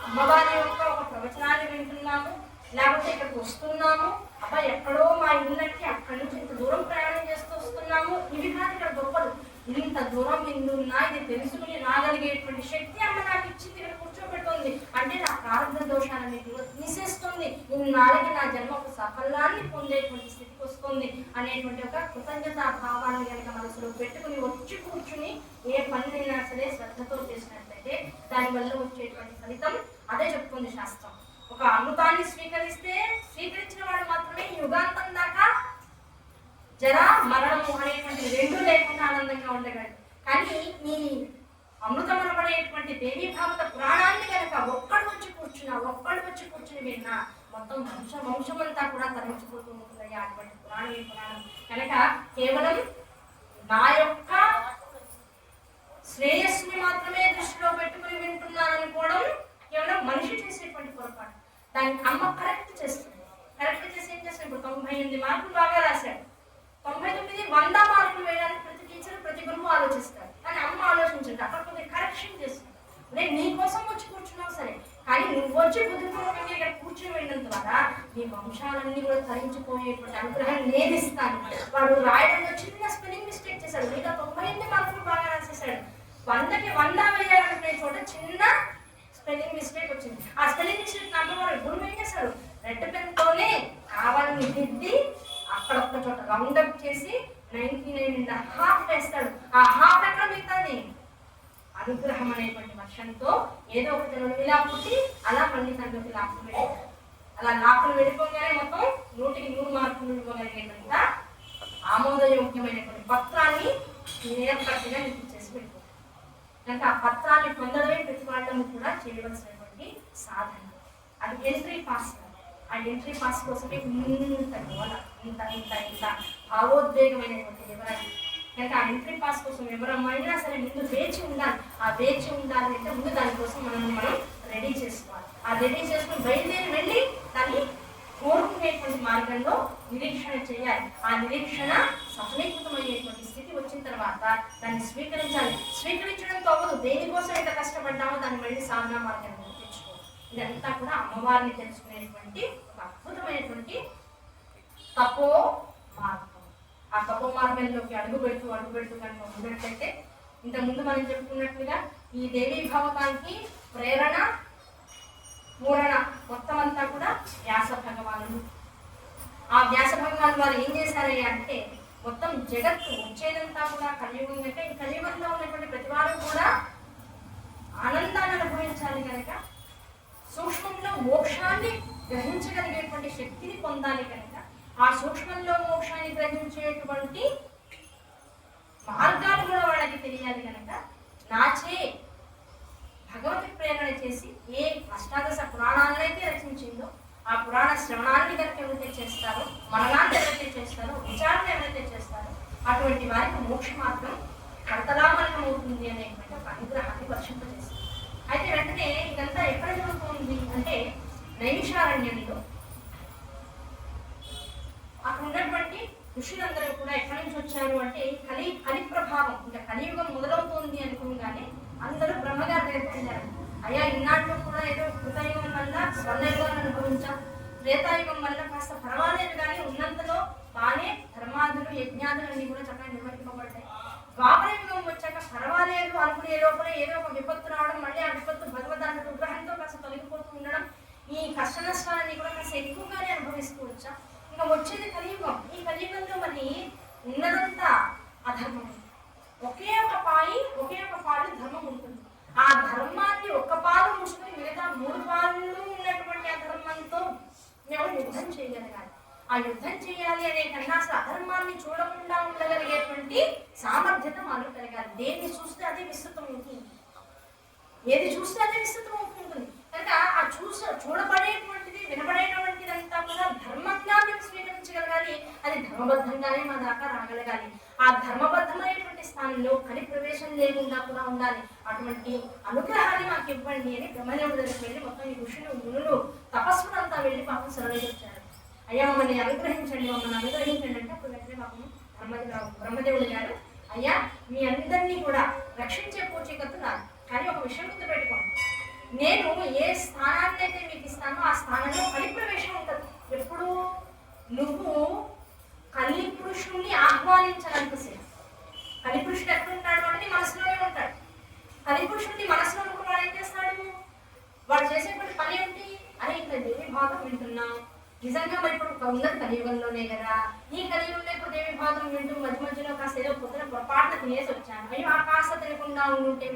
అమ్మవారి యొక్క ఒక ప్రవచనాన్ని వింటున్నాము, లేకపోతే ఇక్కడికి వస్తున్నాము, అబ్బాయి ఎక్కడో మా ఇళ్ళకి అక్కడి నుంచి ఇంత దూరం ప్రయాణం చేస్తూ వస్తున్నాము, ఇవి కాదు ఇక్కడ గొప్పలు. ఇంత దూరం నిన్నున్నా ఇది తెలుసుకుని రాగలిగేటువంటి శక్తి అమ్మ నాకు ఇచ్చింది, ఇక్కడ కూర్చోబెడుతుంది అంటే నా ప్రారంభ దోషాలని తీసేస్తుంది, ఇన్నాళ్ళకి నా జన్మకు సఫలాన్ని పొందేటువంటి స్థితికి వస్తుంది అనేటువంటి ఒక కృతజ్ఞతా భావాన్ని కనుక మనసులో పెట్టుకుని వచ్చి కూర్చుని ఏ పనినైనా సరే శ్రద్ధతో చేసినట్లయితే దానివల్ల వచ్చేటువంటి ఫలితం అదే చెప్తుంది శాస్త్రం. ఒక అమృతాన్ని స్వీకరించిన వాడు మాత్రమే యుగాంతం దాకా జరా మరణము అనేటువంటి 2 లేకుండా ఆనందంగా ఉండగలడు. కానీ ఈ అమృతం అనబడేటువంటి దేవీ భావత పురాణాన్ని కనుక ఒక్కడు వచ్చి కూర్చుని విన్నా మొత్తం వంశమంతా కూడా తరలించిపోతూ ఉంటుంది అటువంటి పురాణం. కనుక కేవలం నా యొక్క శ్రేయస్సుని మాత్రమే దృష్టిలో పెట్టుకుని వింటున్నాను అనుకోవడం కేవలం మనిషి చేసేటువంటి పొరపాటు. దానికి అమ్మ కరెక్ట్ చేస్తుంది. కరెక్ట్ చేసి ఏం చేస్తాడు, ఇప్పుడు 98 మార్కులు బాగా రాశాడు, 99 100 మార్కులు వేయడానికి ప్రతి టీచర్ ప్రతి గురువు ఆలోచిస్తారు. కానీ అమ్మ ఆలోచించండి, అక్కడ కొద్దిగా కరెక్షన్ చేస్తుంది. నేను నీ కోసం వచ్చి కూర్చున్నావు సరే, కానీ నువ్వు వచ్చి బుద్ధిపూర్వకంగా ఇక్కడ కూర్చొని వెళ్ళడం ద్వారా నీ వంశాలన్నీ కూడా తరించిపోయేటువంటి అనుగ్రహాన్ని నేను ఇస్తాను. వాడు రాయడంలో చిన్న స్పెల్లింగ్ మిస్టేక్ చేశాడు, మిగతా 98 మార్కులు బాగా రాసేసాడు. 100కి 100 వేయాలనుకునే చోట చిన్న స్పెల్లింగ్ మిస్టేక్ వచ్చింది. ఆ స్పెల్లింగ్ మిస్టేక్ అమ్మవారు గురువు ఏం చేశారు, రెడ్ పెన్తోనే కావాలని దిద్ది అక్కడ ఒక్క చోట రౌండప్ చేసి 99.5 వేస్తాడు. ఆ హాఫ్ ఎక్కడ మిగతాది అనుగ్రహం అనేటువంటి వర్షంతో ఏదో ఒక జనం ఇలా పుట్టి అలా మళ్ళీ తనలోకి లాక్కులు వెళ్ళిపోతారు. అలా లాక్కులు వెళ్ళిపోగానే మొత్తం 100కి 100 మార్కులు ఇవ్వగలిగేటంత ఆమోదయోగ్యమైనటువంటి పత్రాన్ని నేర్పడిగా నీకు ఇచ్చేసి కనుక ఆ పత్రాన్ని పొందడమే ప్రతి వాళ్ళము కూడా చేయవలసినటువంటి సాధన. అది ఎంట్రీ పాస్. ఆ ఎంట్రీ పాస్ కోసమే ఇంత గోల, ఇంత ఇంత ఇంత భావోద్వేగమైనటువంటి వివరణ. కనుక ఆ ఎంట్రీ పాస్ కోసం ఎవరమైనా సరే ముందు వేచి ఉండాలి. ఆ వేచి ఉండాలి అంటే ముందు దానికోసం మనం రెడీ చేసుకోవాలి. ఆ రెడీ చేసుకుని బయలుదేరి వెళ్ళి దాన్ని కోరుకునేటువంటి మార్గంలో నిరీక్షణ చేయాలి. ఆ నిరీక్షణ సఫలీకృతమయ్యేటువంటి స్థితి వచ్చిన తర్వాత దాన్ని స్వీకరించాలి. స్వీకరించడంతో అవ్వదు. దేనికోసం ఎంత కష్టపడ్డామో దాన్ని మళ్ళీ సాధనా మార్గాన్ని తెచ్చుకోవాలి. ఇదంతా కూడా అమ్మవారిని తెలుసుకునేటువంటి ఒక అద్భుతమైనటువంటి తపో మార్గం. ఆ తపో మార్గంలోకి అడుగు పెడుతూ కనుక ఉన్నట్లయితే ఇంతకుముందు మనం చెప్పుకున్నట్లుగా ఈ దేవీ భావకానికి ప్రేరణ పూరణ మొత్తం అంతా కూడా వ్యాస భగవానుడు. ఆ వ్యాస భగవాన్ వారు ఏం చేశారు అంటే మొత్తం జగత్తు వచ్చేదంతా కూడా కలియుగం కనుక ఈ కలియుగంలో ఉన్నటువంటి ప్రతి వారు కూడా ఆనందాన్ని అనుభవించాలి కనుక సూక్ష్మంలో మోక్షాన్ని గ్రహించగలిగేటువంటి శక్తిని పొందాలి కనుక ఆ సూక్ష్మంలో మోక్షాన్ని గ్రహించేటువంటి మార్గాలు కూడా వాళ్ళకి తెలియాలి కనుక నాచే భగవతి ప్రేరణ చేసి ఏ అష్టాదశ పురాణాలనైతే రచించిందో ఆ పురాణ శ్రవణాన్ని కనుక ఎవరైతే చేస్తారో, మననాన్ని ఎవరైతే చేస్తారో, విచారణ ఎవరైతే చేస్తారో అటువంటి వారికి మోక్ష మార్గం కర్తలామరణం అవుతుంది అనేటువంటి ఒక అనుగ్రహాన్ని వర్షింపజేస్తుంది. అయితే వెంటనే ఇదంతా ఎక్కడ జరుగుతుంది అంటే నైమిషారణ్యంలో అక్కడ ఉన్నటువంటి ఋషులందరూ కూడా ఎక్కడి నుంచి వచ్చారు అంటే కలి ప్రభావం, ఇంకా కలియుగం మొదలవుతుంది అనుకోగానే అందరూ బ్రహ్మగారి దగ్గరికి వెళ్ళారు. అయ్యా ఇన్నాళ్ళు కూడా ఏదో కృతయుగం వల్ల స్వర్ణయుగం అనుభవించాం, త్రేతాయుగం వల్ల కాస్త పర్వాలేదు కానీ ఉన్నంతలో బాగానే ధర్మాదులు యజ్ఞాదులు అన్ని కూడా చక్కగా నిర్వహింపబడ్డాయి. ద్వాపరయుగం వచ్చాక పర్వాలేదు అనుకునే లోపల ఏదో ఒక విపత్తు రావడం, మళ్ళీ ఆ విపత్తు భగవద్ విగ్రహంతో కాస్త తొలగిపోతూ ఉండడం, ఈ కష్ట నష్టాలన్నీ కూడా కాస్త ఎక్కువగానే అనుభవిస్తూ వచ్చాం. ఇంకా వచ్చేది కలియుగం. ఈ కలియుగంలో మరి ఉన్నదంతా అధర్మం. ఒకే ఒక పాలు ధర్మం ఉంటుంది. ఆ ధర్మాన్ని ఒక్క పాలు మూసుకుని మిగతా 3 పాలు ఉన్నటువంటి ఆ ధర్మంతో మేము యుద్ధం చేయగలగాలి. ఆ యుద్ధం చేయాలి అనే కన్నా అసలు అధర్మాన్ని చూడకుండా ఉండగలిగేటువంటి సామర్థ్యత మనకు కలగాలి. దేన్ని చూస్తే అదే విస్తృతం అవుతుంది, ఏది చూస్తే అదే విస్తృతం అవుతుంటుంది. కనుక ఆ చూడబడేటువంటిది వినబడేటువంటిది అంతా కూడా ధర్మంగా మేము స్వీకరించగలగాలి. అది ధర్మబద్ధంగానే మా దాకా రాగలగాలి. ఆ ధర్మబద్ధమైనటువంటి స్థానంలో కలి ప్రవేశం లేకుండా కూడా ఉండాలి. అటువంటి అనుగ్రహాన్ని మాకు ఇవ్వండి అని బ్రహ్మదేవుడి దగ్గరికి వెళ్ళి మొత్తం ఈ ఋషులు మునులు తపస్సులంతా వెళ్ళి పాపం సర్వే వచ్చారు. అయ్యా మమ్మల్ని అనుగ్రహించండి అంటే అప్పుడు వెంటనే పాపం బ్రహ్మదేవుడు గారు, అయ్యా మీ అందరినీ కూడా రక్షించే పూచీకత్తు నాది, కానీ ఒక విషయం గుర్తుపెట్టుకోండి, నేను ఏ స్థానాన్ని అయితే మీకు ఇస్తానో ఆ స్థానంలో కలిప్రవేశం ఉంటుంది. ఎప్పుడు నువ్వు కలిపురుషుణ్ణి ఆహ్వానించాలనిపిస్తుంది. కలిపురుషుడు ఎక్కడ ఉంటాడు అంటే మనసులోనే ఉంటాడు. కలిపురుషుడిని మనసులో అనుకున్నాడు ఏం చేస్తాడు? వాడు చేసేటువంటి పని ఏంటి? అరే ఇంకా దేవి భాగం వింటున్నాం, నిజంగా మరి ఇప్పుడు ఉన్నది కలియుగంలోనే కదా, ఈ కలియుగంలో ఇప్పుడు దేవి భాగం వింటూ మధ్యలో కాస్త ఏదో పొద్దున పొరపాటున తినేసి వచ్చాను, అయ్యో ఆ కాస్త తినకుండా ఉంటే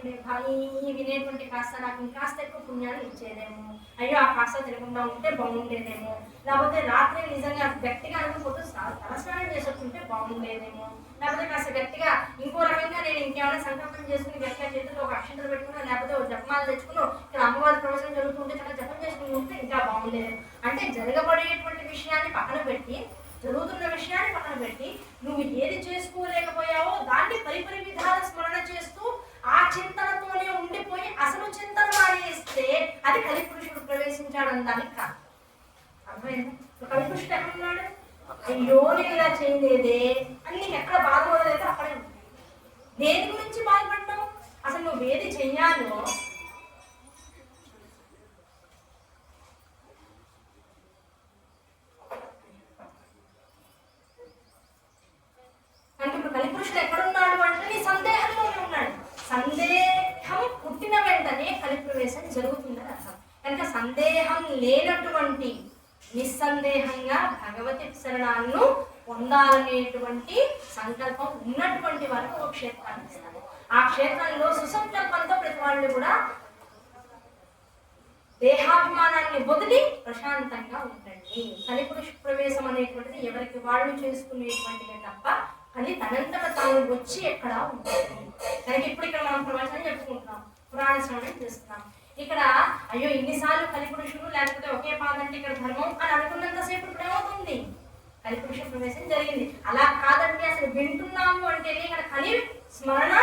ఈ వినేటువంటి కాస్త నాకు ఇంకాస్త ఎక్కువ పుణ్యాన్ని ఇచ్చేదేమో, అయ్యో ఆ కాస్త తినకుండా ఉంటే బాగుండేదేమో, లేకపోతే రాత్రి నిజంగా గట్టిగా అనుకుంటూ తలస్నానం చేసి వచ్చుంటే బాగుండేదేమో, లేకపోతే కాస్త గట్టిగా ఇంకో రకంగా నేను ఇంకేమైనా సంకల్పం చేసుకుని గట్టిగా చేతుల్లో ఒక అక్షంతలు పెట్టుకున్నా, లేకపోతే ఒక జపమాలు తెచ్చుకుని ఇక్కడ అమ్మవారి ప్రవచనం జరుగుతుంటే చాలా జపం చేసుకుని ఉంటే ఇంకా బాగుండేదేమో. అంటే జరగబడేటువంటి విషయాన్ని పక్కన పెట్టి, జరుగుతున్న విషయాన్ని పక్కన పెట్టి నువ్వు ఏది చేసుకోలేకపోయావో దాన్ని పరిపరి విధాల స్మరణ చేస్తూ ఆ చింతనతోనే ఉండిపోయి అసలు చింతన మానేస్తే అది కలిపురుషుడు ప్రవేశించాడనడానికి కాదు. అర్థమైంది? కలిపురుషుడు ఎక్కడున్నాడు? అయ్యో నేను ఇలా చేయలేదే అని నీకు ఎక్కడ బాధపడలేదో అక్కడే ఉంటుంది. దేని గురించి బాధపడ్డావు? అసలు నువ్వు ఏది చెయ్యాలో అంటే ఇప్పుడు కలిపురుషుడు ఎక్కడున్నాడు అంటే నీ సందేహంలోనే ఉన్నాడు. సందేహం పుట్టిన వెంటనే కలిప్రవేశం జరుగుతుందని అర్థం. కనుక సందేహం లేనటువంటి నిస్సందేహంగా భగవతి శరణాలను పొందాలనేటువంటి సంకల్పం ఉన్నటువంటి వారికి ఒక క్షేత్రాన్ని ఇస్తారు. ఆ క్షేత్రంలో సుసంకల్పంతో ప్రతి వాళ్ళు కూడా దేహాభిమానాన్ని వదిలి ప్రశాంతంగా ఉండండి. కలిపురుష ప్రవేశం అనేటువంటిది ఎవరికి వాళ్ళు చేసుకునేటువంటిదే తప్ప అది తనంతట తాను వచ్చి ఎక్కడ ఉంటుంది. కనుక ఇప్పుడు ఇక్కడ మనం ప్రవచనం చెప్పుకుంటున్నాం, పురాణ శ్రవణం చేస్తున్నాం. ఇక్కడ అయ్యో ఇన్నిసార్లు కలిపురుషుడు లేకపోతే ఒకే పాదంటే ఇక్కడ ధర్మం అని అనుకున్నంతసేపు ఇప్పుడు ఏమవుతుంది, కలిపురుష ప్రవేశం జరిగింది. అలా కాదండి, అసలు వింటున్నాము అంటే ఇక్కడ కలి స్మరణ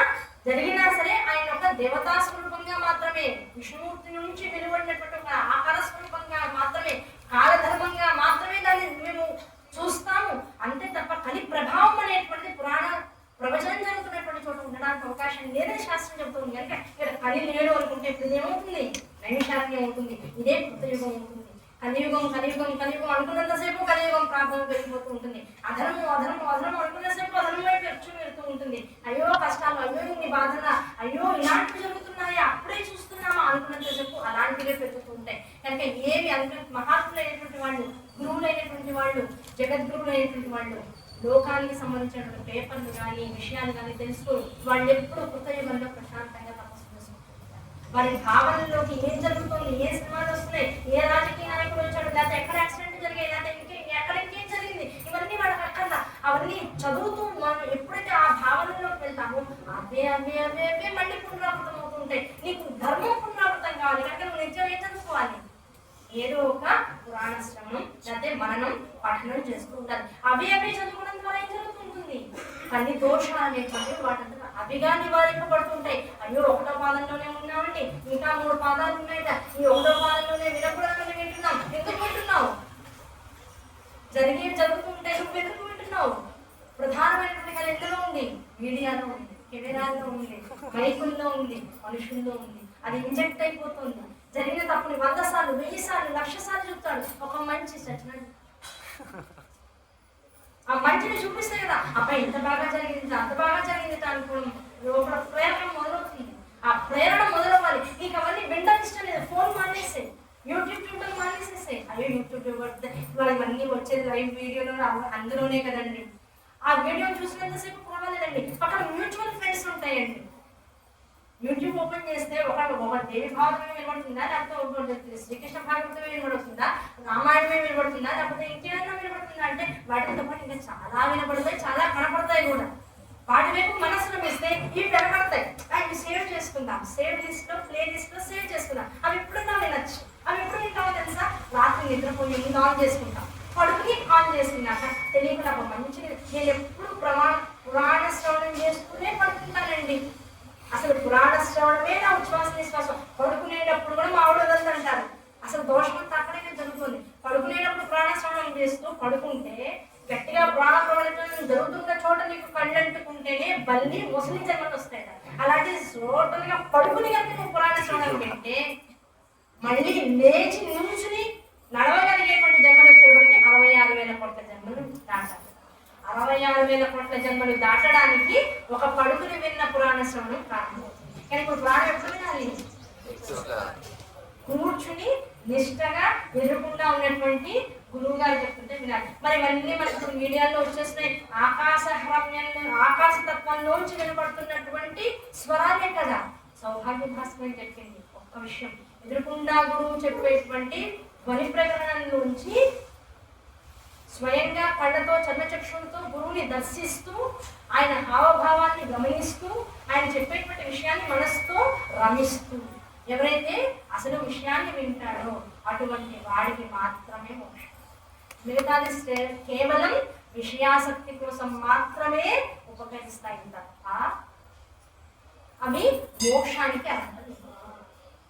జరిగినా సరే ఆయన ఒక దేవతా స్వరూపంగా మాత్రమే, విష్ణుమూర్తి నుంచి వెలువడినటువంటి ఒక ఆకార స్వరూపంగా మాత్రమే, కాలధర్మంగా మాత్రమే దాన్ని మేము చూస్తాము అంతే తప్ప కలి ప్రభావం అనేటువంటిది పురాణ ప్రవచనం జరుగుతున్నటువంటి చోట ఉండడానికి అవకాశం లేదని శాస్త్రం చెబుతుంది. కనుక ఇక్కడ కలి లేడు అనుకుంటే ఇప్పుడు ఏమవుతుంది, నైమిషారణ్యం అవుతుంది, ఇదే కృతయుగం అవుతుంది. కలియుగం కలియుగం కలియుగం అనుకున్నంతసేపు కలియుగం ప్రాంతం పెరిగిపోతూ ఉంటుంది. అధర్మం అధర్మం అధర్మం అనుకున్నసేపు అధర్మం వైపు వెళ్తూ ఉంటుంది. అయ్యో కష్టాలు, అయ్యో ఇన్ని బాధల, అయ్యో ఇలాంటివి జరుగుతున్నాయా అప్పుడే చూస్తున్నామా అనుకున్నంతసేపు అలాంటివే పెరుగుతూ ఉంటాయి. కనుక ఏవి మహాత్ములైనటువంటి వాళ్ళు, గురువులైనటువంటి వాళ్ళు, జగద్గురువులైనటువంటి వాళ్ళు లోకానికి సంబంధించినటువంటి పేపర్లు కానీ విషయాలు కానీ తెలుసుకో వాళ్ళు ఎప్పుడు కృతయుగంలో ప్రశాంతంగా తపస్సు చేసుకుంటారు. వారి భావనలోకి ఏం జరుగుతుంది, ఏ సినిమాలు వస్తున్నాయి, ఏ రాజకీయ నాయకుడు వచ్చాడు, లేకపోతే ఎక్కడ యాక్సిడెంట్ జరిగాయి, లేకపోతే ఎక్కడ ఇంకేం జరిగింది, ఇవన్నీ వాళ్ళకి అక్కడ అవన్నీ చదువుతూ మనం ఎప్పుడైతే ఆ భావనలోకి వెళ్తామో అవే అవే అవే అవే మళ్ళీ పునరావృతం అవుతుంటాయి. నీకు ధర్మం పునరావృతం కావాలి కనుక నువ్వు నిత్యం ఏం చదువుకోవాలి, ఏదో ఒక పురాణ శ్రవణం లేకపోతే మననం పఠనం చేస్తూ ఉండాలి. అవి చదువుకోవడం ద్వారా ఏం జరుగుతుంటుంది, కొన్ని దోషాలు అనేటువంటివి వాటంతా అవిగా నివారింపబడుతుంటాయి. అయ్యో ఒకటో పాదంలోనే ఉన్నామండి, ఇంకా 3 పాదాలు ఉన్నాయట, ఈ 1వ పాదంలోనే వినకూడదని వింటున్నాం. ఎందుకు వింటున్నావు, జరుగుతుంటాయి, నువ్వు ఎందుకు వింటున్నావు? ప్రధానమైనటువంటి కళ ఎందులో ఉంది, మీడియాలో ఉంది, కెమెరాల్లో ఉంది, మైకుల్లో ఉంది, మనుషుల్లో ఉంది. అది ఇంజెక్ట్ అయిపోతుంది. జరిగిన తప్పుని 100 సార్లు 1000 సార్లు 1,00,000 సార్లు చెప్తాడు. ఒక మంచి చచ్చినాడు ఆ మంచిని చూపిస్తే కదా అబ్బాయి ఇంత బాగా జరిగింది అంత బాగా జరిగింది అనుకోవడం ఒక ప్రేరణ మొదలవుతుంది. ఆ ప్రేరణ మొదలవ్వాలి. నీకు అవన్నీ వినడం ఇష్టం లేదు, ఫోన్ మానేసే, యూట్యూబ్ చూడడం మానేసేసే. అయ్యో యూట్యూబ్ ఇవాళ ఇవన్నీ వచ్చేది లైవ్ వీడియోలో అందులోనే కదండి. ఆ వీడియో చూసినంతసేపు పర్వాలేదండి, పక్కన మ్యూచువల్ ఫ్రెండ్స్ ఉంటాయండి. యూట్యూబ్ ఓపెన్ చేస్తే ఒక దేవి భాగవతమే వినబడుతుందా, లేకపోతే శ్రీకృష్ణ భాగవతమే వినబడుతుందా, రామాయణమే వినబడుతుందా, లేకపోతే ఇంకేమైనా వినబడుతుందా అంటే వాటితో పాటు ఇంకా చాలా వినబడతాయి, చాలా కనపడతాయి కూడా. వాటి వైపు మనసులో వేస్తే ఇవి కనపడతాయి. అవి సేవ్ చేసుకుందాం, సేవ్ లిస్ట్ లో ప్లే లిస్ట్ లో సేవ్ చేసుకుందాం. అవి ఎప్పుడన్నా వినొచ్చు. అవి ఎప్పుడు వింటామో తెలుసా, రాత్రి నిద్రపోయి ఆన్ చేసుకుంటాం, పడుకుని ఆన్ చేసుకున్నాక తెలియకుండా ఒక మంచిది. నేను ఎప్పుడు పురాణ శ్రవణం చేసుకునే పడుకుంటానండి. అసలు పురాణ శ్రవణమే నా ఉచ్ఛ్వాస నిశ్వాసం. పడుకునేటప్పుడు కూడా మా ఆవిడ అంటారు, అసలు దోషం అంతా అక్కడే జరుగుతుంది. పడుకునేటప్పుడు పురాణ శ్రవణం చేస్తూ పడుకుంటే గట్టిగా పురాణ ప్రవచనం జరుగుతున్న చోట నీకు కళ్ళంటుకుంటేనే బల్లి ముసలి జన్మలు వస్తాయి. అలాంటి టోటల్గా పడుకుని కనుక నువ్వు పురాణ శ్రవణం పెడితే మళ్ళీ లేచి నుంచుని నడవగలిగేటువంటి జన్మలు వచ్చేవాడికి 66,000 కోట్ల జన్మలు దాటాలి. 66,000 కోట్ల జన్మలు దాటడానికి ఒక పడుకుని విన్న పురాణ శ్రవణం ప్రారంభమవుతుంది. కానీ ఇప్పుడు పురాణం ఎప్పుడు వినాలి, కూర్చుని నిష్టగా ఎదురుకుండా ఉన్నటువంటి గురువు గారు చెప్తుంటే వినాలి. మరి ఇవన్నీ మనకి ఇప్పుడు మీడియాలో వచ్చేస్తున్నాయి. ఆకాశతత్వంలోంచి వినపడుతున్నటువంటి స్వరాలే కదా. సౌభాగ్య భాస్కర్ చెప్పింది ఒక్క విషయం, ఎదురుకుండా గురువు చెప్పేటువంటి ధ్వని ప్రకరణంలోంచి స్వయంగా కళ్ళతో చర్మచక్షులతో గురువుని దర్శిస్తూ ఆయన హావభావాన్ని గమనిస్తూ ఆయన చెప్పేటువంటి విషయాన్ని మనసుతో రమిస్తూ ఎవరైతే అసలు విషయాన్ని వింటాడో అటువంటి వాడికి మాత్రమే మోక్షం. మిగతాది కేవలం విషయాసక్తి కోసం మాత్రమే ఉపకరిస్తాయి తప్ప అవి మోక్షానికి అర్హత లేదు.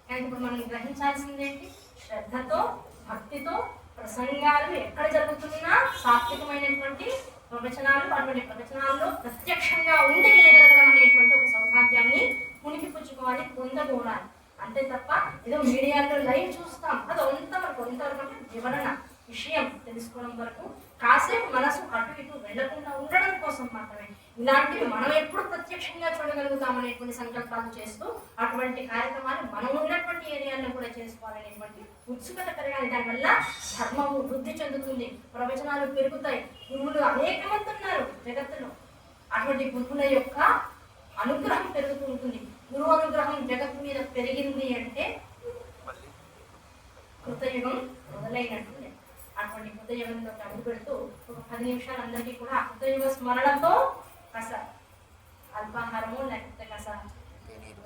కానీ ఇప్పుడు మనం గ్రహించాల్సిందేంటి, శ్రద్ధతో భక్తితో ప్రసంగాలు ఎక్కడ జరుగుతున్నా సాత్వికమైనటువంటి ప్రవచనాలు, అటువంటి ప్రవచనాల్లో ప్రత్యక్షంగా ఉండి వినగలగడం అనేటువంటి ఒక సౌభాగ్యాన్ని పుణికిపుచ్చుకోవాలి, పొందగోరాలి. అంతే తప్ప ఏదో మీడియాలో లైవ్ చూస్తాం అది కొంతవరకు వివరణ విషయం తెలుసుకోవడం వరకు కాసేపు మనసు అటు ఇటు వెళ్లకుండా ఉండడం కోసం మాత్రమే ఇలాంటివి మనం ఎప్పుడు ప్రత్యక్షంగా చూడగలుగుతాం అనేటువంటి సంకల్పాలు చేస్తూ అటువంటి కార్యక్రమాలు మనం ఉన్నటువంటి ఏరియాల్లో కూడా చేసుకోవాలనేటువంటి ఉత్సుకత పెరగాలి. దానివల్ల ధర్మము వృద్ధి చెందుతుంది, ప్రవచనాలు పెరుగుతాయి, గురువులు అనేక మంది ఉన్నారు జగత్తులో. అటువంటి గురువుల యొక్క అనుగ్రహం పెరుగుతూ ఉంటుంది. గురువు అనుగ్రహం జగత్తు మీద పెరిగింది అంటే కృతయుగం మొదలైనట్టు. అటువంటి కృతయుగంలో అడుగు పెడుతూ ఒక 10 నిమిషాలు అందరికీ కూడా ఆ కృతయుగ స్మరణతో కాస్త అల్పాహారము లేకపోతే కాస్త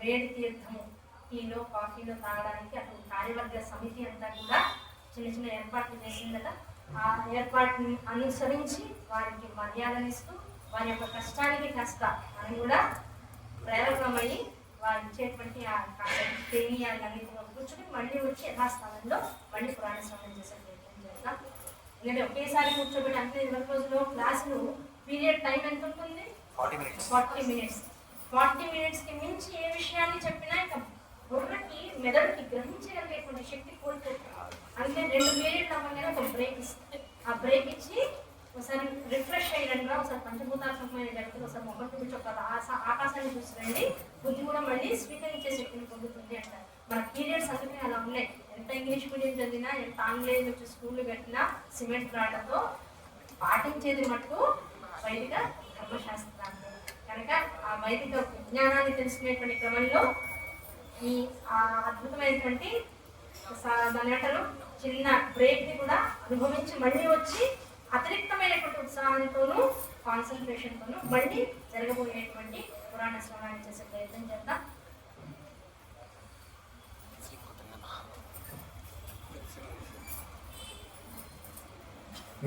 వేడి తీర్థము టీలో కాఫీలో తాగడానికి అటు కార్యవర్గ సమితి అంతా కూడా చిన్న చిన్న ఏర్పాట్లు చేసిందట. ఆ ఏర్పాటుని అనుసరించి వారికి మర్యాదనిస్తూ వారి యొక్క కష్టానికి కాస్త మనం కూడా ప్రేరకమయ్యి వారు ఇచ్చేటువంటి ఆ తేనీయాలన్నీ కూర్చొని మళ్ళీ వచ్చి యథాస్థానంలో మళ్ళీ పురాణ శ్రవణం చేసే ప్రయత్నం చేస్తాం. ఎందుకంటే ఒకేసారి కూర్చోబెట్టి అంతే 20 రోజులు క్లాసులు పీరియడ్ టైం ఎంత ఉంటుంది? 40 minutes. 40 minutesకి మించి ఏ విషయాన్ని చెప్పినా ఇక బుర్రకి మెదడుకి గ్రహించగలిగేటువంటి శక్తి కోల్పోతుంది. అంటే 2 పీరియడ్లు అవ్వగానే ఒక బ్రేక్ ఇస్తుంది. ఆ బ్రేక్ ఇచ్చి ఒకసారి రిఫ్రెష్ అయ్యినట్టుగా ఒకసారి పంచభూతాత్మకమైన జరుగుతుంది. ఒకసారి మొహం చూపించి ఒక ఆకాశాన్ని చూసిరండి, బుద్ధి కూడా మళ్ళీ స్వీకరించే శక్తిని పొందుతుంది అంటారు. మన పీరియడ్స్ అందుకని అలా ఉన్నాయి. ఎంత ఇంగ్లీష్ మీడియం చదివినా, ఎంత ఆంగ్లేయులు వచ్చి స్కూళ్ళు పెట్టినా సిమెంట్ రాళ్లతో పాటించేది మటుకు వైదిక ధర్మశాస్త్రాన్ని. కనుక ఆ వైదిక విజ్ఞానాన్ని తెలుసుకునేటువంటి క్రమంలో ఈ అద్భుతమైనటువంటి దాని చిన్న బ్రేక్ని కూడా అనుభవించి మళ్ళీ వచ్చి అతిరిక్తమైనటువంటి ఉత్సాహంతోనూ కాన్సన్ట్రేషన్తోనూ మళ్ళీ జరగబోయేటువంటి పురాణ శ్రవణాన్ని చేసే ప్రయత్నం చేద్దాం.